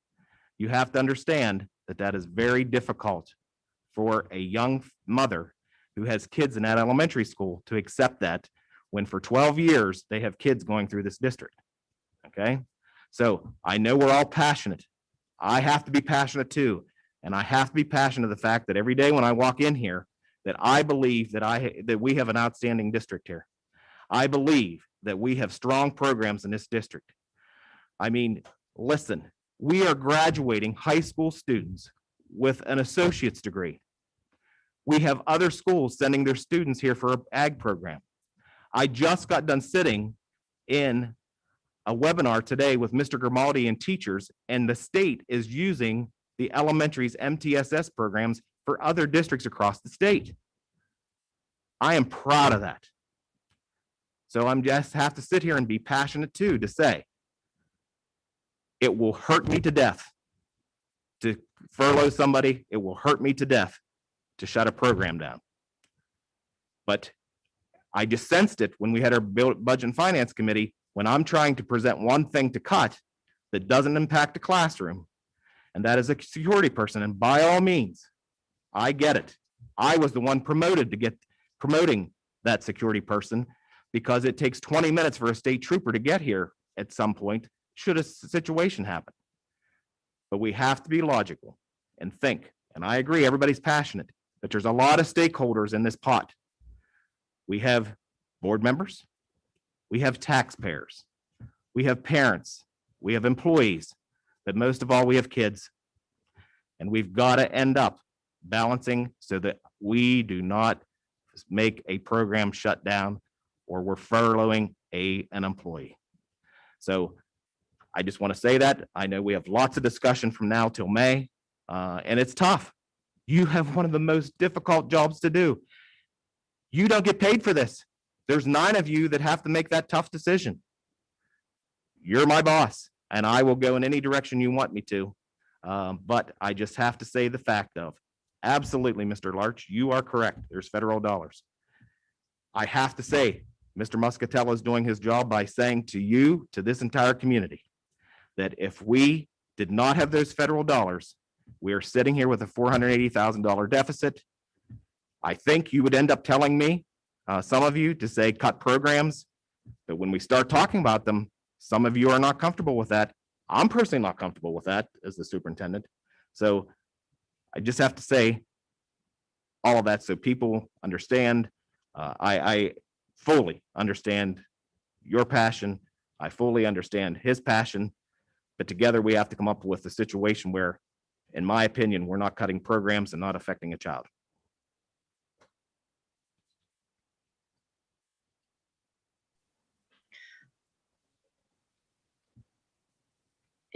you have to understand that that is very difficult for a young mother who has kids in that elementary school to accept that when for 12 years they have kids going through this district. Okay, so I know we're all passionate. I have to be passionate too. And I have to be passionate of the fact that every day when I walk in here, that I believe that we have an outstanding district here. I believe that we have strong programs in this district. I mean, listen, we are graduating high school students with an associate's degree. We have other schools sending their students here for an ag program. I just got done sitting in a webinar today with Mr. Grimaldi and teachers, and the state is using the elementary's MTSS programs for other districts across the state. I am proud of that. So I'm just have to sit here and be passionate too, to say it will hurt me to death to furlough somebody. It will hurt me to death to shut a program down. But I just sensed it when we had our Budget and Finance Committee, when I'm trying to present one thing to cut that doesn't impact the classroom, and that is a security person. And by all means, I get it. I was the one promoted to get promoting that security person because it takes 20 minutes for a state trooper to get here at some point should a situation happen. But we have to be logical and think. And I agree, everybody's passionate, but there's a lot of stakeholders in this pot. We have board members, we have taxpayers, we have parents, we have employees, but most of all, we have kids. And we've got to end up balancing so that we do not make a program shut down or we're furloughing an employee. So I just want to say that. I know we have lots of discussion from now till May, and it's tough. You have one of the most difficult jobs to do. You don't get paid for this. There's 9 of you that have to make that tough decision. You're my boss, and I will go in any direction you want me to. But I just have to say the fact of, absolutely, Mr. Larch, you are correct. There's federal dollars. I have to say, Mr. Muscatello is doing his job by saying to you, to this entire community, that if we did not have those federal dollars, we are sitting here with a $480,000 deficit. I think you would end up telling me, some of you, to say cut programs, but when we start talking about them, some of you are not comfortable with that. I'm personally not comfortable with that as the superintendent. So I just have to say all of that so people understand. I fully understand your passion. I fully understand his passion, but together we have to come up with a situation where, in my opinion, we're not cutting programs and not affecting a child.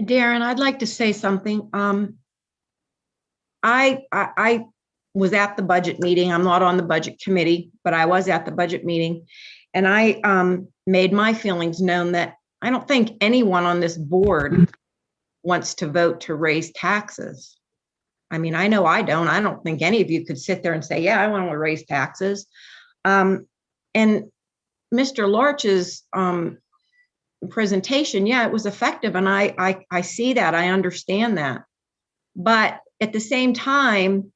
Darren, I'd like to say something. I was at the budget meeting. I'm not on the budget committee, but I was at the budget meeting. And I made my feelings known that I don't think anyone on this board wants to vote to raise taxes. I mean, I know I don't. I don't think any of you could sit there and say, yeah, I want to raise taxes. And Mr. Larch's presentation, yeah, it was effective. And I see that, I understand that. But at the same time,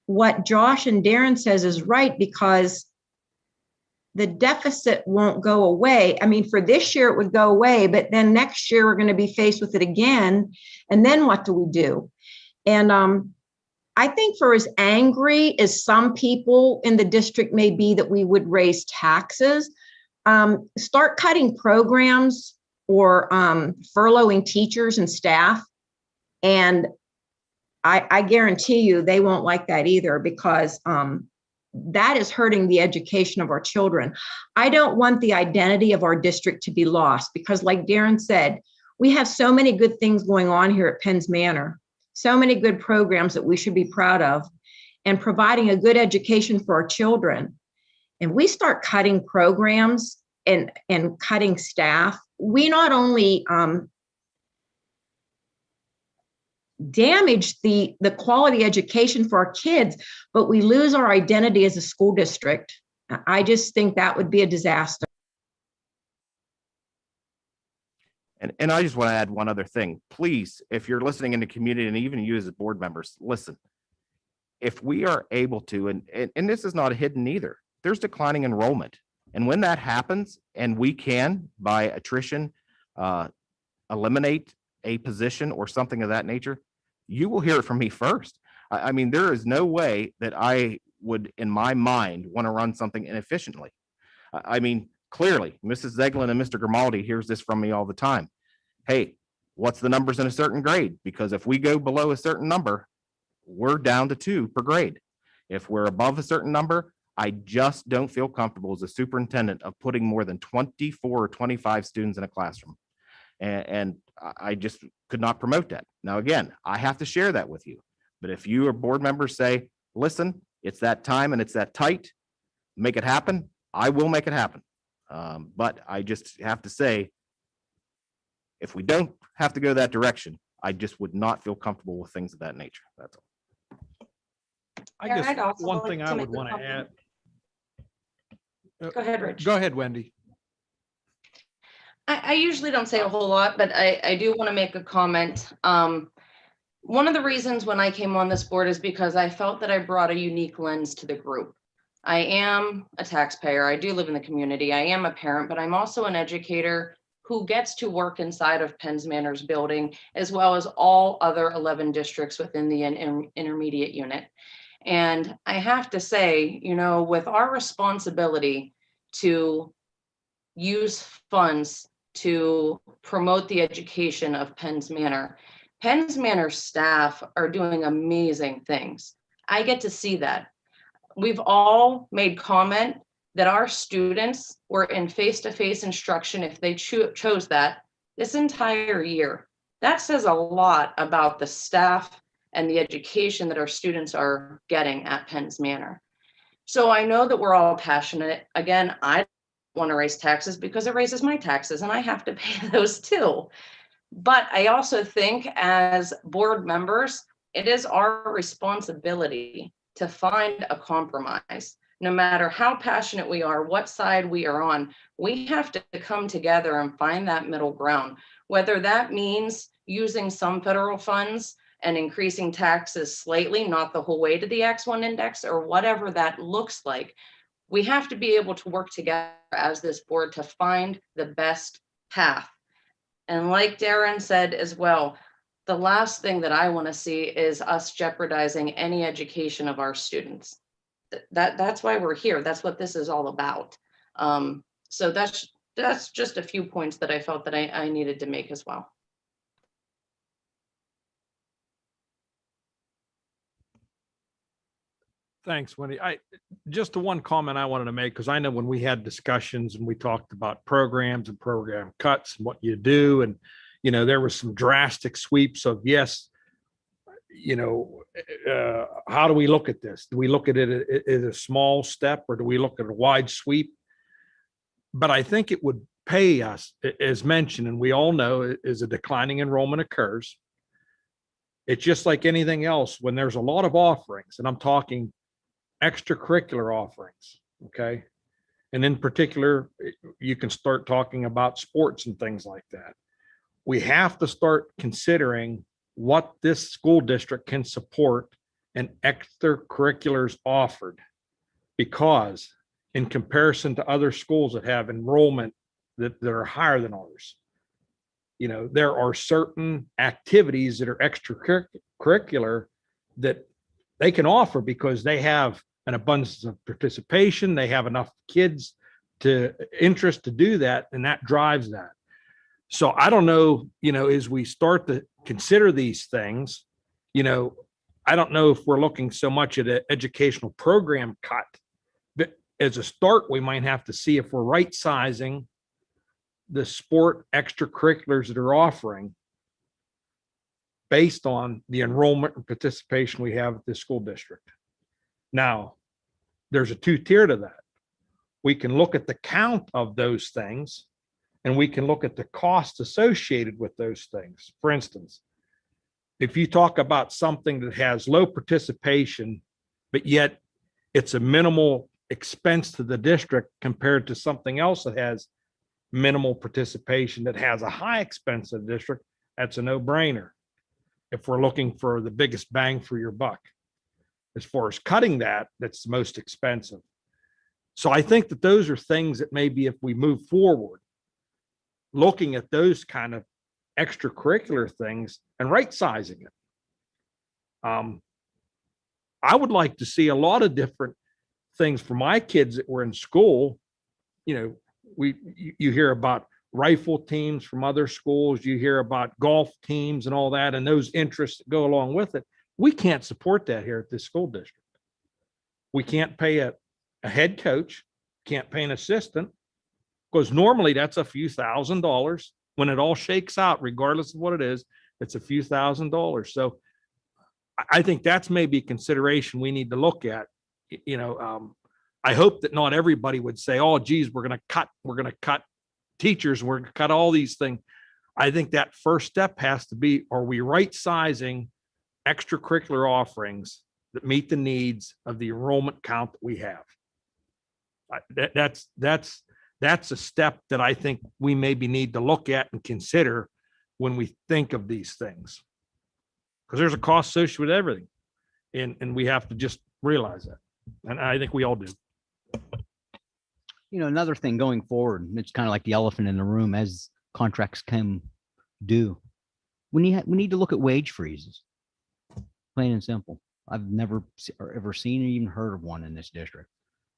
what Josh and Darren says is right, because the deficit won't go away. I mean, for this year, it would go away, but then next year, we're going to be faced with it again. And then what do we do? And I think for as angry as some people in the district may be that we would raise taxes, start cutting programs or furloughing teachers and staff. And I guarantee you they won't like that either, because that is hurting the education of our children. I don't want the identity of our district to be lost, because like Darren said, we have so many good things going on here at Penns Manor, so many good programs that we should be proud of, and providing a good education for our children. And we start cutting programs and cutting staff, we not only damage the quality education for our kids, but we lose our identity as a school district. I just think that would be a disaster. And I just want to add one other thing. Please, if you're listening in the community, and even you as board members, listen. If we are able to, and this is not hidden either, there's declining enrollment. And when that happens, and we can, by attrition, eliminate a position or something of that nature, you will hear it from me first. I mean, there is no way that I would, in my mind, want to run something inefficiently. I mean, clearly, Mrs. Zeglin and Mr. Grimaldi hears this from me all the time. Hey, what's the numbers in a certain grade? Because if we go below a certain number, we're down to 2 per grade. If we're above a certain number, I just don't feel comfortable as a superintendent of putting more than 24 or 25 students in a classroom. And I just could not promote that. Now, again, I have to share that with you. But if you or board members say, listen, it's that time and it's that tight, make it happen, I will make it happen. But I just have to say, if we don't have to go that direction, I just would not feel comfortable with things of that nature. That's all. I Yeah, guess I'd also one like thing to I make would a want to comment. add. Go ahead, Rich. Go ahead, Wendy. I usually don't say a whole lot, but I do want to make a comment. One of the reasons when I came on this board is because I felt that I brought a unique lens to the group. I am a taxpayer. I do live in the community. I am a parent, but I'm also an educator who gets to work inside of Penns Manor's building, as well as all other 11 districts within the intermediate unit. And I have to say, you know, with our responsibility to use funds to promote the education of Penns Manor, Penns Manor staff are doing amazing things. I get to see that. We've all made comment that our students were in face-to-face instruction if they chose that this entire year. That says a lot about the staff and the education that our students are getting at Penns Manor. So I know that we're all passionate. Again, I want to raise taxes because it raises my taxes and I have to pay those too. But I also think as board members, it is our responsibility to find a compromise. No matter how passionate we are, what side we are on, we have to come together and find that middle ground, whether that means using some federal funds and increasing taxes slightly, not the whole way to the X1 index, or whatever that looks like. We have to be able to work together as this board to find the best path. And like Darren said as well, the last thing that I want to see is us jeopardizing any education of our students. That's why we're here. That's what this is all about. So that's just a few points that I felt that I needed to make as well. Thanks, Wendy. Just the one comment I wanted to make, because I know when we had discussions and we talked about programs and program cuts and what you do, and there was some drastic sweeps of, yes, how do we look at this? Do we look at it as a small step, or do we look at a wide sweep? But I think it would pay us, as mentioned, and we all know, as a declining enrollment occurs, it's just like anything else. When there's a lot of offerings, and I'm talking extracurricular offerings, okay? And in particular, you can start talking about sports and things like that. We have to start considering what this school district can support and extracurriculars offered, because in comparison to other schools that have enrollment that are higher than ours, there are certain activities that are extracurricular that they can offer because they have an abundance of participation. They have enough kids to interest to do that, and that drives that. So I don't know, as we start to consider these things, I don't know if we're looking so much at an educational program cut, but as a start, we might have to see if we're right sizing the sport extracurriculars that are offering based on the enrollment and participation we have at this school district. Now, there's a two-tier to that. We can look at the count of those things, and we can look at the cost associated with those things. For instance, if you talk about something that has low participation, but yet it's a minimal expense to the district compared to something else that has minimal participation that has a high expense to the district, that's a no-brainer if we're looking for the biggest bang for your buck. As far as cutting that, that's the most expensive. So I think that those are things that maybe if we move forward, looking at those kind of extracurricular things and right sizing it. I would like to see a lot of different things for my kids that were in school. You hear about rifle teams from other schools, you hear about golf teams and all that, and those interests that go along with it. We can't support that here at this school district. We can't pay a head coach, can't pay an assistant, because normally that's a few $1,000s. When it all shakes out, regardless of what it is, it's a few $1,000s. So I think that's maybe a consideration we need to look at. I hope that not everybody would say, oh, geez, we're going to cut teachers, we're going to cut all these things. I think that first step has to be, are we right sizing extracurricular offerings that meet the needs of the enrollment count that we have? That's a step that I think we maybe need to look at and consider when we think of these things. Because there's a cost associated with everything. And we have to just realize that. And I think we all do. Another thing going forward, and it's kind of like the elephant in the room as contracts come due. We need to look at wage freezes. Plain and simple. I've never ever seen or even heard of one in this district.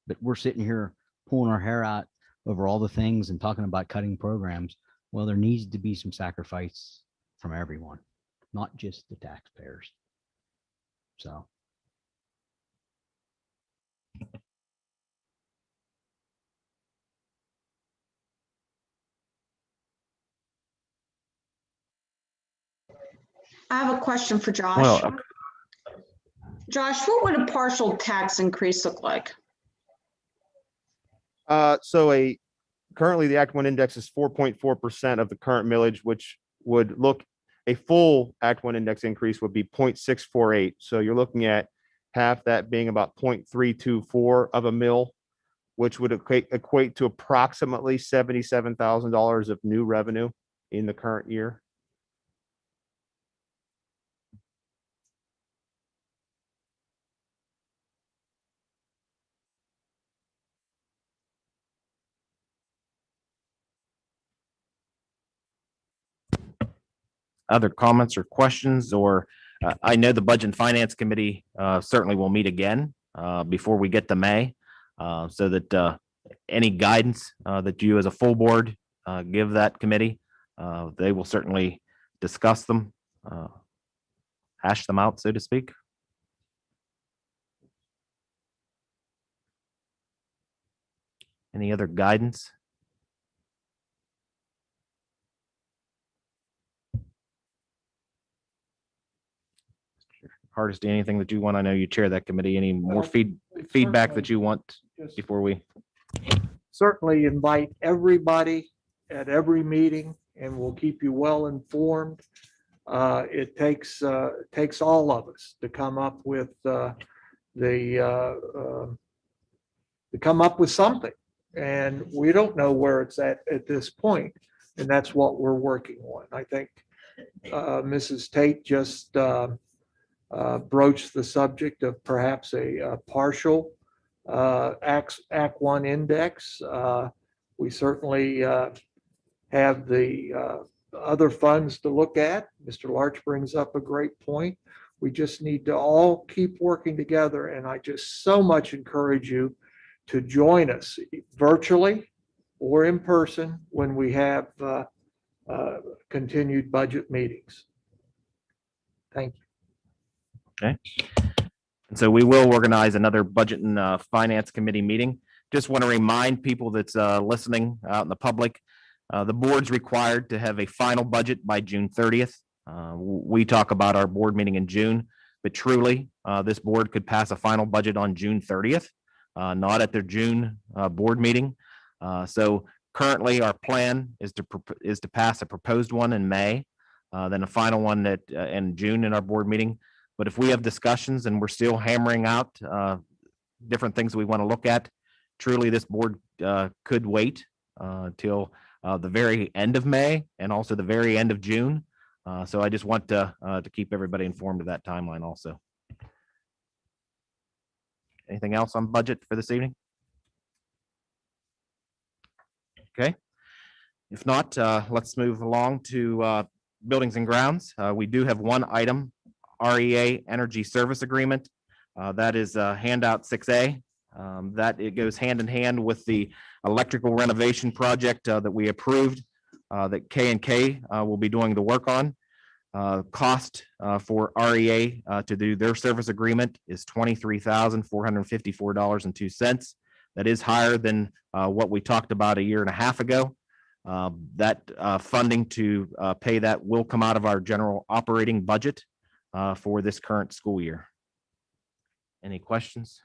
But we're sitting here pulling our hair out over all the things and talking about cutting programs. Well, there needs to be some sacrifice from everyone, not just the taxpayers. So. I have a question for Josh. Well, Josh, what would a partial tax increase look like? Currently the Act 1 index is 4.4% of the current millage, which would look, a full Act 1 index increase would be 0.648. So you're looking at half that being about 0.324 of a mill, which would equate to approximately $77,000 of new revenue in the current year. Other comments or questions, or I know the Budget and Finance Committee certainly will meet again before we get to May, so that any guidance that you as a full board give that committee, they will certainly discuss them, hash them out, so to speak. Any other guidance? Hardesty, anything that you want? I know you chair that committee. Any more Well, feedback certainly that you want just before we? certainly invite everybody at every meeting, and we'll keep you well informed. It takes all of us to come up with to come up with something. And we don't know where it's at this point, and that's what we're working on. I think Mrs. Tate just broached the subject of perhaps a partial Act 1 index. We certainly have the other funds to look at. Mr. Larch brings up a great point. We just need to all keep working together, and I just so much encourage you to join us virtually or in person when we have continued budget meetings. Thank you. Okay. And so we will organize another budget and finance committee meeting. Just want to remind people that's listening out in the public, the board's required to have a final budget by June 30th. We talk about our board meeting in June, but truly this board could pass a final budget on June 30th, not at their June board meeting. So currently our plan is to pass a proposed one in May, then a final one in June in our board meeting. But if we have discussions and we're still hammering out different things we want to look at, truly this board could wait till the very end of May and also the very end of June. So I just want to keep everybody informed of that timeline also. Anything else on budget for this evening? Okay. If not, let's move along to buildings and grounds. We do have one item, REA Energy Service Agreement. That is handout 6A. That it goes hand in hand with the electrical renovation project that we approved that K&K will be doing the work on. Cost for REA to do their service agreement is $23,454.02. That is higher than what we talked about a year and a half ago. That funding to pay that will come out of our general operating budget for this current school year. Any questions?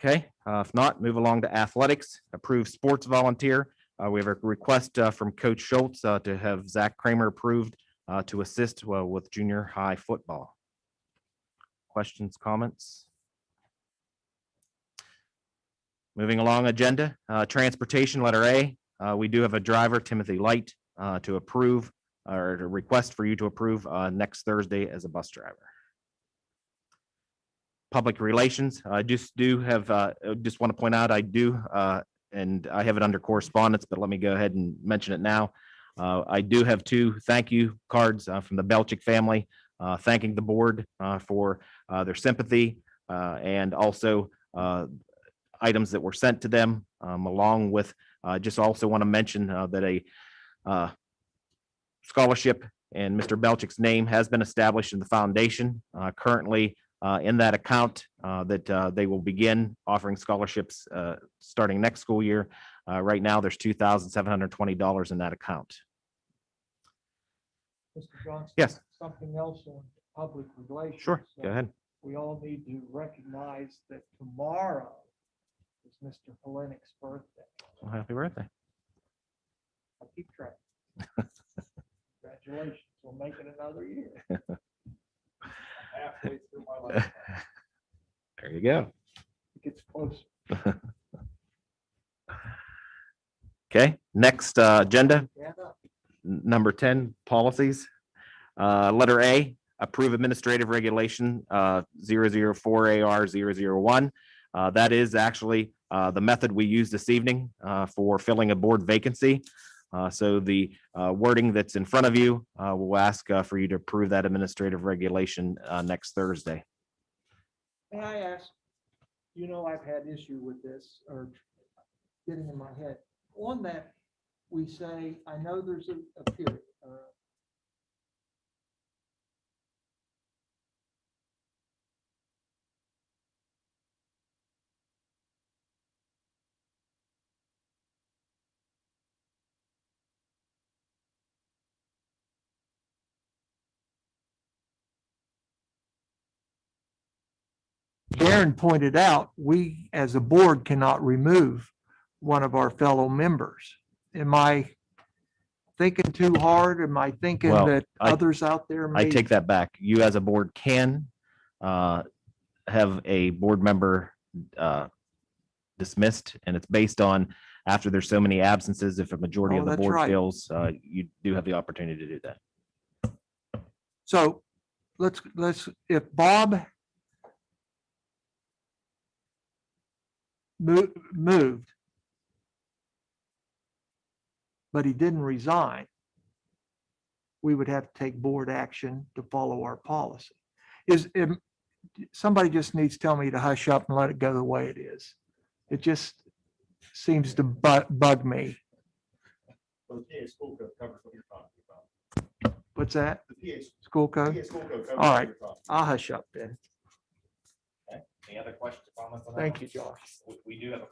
Okay, if not, move along to athletics. Approve sports volunteer. We have a request from Coach Schultz to have Zach Kramer approved to assist with junior high football. Questions, comments? Moving along agenda, transportation, letter A. We do have a driver, Timothy Light, to approve or to request for you to approve next Thursday as a bus driver. Public relations, I just want to point out, I do, and I have it under correspondence, but let me go ahead and mention it now. I do have 2 thank you cards from the Belchick family, thanking the board for their sympathy and also items that were sent to them, along with just also want to mention that a scholarship in Mr. Belchick's name has been established in the foundation. Currently in that account that they will begin offering scholarships starting next school year. Right now, there's $2,720 in that account. Mr. Johnson? Yes. Something else on public relations. Sure, go ahead. We all need to recognize that tomorrow is Mr. Polinick's birthday. Well, happy birthday. I'll keep track. Congratulations. We'll make it another year. Halfway through my life. There you go. It gets closer. Okay, next agenda, Stand up. number 10, policies. Letter A, approve administrative regulation 004AR001. That is actually the method we use this evening for filling a board vacancy. So the wording that's in front of you will ask for you to approve that administrative regulation next Thursday. May I ask, I've had issue with this or getting in my head. On that, we say, I know there's a period. Darren pointed out, we as a board cannot remove one of our fellow members. Am I thinking too hard? Am I thinking Well, that I- others out there I may? take that back. You as a board can have a board member dismissed, and it's based on after there's so many absences, if a majority Oh, of the that's board right. feels, you do have the opportunity to do that. So let's, if Bob moved, but he didn't resign, we would have to take board action to follow our policy. Somebody just needs to tell me to hush up and let it go the way it is. It just seems to bug me. Well, the PA school code covers what you're talking about. What's that? The PA School code? school code covers All what right. you're talking I'll hush up then. Okay. Any other questions or comments on that? Thank you, Josh. We do have a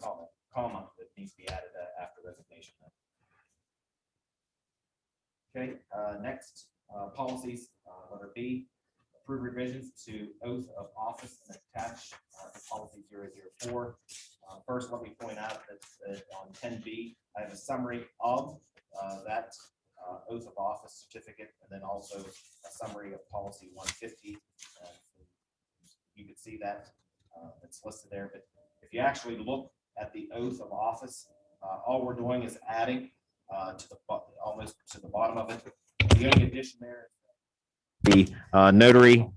comma that needs to be added after resignation. Okay, next, policies, letter B, approve revisions to oath of office and attach to policy 004. First, let me point out that on 10B, I have a summary of that oath of office certificate, and then also a summary of policy 150. You can see that it's listed there, but if you actually look at the oath of office, all we're doing is adding to the almost to the bottom of it. The only addition there, the notary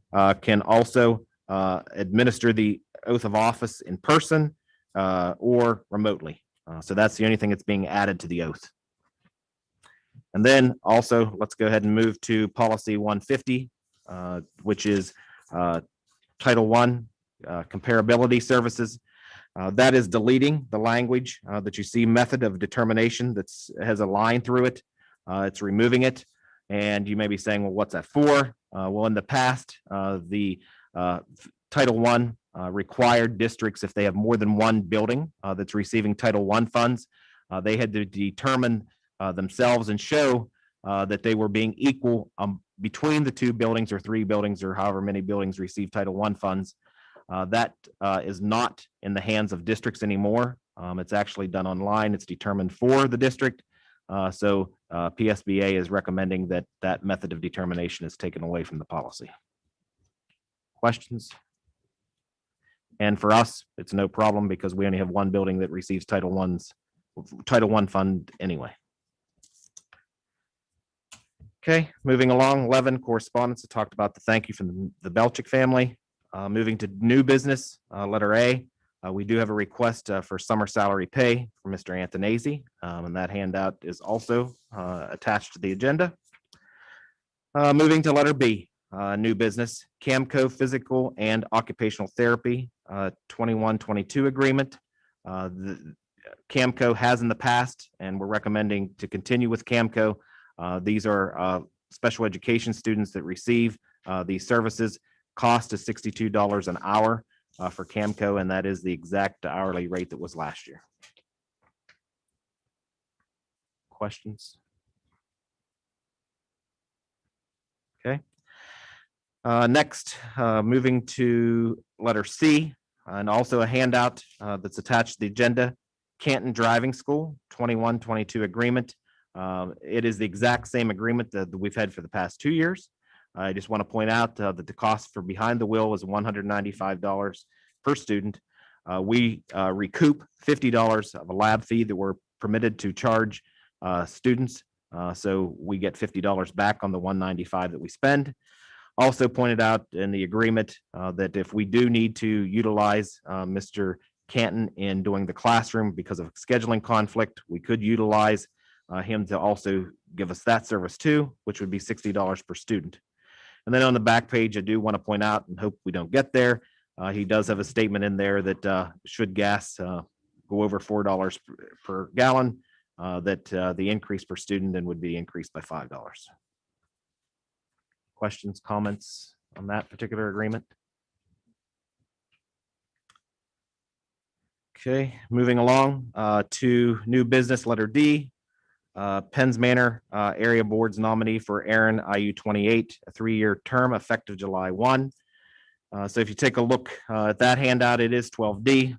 can also administer the oath of office in person or remotely. So that's the only thing that's being added to the oath. And then also, let's go ahead and move to policy 150, which is Title I, comparability services. That is deleting the language that you see method of determination that has a line through it. It's removing it. And you may be saying, well, what's that for? Well, in the past, the Title I required districts, if they have more than one building that's receiving Title I funds, they had to determine themselves and show that they were being equal between the two buildings or three buildings or however many buildings receive Title I funds. That is not in the hands of districts anymore. It's actually done online. It's determined for the district. So PSBA is recommending that that method of determination is taken away from the policy. Questions? And for us, it's no problem because we only have one building that receives Title I fund anyway. Okay, moving along, 11, correspondence. I talked about the thank you from the Belchick family. Moving to new business, letter A. We do have a request for summer salary pay for Mr. Antonazzi, and that handout is also attached to the agenda. Moving to letter B, new business, Camco Physical and Occupational Therapy 21-22 agreement. The Camco has in the past, and we're recommending to continue with Camco. These are special education students that receive these services. Cost is $62 an hour for Camco, and that is the exact hourly rate that was last year. Questions? Okay. Next, moving to letter C, and also a handout that's attached to the agenda, Canton Driving School 21-22 agreement. It is the exact same agreement that we've had for the past 2 years. I just want to point out that the cost for behind the wheel is $195 per student. We recoup $50 of a lab fee that we're permitted to charge students. So we get $50 back on the $195 that we spend. Also pointed out in the agreement that if we do need to utilize Mr. Canton in doing the classroom because of scheduling conflict, we could utilize him to also give us that service too, which would be $60 per student. And then on the back page, I do want to point out and hope we don't get there. He does have a statement in there that should gas go over $4 per gallon, that the increase per student then would be increased by $5. Questions, comments on that particular agreement? Okay, moving along to new business, letter D. Penns Manor Area Board's nominee for Aaron IU 28, a 3-year term effective July 1. So if you take a look at that handout, it is 12D,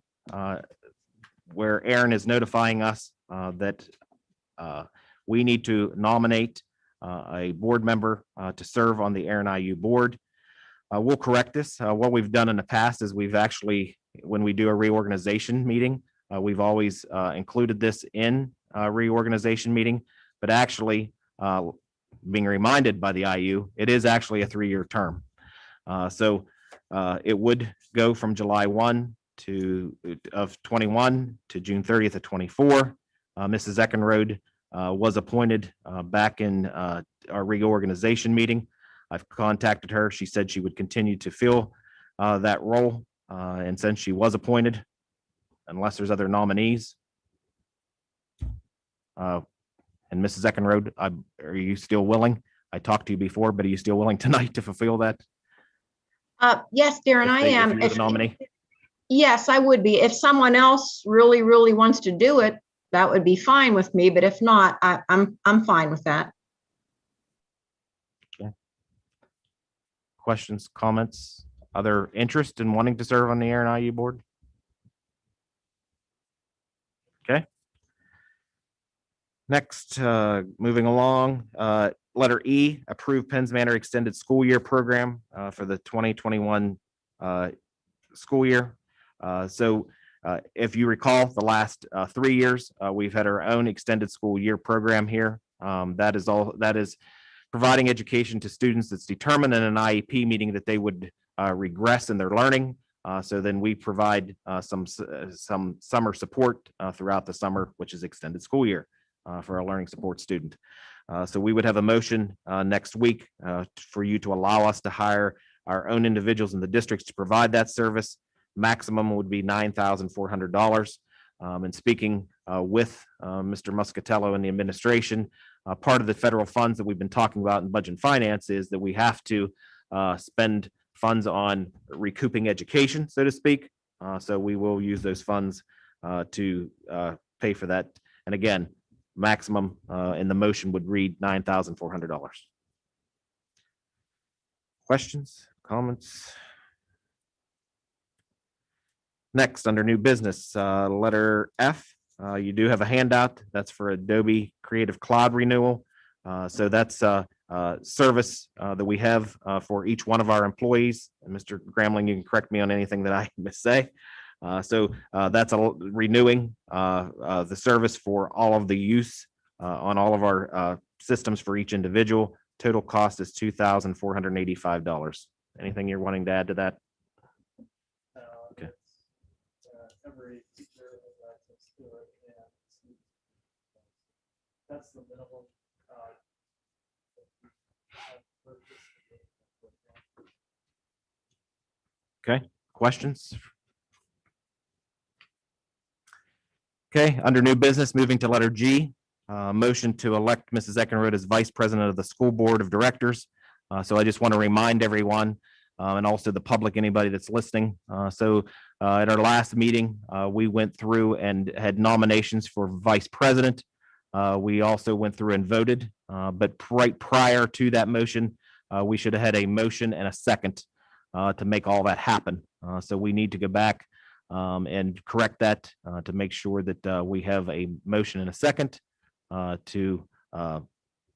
where Aaron is notifying us that we need to nominate a board member to serve on the Aaron IU board. We'll correct this. What we've done in the past is we've actually, when we do a reorganization meeting, we've always included this in a reorganization meeting, but actually being reminded by the IU, it is actually a 3-year term. So it would go from July 1 of 21 to June 30th of 24. Mrs. Eckenrode was appointed back in our reorganization meeting. I've contacted her. She said she would continue to fill that role. And since she was appointed, unless there's other nominees. And Mrs. Eckenrode, are you still willing? I talked to you before, but are you still willing tonight to fulfill that? Yes, Darren, I If am. you're the nominee? Yes, I would be. If someone else really, really wants to do it, that would be fine with me. But if not, I'm fine with that. Okay. Questions, comments, other interest in wanting to serve on the Aaron IU board? Okay. Next, moving along, letter E, approve Penns Manor Extended School Year Program for the 2021 school year. So if you recall, the last 3 years, we've had our own extended school year program here. That is providing education to students that's determined in an IEP meeting that they would regress in their learning. So then we provide some summer support throughout the summer, which is extended school year for a learning support student. So we would have a motion next week for you to allow us to hire our own individuals in the districts to provide that service. Maximum would be $9,400. And speaking with Mr. Muscatello and the administration, part of the federal funds that we've been talking about in budget and finance is that we have to spend funds on recouping education, so to speak. So we will use those funds to pay for that. And again, maximum in the motion would read $9,400. Questions, comments? Next, under new business, letter F, you do have a handout. That's for Adobe Creative Cloud renewal. So that's a service that we have for each one of our employees. And Mr. Gramling, you can correct me on anything that I missay. So that's renewing the service for all of the use on all of our systems for each individual. Total cost is $2,485. Anything you're wanting to add to that? Okay. Every teacher has access to it, and that's the minimum. Okay, questions? Okay, under new business, moving to letter G, motion to elect Mrs. Eckenrode as Vice President of the School Board of Directors. So I just want to remind everyone and also the public, anybody that's listening. So at our last meeting, we went through and had nominations for Vice President. We also went through and voted, but right prior to that motion, we should have had a motion and a second to make all that happen. So we need to go back and correct that to make sure that we have a motion and a second to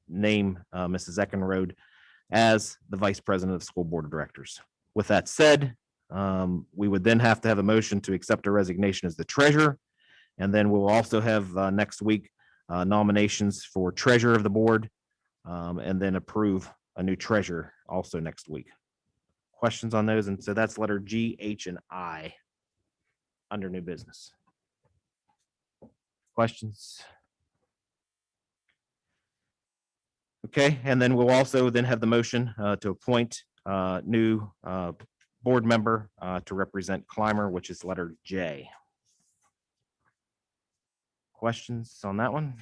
name Mrs. Eckenrode as the Vice President of the School Board of Directors. With that said, we would then have to have a motion to accept her resignation as the treasurer. And then we'll also have next week nominations for treasurer of the board and then approve a new treasurer also next week. Questions on those? And so that's letter G, H, and I under new business. Questions? Okay, and then we'll also then have the motion to appoint new board member to represent Clymer, which is letter J. Questions on that one?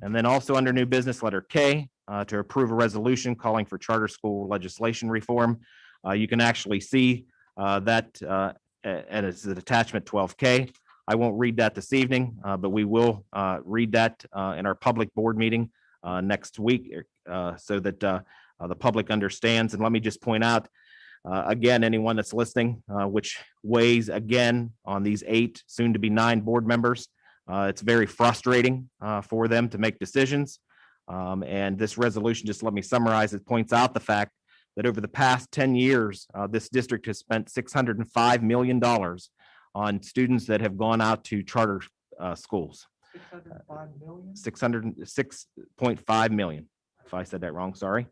And then also under new business, letter K, to approve a resolution calling for charter school legislation reform. You can actually see that and it's the attachment 12K. I won't read that this evening, but we will read that in our public board meeting next week so that the public understands. And let me just point out, Again, anyone that's listening, which weighs again on these 8, soon to be 9 board members, it's very frustrating for them to make decisions. And this resolution, just let me summarize, it points out the fact that over the past 10 years, this district has spent $605 million on students that have gone out to charter schools. 605 million? 606.5 million, if I said that wrong, sorry.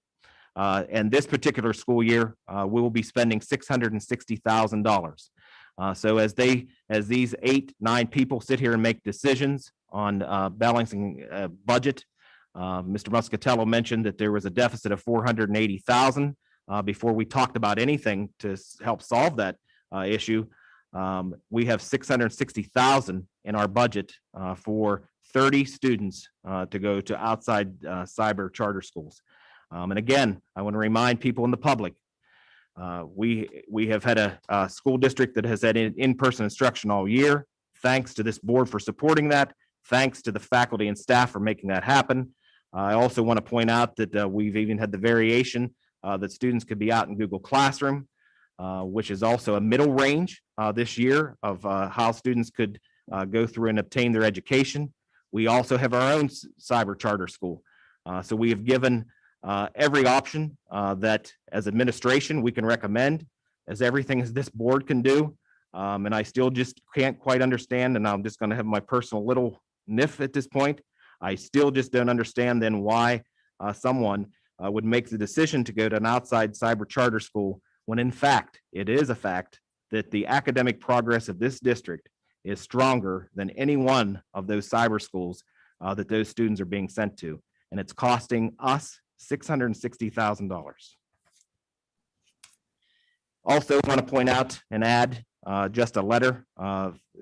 And this particular school year, we will be spending $660,000. So as these 8, 9 people sit here and make decisions on balancing budget, Mr. Muscatello mentioned that there was a deficit of 480,000 before we talked about anything to help solve that issue. We have 660,000 in our budget for 30 students to go to outside cyber charter schools. And again, I want to remind people in the public, we have had a school district that has had in-person instruction all year. Thanks to this board for supporting that. Thanks to the faculty and staff for making that happen. I also want to point out that we've even had the variation that students could be out in Google Classroom, which is also a middle range this year of how students could go through and obtain their education. We also have our own cyber charter school. So we have given every option that as administration we can recommend, as everything as this board can do. And I still just can't quite understand, and I'm just going to have my personal little niff at this point. I still just don't understand then why someone would make the decision to go to an outside cyber charter school when in fact, it is a fact that the academic progress of this district is stronger than any one of those cyber schools that those students are being sent to. And it's costing us $660,000. Also want to point out and add just a letter,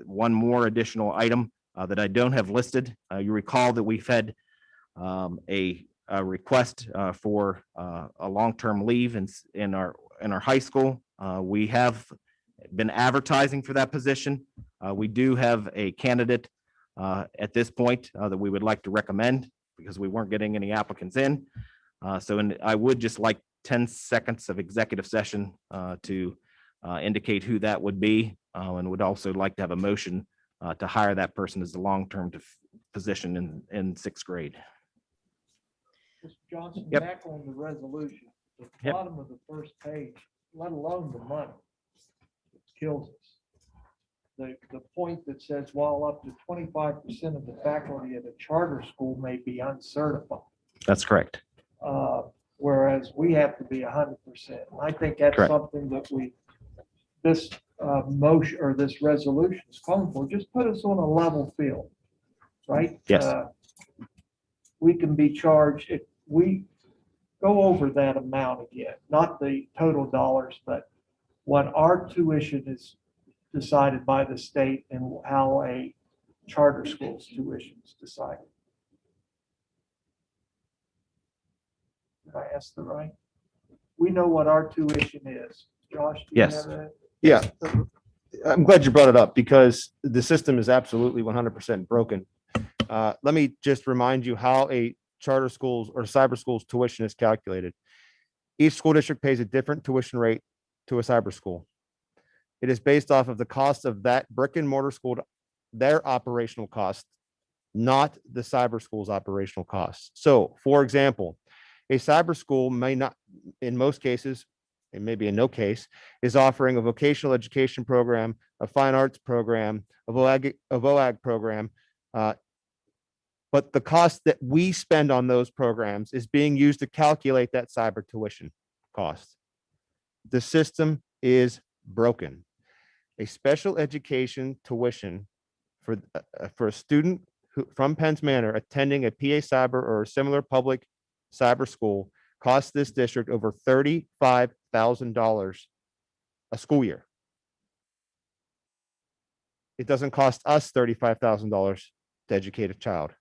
one more additional item that I don't have listed. You recall that we've had a request for a long-term leave in our high school. We have been advertising for that position. We do have a candidate at this point that we would like to recommend because we weren't getting any applicants in. I would just like 10 seconds of executive session to indicate who that would be, and would also like to have a motion to hire that person as the long-term position in 6th grade. Mr. Johnson, Yep. back on the resolution, at the Yep. bottom of the first page, let alone the money, it kills us. The point that says while up to 25% of the faculty at a charter school may be uncertified, That's correct. whereas we have to be 100%. I think that's Correct. something that this motion or this resolution is calling for. Just put us on a level field, right? Yes. We can be charged if we go over that amount again, not the total dollars, but what our tuition is decided by the state and how a charter school's tuition is decided. Did I ask the right? We know what our tuition is. Josh, do you Yes. have that? Yeah, I'm glad you brought it up because the system is absolutely 100% broken. Let me just remind you how a charter schools or cyber schools tuition is calculated. Each school district pays a different tuition rate to a cyber school. It is based off of the cost of that brick and mortar school, their operational cost, not the cyber school's operational costs. So, for example, a cyber school may not, in most cases, and maybe in no case, is offering a vocational education program, a fine arts program, a VOAG program. But the cost that we spend on those programs is being used to calculate that cyber tuition cost. The system is broken. A special education tuition for a student from Penns Manor attending a PA Cyber or a similar public cyber school costs this district over $35,000 a school year. It doesn't cost us $35,000 to educate a child.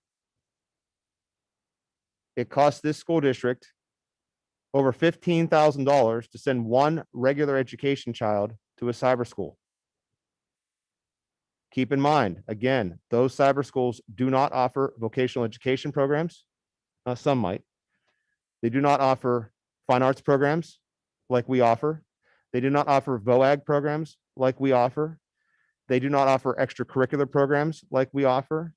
It costs this school district over $15,000 to send one regular education child to a cyber school. Keep in mind, again, those cyber schools do not offer vocational education programs. Some might. They do not offer fine arts programs like we offer. They do not offer VOAG programs like we offer. They do not offer extracurricular programs like we offer.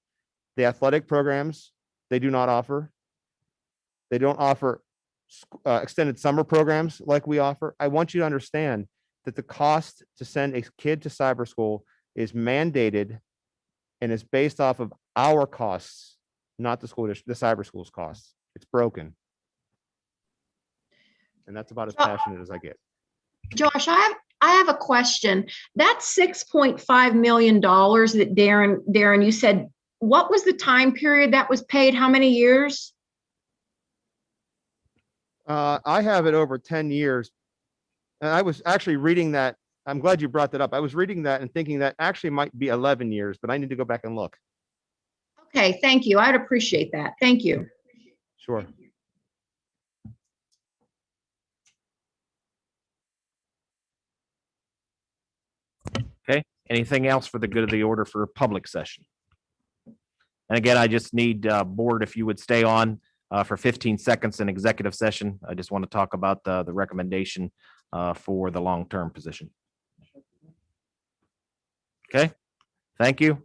The athletic programs, they do not offer. They don't offer extended summer programs like we offer. I want you to understand that the cost to send a kid to cyber school is mandated and is based off of our costs, not the school district, the cyber school's costs. It's broken. And that's about as passionate as I get. Josh, I have a question. That $6.5 million that Darren, you said, what was the time period that was paid? How many years? I have it over 10 years. And I was actually reading that. I'm glad you brought that up. I was reading that and thinking that actually might be 11 years, but I need to go back and look. Okay, thank you. I'd appreciate that. Thank you. Sure. Okay, anything else for the good of the order for a public session? And again, I just need board, if you would stay on for 15 seconds in executive session. I just want to talk about the recommendation for the long-term position. Okay, thank you.